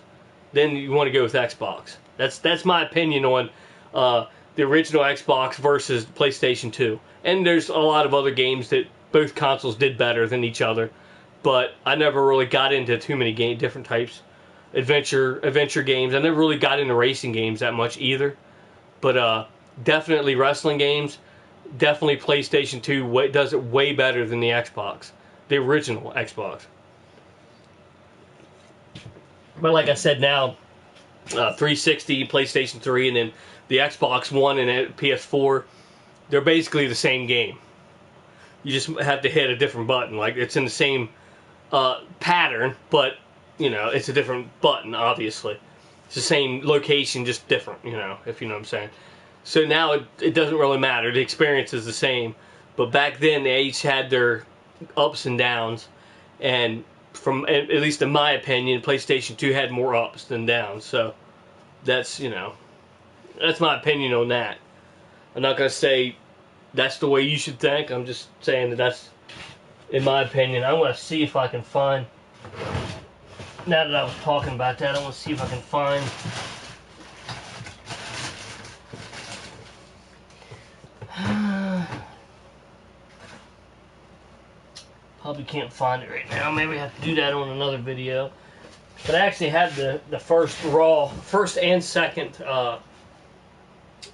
then you want to go with Xbox. That's my opinion on the original Xbox versus PlayStation 2. And there's a lot of other games that both consoles did better than each other, but I never really got into too many different types. Adventure games. I never really got into racing games that much either. But definitely wrestling games. Definitely PlayStation 2 does it way better than the Xbox. The original Xbox. But like I said, now 360, PlayStation 3, and then the Xbox One and PS4, they're basically the same game. You just have to hit a different button. Like, it's in the same pattern, but, you know, it's a different button, obviously. It's the same location, just different, you know, if you know what I'm saying. So now it doesn't really matter. The experience is the same. But back then, they each had their ups and downs. And at least in my opinion, PlayStation 2 had more ups than downs. So that's, you know, that's my opinion on that. I'm not going to say that's the way you should think. I'm just saying that that's, in my opinion. I want to see if I can find now that I was talking about that, I want to see if I can find. Probably can't find it right now. Maybe I have to do that on another video. But I actually had the first and second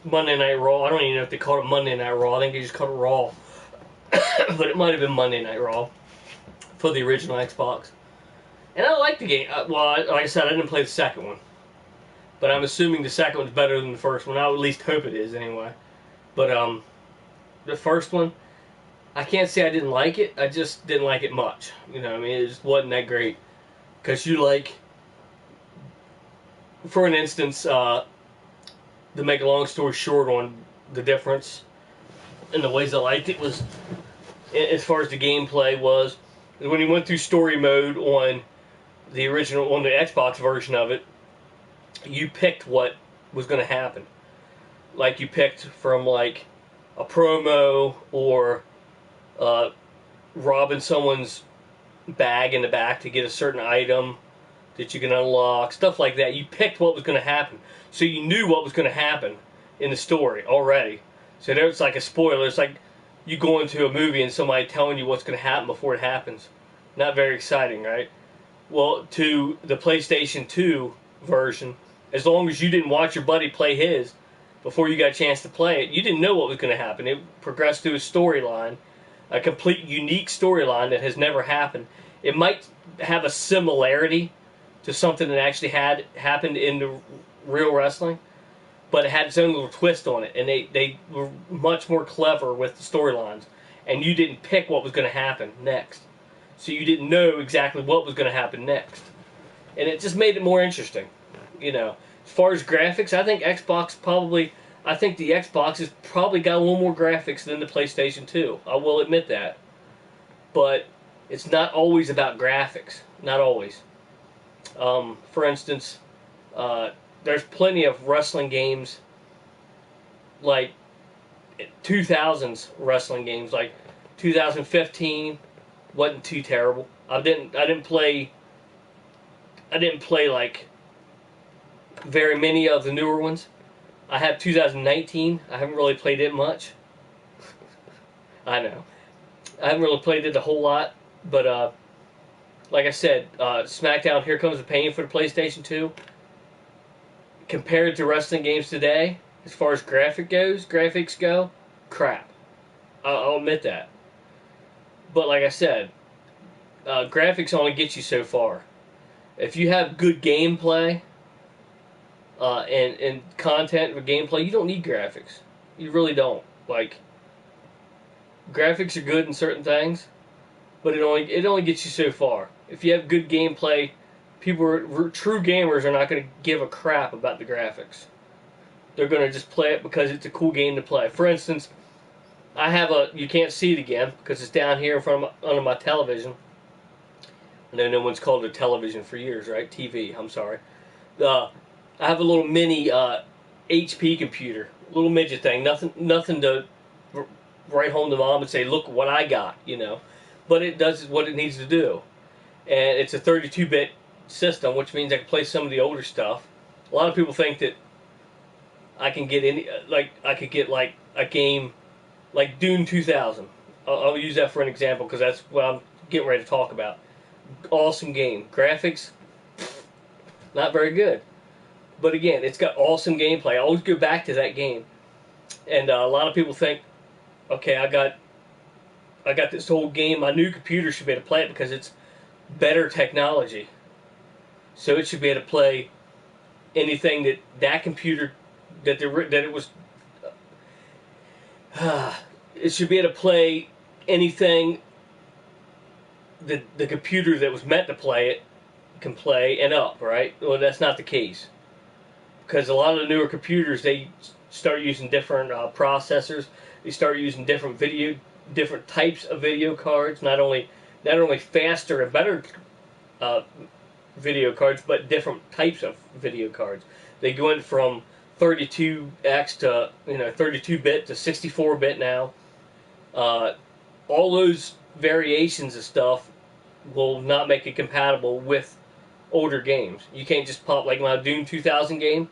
Monday Night Raw. I don't even know if they called it Monday Night Raw. I think they just called it Raw. But it might have been Monday Night Raw for the original Xbox. And I like the game. Well, like I said, I didn't play the second one. But I'm assuming the second one's better than the first one. I would at least hope it is anyway. But the first one, I can't say I didn't like it. I just didn't like it much. You know what I mean? It just wasn't that great. Because you like, for an instance, to make a long story short on the difference in the ways I liked it was, as far as the gameplay was, when you went through story mode on the original, on the Xbox version of it, you picked what was going to happen. Like you picked from like a promo or robbing someone's bag in the back to get a certain item that you can unlock, stuff like that. You picked what was going to happen, so you knew what was going to happen in the story already. So there's like a spoiler. It's like you go into a movie and somebody telling you what's going to happen before it happens. Not very exciting, right? Well, to the PlayStation 2 version, as long as you didn't watch your buddy play his before you got a chance to play it, you didn't know what was going to happen. It progressed through a storyline, a complete unique storyline that has never happened. It might have a similarity to something that actually had happened in the real wrestling, but it had its own little twist on it, and they were much more clever with the storylines, and you didn't pick what was going to happen next. So you didn't know exactly what was going to happen next. And it just made it more interesting. You know, as far as graphics, I think the Xbox has probably got a little more graphics than the PlayStation 2. I will admit that. But it's not always about graphics. Not always. For instance, there's plenty of wrestling games, like 2000s wrestling games, like 2015 wasn't too terrible. I didn't play like very many of the newer ones. I have 2019. I haven't really played it much. I know. I haven't really played it a whole lot, but like I said, SmackDown Here Comes the Pain for the PlayStation 2, compared to wrestling games today, as far as graphics go, crap. I'll admit that. But like I said, graphics only get you so far. If you have good gameplay and content for gameplay, you don't need graphics. You really don't. Like, graphics are good in certain things, but it only gets you so far. If you have good gameplay, true gamers are not going to give a crap about the graphics. They're going to just play it because it's a cool game to play. For instance, I have you can't see it again because it's down here in front of under my television. I know no one's called it a television for years, right? TV, I'm sorry. I have a little mini HP computer, little midget thing. Nothing to write home to mom and say, look what I got, you know. But it does what it needs to do. And it's a 32-bit system, which means I can play some of the older stuff. A lot of people think that I can get I could get like a game like Dune 2000. I'll use that for an example because that's what I'm getting ready to talk about. Awesome game. Graphics, not very good. But again, it's got awesome gameplay. I always go back to that game. And a lot of people think, okay, I got this whole game. My new computer should be able to play it because it's better technology. So it should be able to play anything that computer that it was. It should be able to play anything that the computer that was meant to play it can play and up, right? Well, that's not the case. Because a lot of the newer computers, they start using different processors. They start using different types of video cards. Not only faster and better video cards, but different types of video cards. They go in from 32x to 32-bit to 64-bit now. All those variations of stuff will not make it compatible with older games. You can't just pop, like my Doom 2000 game.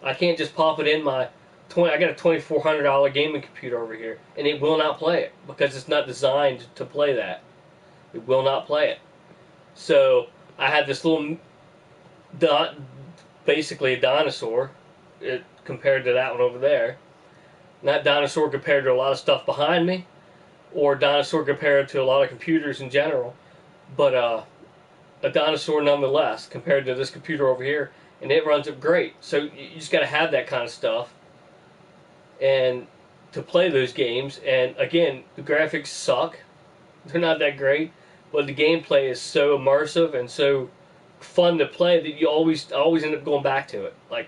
I can't just pop it in my I got a $2,400 gaming computer over here, and it will not play it because it's not designed to play that. It will not play it. So I had this little basically a dinosaur compared to that one over there. Not dinosaur compared to a lot of stuff behind me, or dinosaur compared to a lot of computers in general, but a dinosaur nonetheless compared to this computer over here, and it runs it great. So you just got to have that kind of stuff, and to play those games. And again, the graphics suck; they're not that great, but the gameplay is so immersive and so fun to play that you always end up going back to it. Like,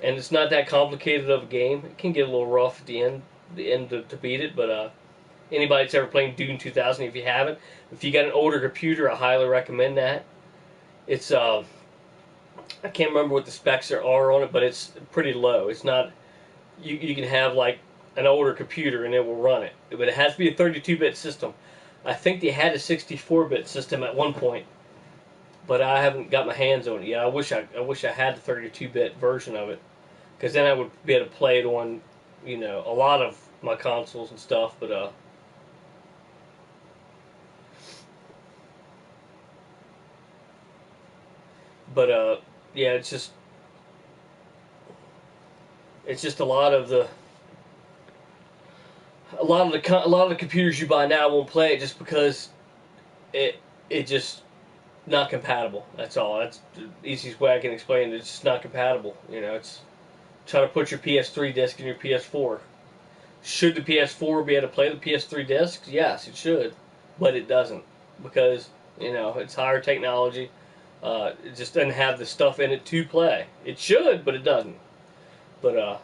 and it's not that complicated of a game. It can get a little rough at the end to beat it, but anybody that's ever played Doom 2000, if you haven't, if you got an older computer, I highly recommend that. It's I can't remember what the specs are on it, but it's pretty low. It's not you can have like an older computer and it will run it, but it has to be a 32-bit system. I think they had a 64-bit system at one point, but I haven't got my hands on it yet. I wish I had the 32-bit version of it, because then I would be able to play it on, a lot of my consoles and stuff. But yeah, it's just a lot of the computers you buy now won't play it just because it just not compatible. That's all. That's the easiest way I can explain it. It's just not compatible. It's trying to put your PS3 disc in your PS4. Should the PS4 be able to play the PS3 discs? Yes, it should, but it doesn't, because it's higher technology. It just doesn't have the stuff in it to play. It should, but it doesn't. But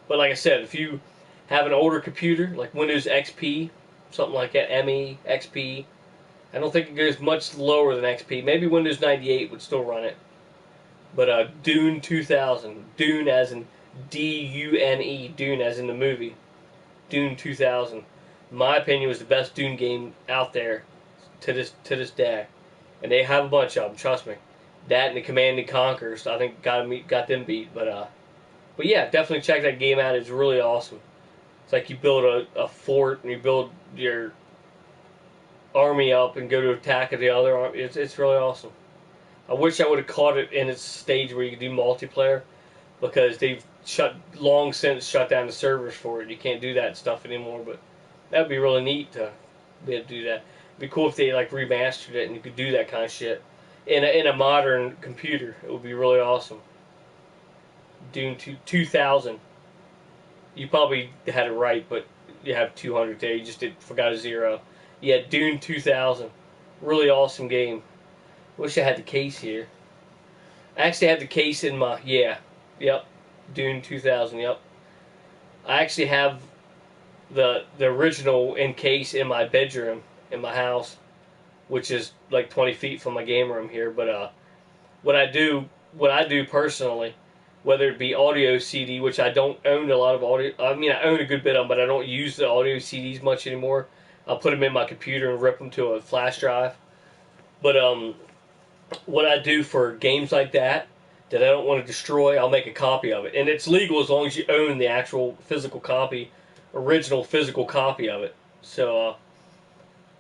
like I said, if you have an older computer like Windows XP, something like that, ME, XP, I don't think it goes much lower than XP. Maybe Windows 98 would still run it. But Dune 2000, Dune as in D-U-N-E, Dune as in the movie, Dune 2000, in my opinion, was the best Dune game out there to this day. And they have a bunch of them, trust me. That and the Command and Conquerors, I think got them beat. But yeah, definitely check that game out. It's really awesome. It's like you build a fort and you build your army up and go to attack the other army. It's really awesome. I wish I would have caught it in its stage where you could do multiplayer, because they've long since shut down the servers for it. You can't do that stuff anymore, but that would be really neat to be able to do that. It'd be cool if they like remastered it and you could do that kind of shit in a modern computer. It would be really awesome. Dune 2000. You probably had it right, but you have 200 there. You just forgot a zero. Yeah, Dune 2000. Really awesome game. Wish I had the case here. I actually have the case in my... Yeah. Yep. Dune 2000, yep. I actually have the original in case in my bedroom in my house, which is like 20 feet from my game room here. But what I do personally, whether it be audio CD, which I don't own a lot of audio... I mean, I own a good bit of them, but I don't use the audio CDs much anymore. I'll put them in my computer and rip them to a flash drive. But what I do for games like that I don't want to destroy, I'll make a copy of it. And it's legal as long as you own the actual physical copy, original physical copy of it. So,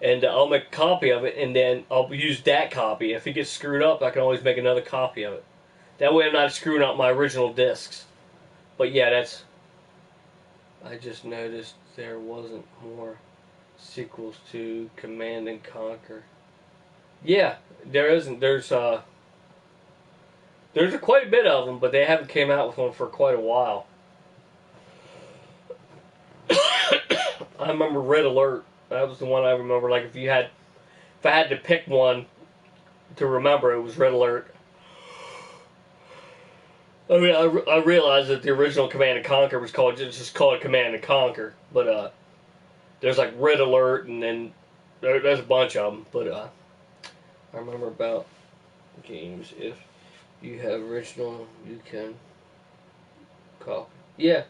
and I'll make a copy of it, and then I'll use that copy. If it gets screwed up, I can always make another copy of it. That way I'm not screwing up my original discs. But yeah, I just noticed there wasn't more sequels to Command and Conquer. Yeah, there isn't. There's quite a bit of them, but they haven't came out with one for quite a while. I remember Red Alert. That was the one I remember. Like if I had to pick one to remember, it was Red Alert. I mean, I realized that the original Command and Conquer was just called Command and Conquer, but there's like Red Alert, and then there's a bunch of them. But I remember about games. If you have original, you can copy. Yeah,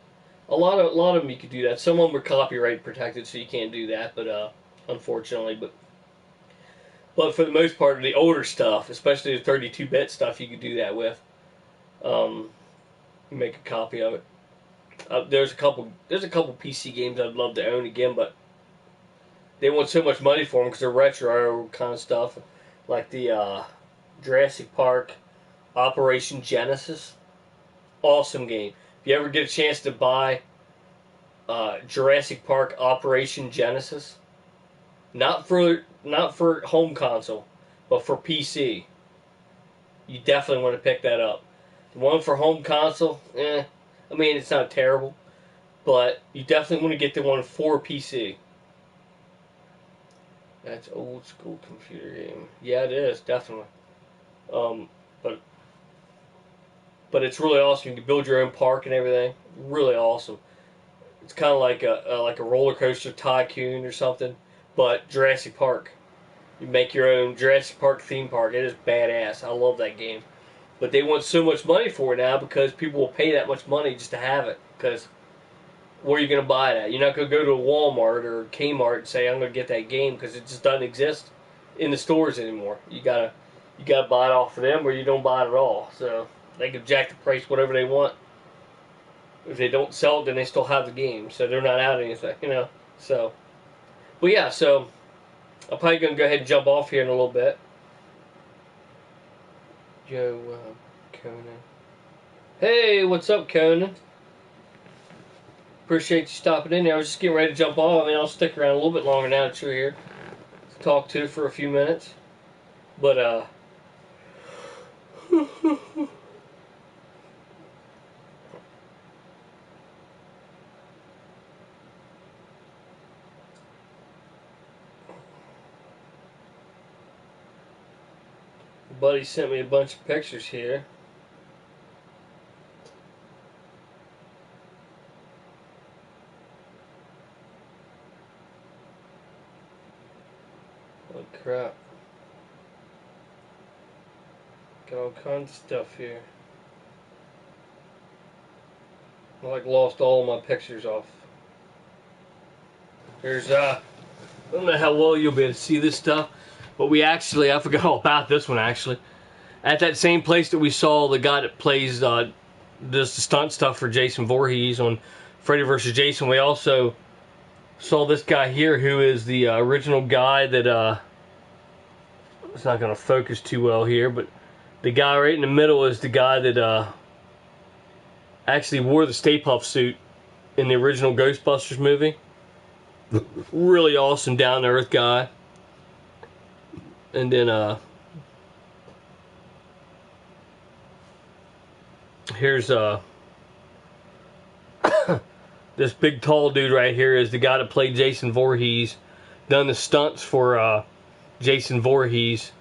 a lot of them you could do that. Some of them are copyright protected, so you can't do that. But unfortunately, But for the most part, the older stuff, especially the 32-bit stuff, you could do that with. Make a copy of it. There's a couple PC games I'd love to own again, but they want so much money for them because they're retro kind of stuff, like the Jurassic Park Operation Genesis. Awesome game. If you ever get a chance to buy Jurassic Park Operation Genesis, not for home console, but for PC, you definitely want to pick that up. The one for home console, I mean, it's not terrible, but you definitely want to get the one for PC. That's old school computer game. Yeah, it is, definitely. But it's really awesome. You can build your own park and everything. Really awesome. It's kind of like a roller coaster tycoon or something, but Jurassic Park. You make your own Jurassic Park theme park. It is badass. I love that game. But they want so much money for it now because people will pay that much money just to have it. Because where are you going to buy it at? You're not going to go to a Walmart or Kmart and say, I'm going to get that game, because it just doesn't exist in the stores anymore. You gotta buy it off of them, or you don't buy it at all. So they can jack the price whatever they want. If they don't sell it, then they still have the game. So they're not out anything, So, but yeah, so I'm probably going to go ahead and jump off here in a little bit. Joe Conan. Hey, what's up, Conan? Appreciate you stopping in there. I was just getting ready to jump off. I mean, I'll stick around a little bit longer now that you're here to talk to for a few minutes. But, buddy sent me a bunch of pictures here. Holy crap. Got all kinds of stuff here. I lost all my pictures off. There's I don't know how well you'll be able to see this stuff, but I forgot all about this one actually. At that same place that we saw the guy that plays does the stunt stuff for Jason Voorhees on Freddy vs. Jason, we also saw this guy here who is the original guy that it's not going to focus too well here, but the guy right in the middle is the guy that actually wore the Stay Puft suit in the original Ghostbusters movie. Really awesome down-to-earth guy. And then here's this big tall dude right here is the guy that played Jason Voorhees, done the stunts for Jason Voorhees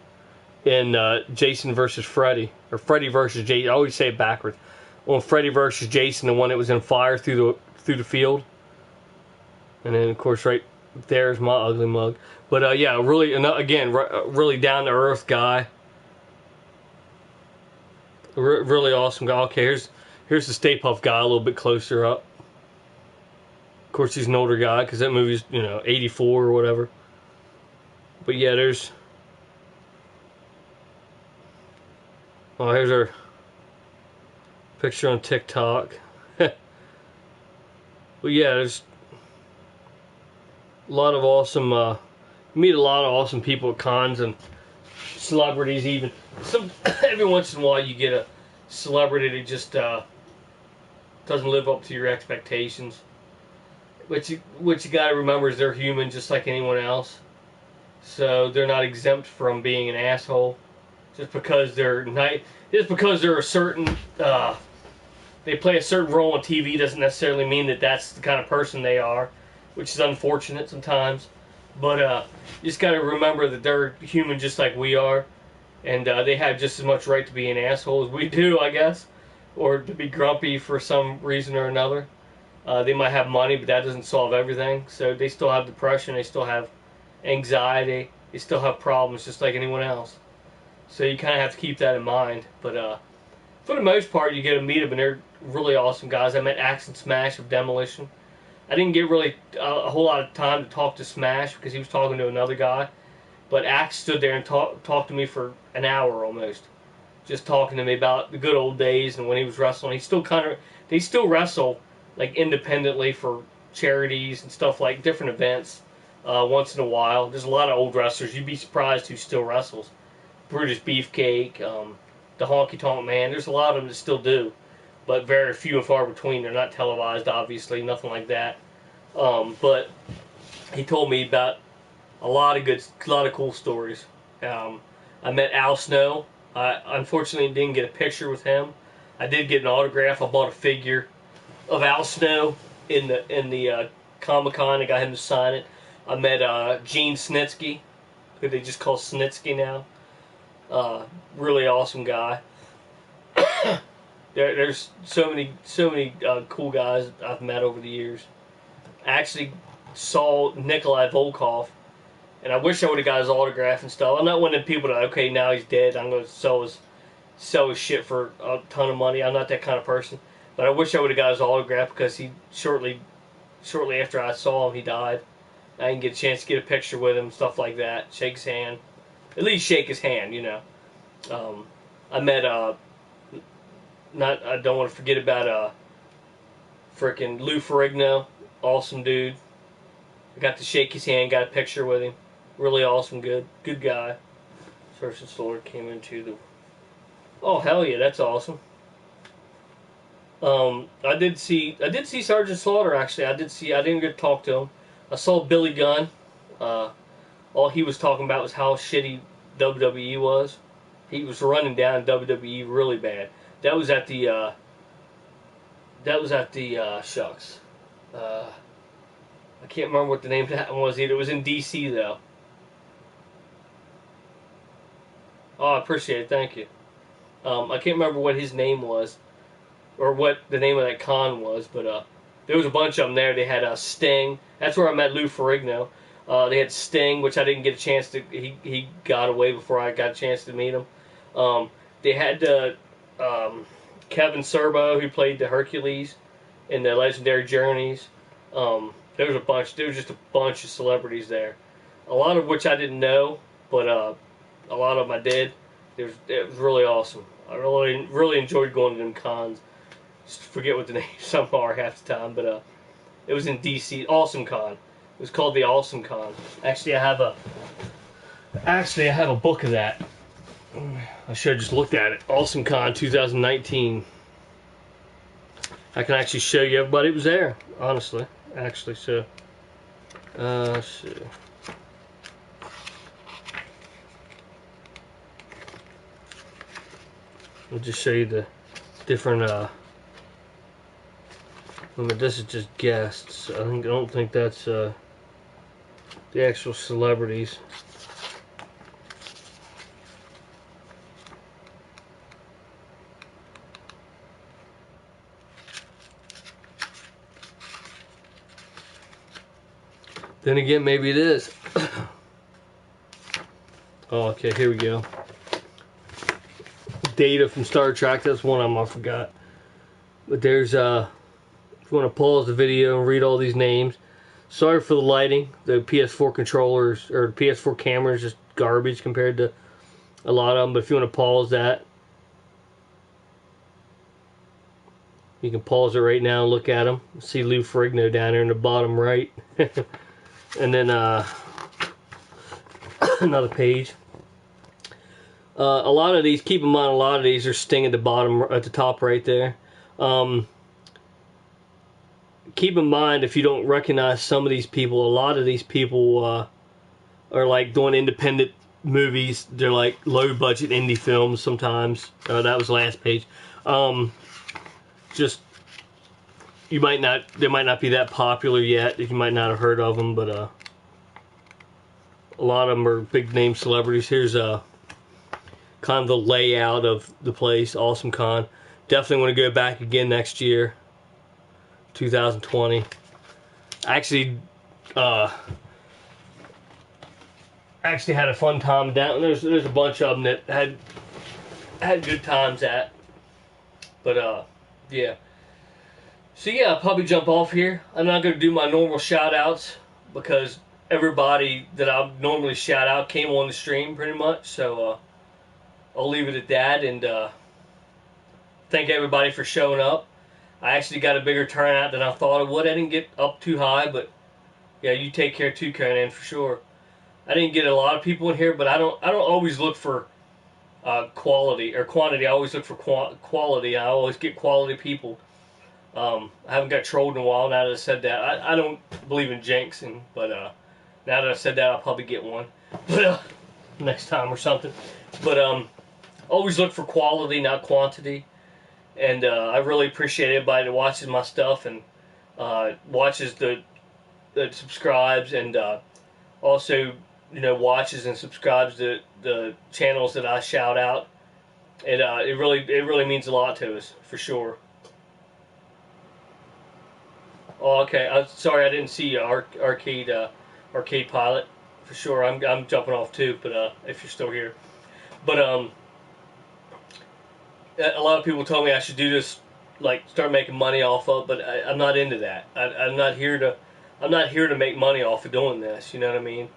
in Jason versus Freddy, or Freddy versus Jason. I always say it backwards. On Freddy versus Jason, the one that was in fire through the field. And then of course right there's my ugly mug. But yeah, really, again, really down to earth guy. Really awesome guy. Okay, here's the Stay Puft guy a little bit closer up. Of course, he's an older guy because that movie's 84 or whatever. But yeah, here's our picture on TikTok. But yeah, there's a lot of awesome. You meet a lot of awesome people at cons and celebrities. Even every once in a while, you get a celebrity that just doesn't live up to your expectations. What you got to remember is they're human, just like anyone else. So they're not exempt from being an asshole. Just because they're a certain they play a certain role on TV doesn't necessarily mean that that's the kind of person they are, which is unfortunate sometimes. But you just got to remember that they're human just like we are, and they have just as much right to be an asshole as we do, I guess, or to be grumpy for some reason or another. They might have money, but that doesn't solve everything. So they still have depression, they still have anxiety, they still have problems just like anyone else. So you kind of have to keep that in mind. But for the most part, you get to meet them, and they're really awesome guys. I met Axe and Smash of Demolition. I didn't get really a whole lot of time to talk to Smash because he was talking to another guy. But Axe stood there and talked to me for an hour almost, just talking to me about the good old days and when he was wrestling. They still wrestle like independently for charities and stuff, like different events once in a while. There's a lot of old wrestlers. You'd be surprised who still wrestles. Brutus Beefcake, the Honky Tonk Man. There's a lot of them that still do, but very few and far between. They're not televised, obviously, nothing like that. But he told me about a lot of cool stories. I met Al Snow. I unfortunately didn't get a picture with him. I did get an autograph. I bought a figure of Al Snow in the Comic-Con. I got him to sign it. I met Gene Snitsky, who they just call Snitsky now. Really awesome guy. There's so many cool guys I've met over the years. I actually saw Nikolai Volkov, and I wish I would have got his autograph and stuff. I'm not one of the people that, okay, now he's dead, I'm going to sell his shit for a ton of money. I'm not that kind of person. But I wish I would have got his autograph, because he shortly after I saw him, he died. I didn't get a chance to get a picture with him, stuff like that. Shake his hand. At least shake his hand, you know. I met, I don't want to forget about frickin' Lou Ferrigno. Awesome dude. I got to shake his hand, got a picture with him. Really awesome, good guy. Search and Slaughter came into the... Oh, hell yeah, that's awesome. I did see Sergeant Slaughter, actually. I didn't get to talk to him. I saw Billy Gunn. All he was talking about was how shitty WWE was. He was running down WWE really bad. That was at the shucks. I can't remember what the name of that one was either. It was in DC though. Oh, I appreciate it. Thank you. I can't remember what his name was, or what the name of that con was, but there was a bunch of them there. They had Sting. That's where I met Lou Ferrigno. They had Sting, which I didn't get a chance to. He got away before I got a chance to meet him. They had Kevin Serbo, who played the Hercules in the Legendary Journeys. There was a bunch. There was just a bunch of celebrities there. A lot of which I didn't know, but a lot of them I did. It was really awesome. I really enjoyed going to them cons. Just forget what the names some are half the time, but it was in DC. Awesome Con. It was called the Awesome Con. Actually, I have a book of that. I should have just looked at it. Awesome Con 2019. I can actually show you everybody who was there, honestly. Actually, so let's see. I'll just show you the different. I mean, this is just guests. I don't think that's the actual celebrities. Then again, maybe it is. Oh, okay, here we go. Data from Star Trek, that's one of them I forgot. But there's, if you want to pause the video and read all these names. Sorry for the lighting. The PS4 controllers, or the PS4 camera is just garbage compared to a lot of them. But if you want to pause that, you can pause it right now and look at them. See Lou Ferrigno down there in the bottom right. And then another page. A lot of these, keep in mind, a lot of these are Sting at the bottom, at the top right there. Keep in mind, if you don't recognize some of these people, a lot of these people are like doing independent movies. They're like low budget indie films sometimes. That was the last page. Just, they might not be that popular yet. You might not have heard of them, but a lot of them are big name celebrities. Here's kind of the layout of the place. Awesome Con. Definitely want to go back again next year, 2020. Actually had a fun time down. There's a bunch of them that had good times at. But yeah. So yeah, I'll probably jump off here. I'm not going to do my normal shout outs because everybody that I normally shout out came on the stream pretty much. So I'll leave it at that, and thank everybody for showing up. I actually got a bigger turnout than I thought I would. I didn't get up too high, but yeah, you take care too, Conan, for sure. I didn't get a lot of people in here, but I don't always look for quality or quantity. I always look for quality. I always get quality people. I haven't got trolled in a while. Now that I said that, I don't believe in jinxing, but now that I said that, I'll probably get one, but next time or something. But always look for quality, not quantity. And I really appreciate everybody that watches my stuff and watches that subscribes, and also, you know, watches and subscribes to the channels that I shout out. And it really means a lot to us, for sure. Oh, okay. Sorry, I didn't see you, Arcade Pilot. For sure, I'm jumping off too. But if you're still here, but a lot of people told me I should do this, like start making money off of. But I'm not into that. I'm not here to make money off of doing this. You know what I mean?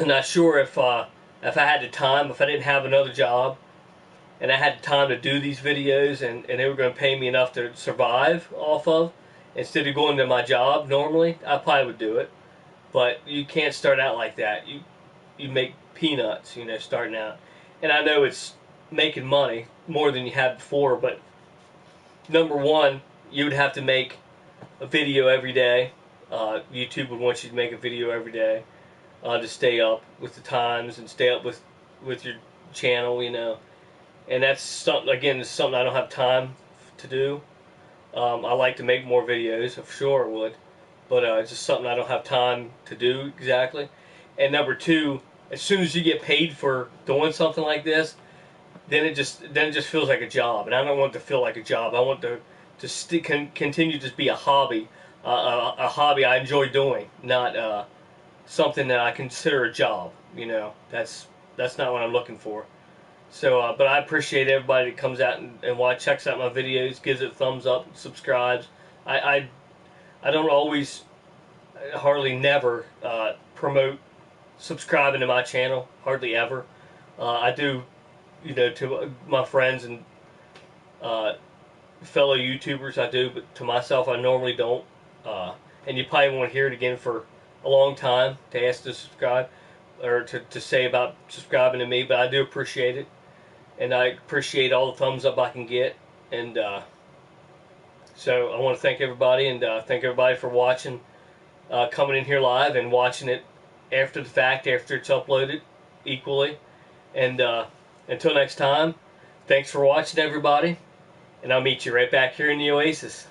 Not sure if I had the time, if I didn't have another job, and I had the time to do these videos, and they were going to pay me enough to survive off of, instead of going to my job normally, I probably would do it. But you can't start out like that. You make peanuts, you know, starting out. And I know it's making money more than you had before, but number one, you would have to make a video every day. YouTube would want you to make a video every day to stay up with the times and stay up with your channel, you know. And that's something, again, it's something I don't have time to do. I like to make more videos, I'm sure I would, but it's just something I don't have time to do exactly. And number two, as soon as you get paid for doing something like this, then it just feels like a job, and I don't want it to feel like a job. I want to continue to just be a hobby, a hobby I enjoy doing, not something that I consider a job. You know, that's not what I'm looking for. So, but I appreciate everybody that comes out and checks out my videos, gives it a thumbs up, subscribes. I don't always, hardly never promote subscribing to my channel, hardly ever. I do, you know, to my friends and fellow YouTubers, I do, but to myself, I normally don't. And you probably won't hear it again for a long time to ask to subscribe or to say about subscribing to me, but I do appreciate it. And I appreciate all the thumbs up I can get. And so I want to thank everybody, and thank everybody for watching, coming in here live and watching it after the fact, after it's uploaded equally. And until next time, thanks for watching, everybody. And I'll meet you right back here in the Oasis.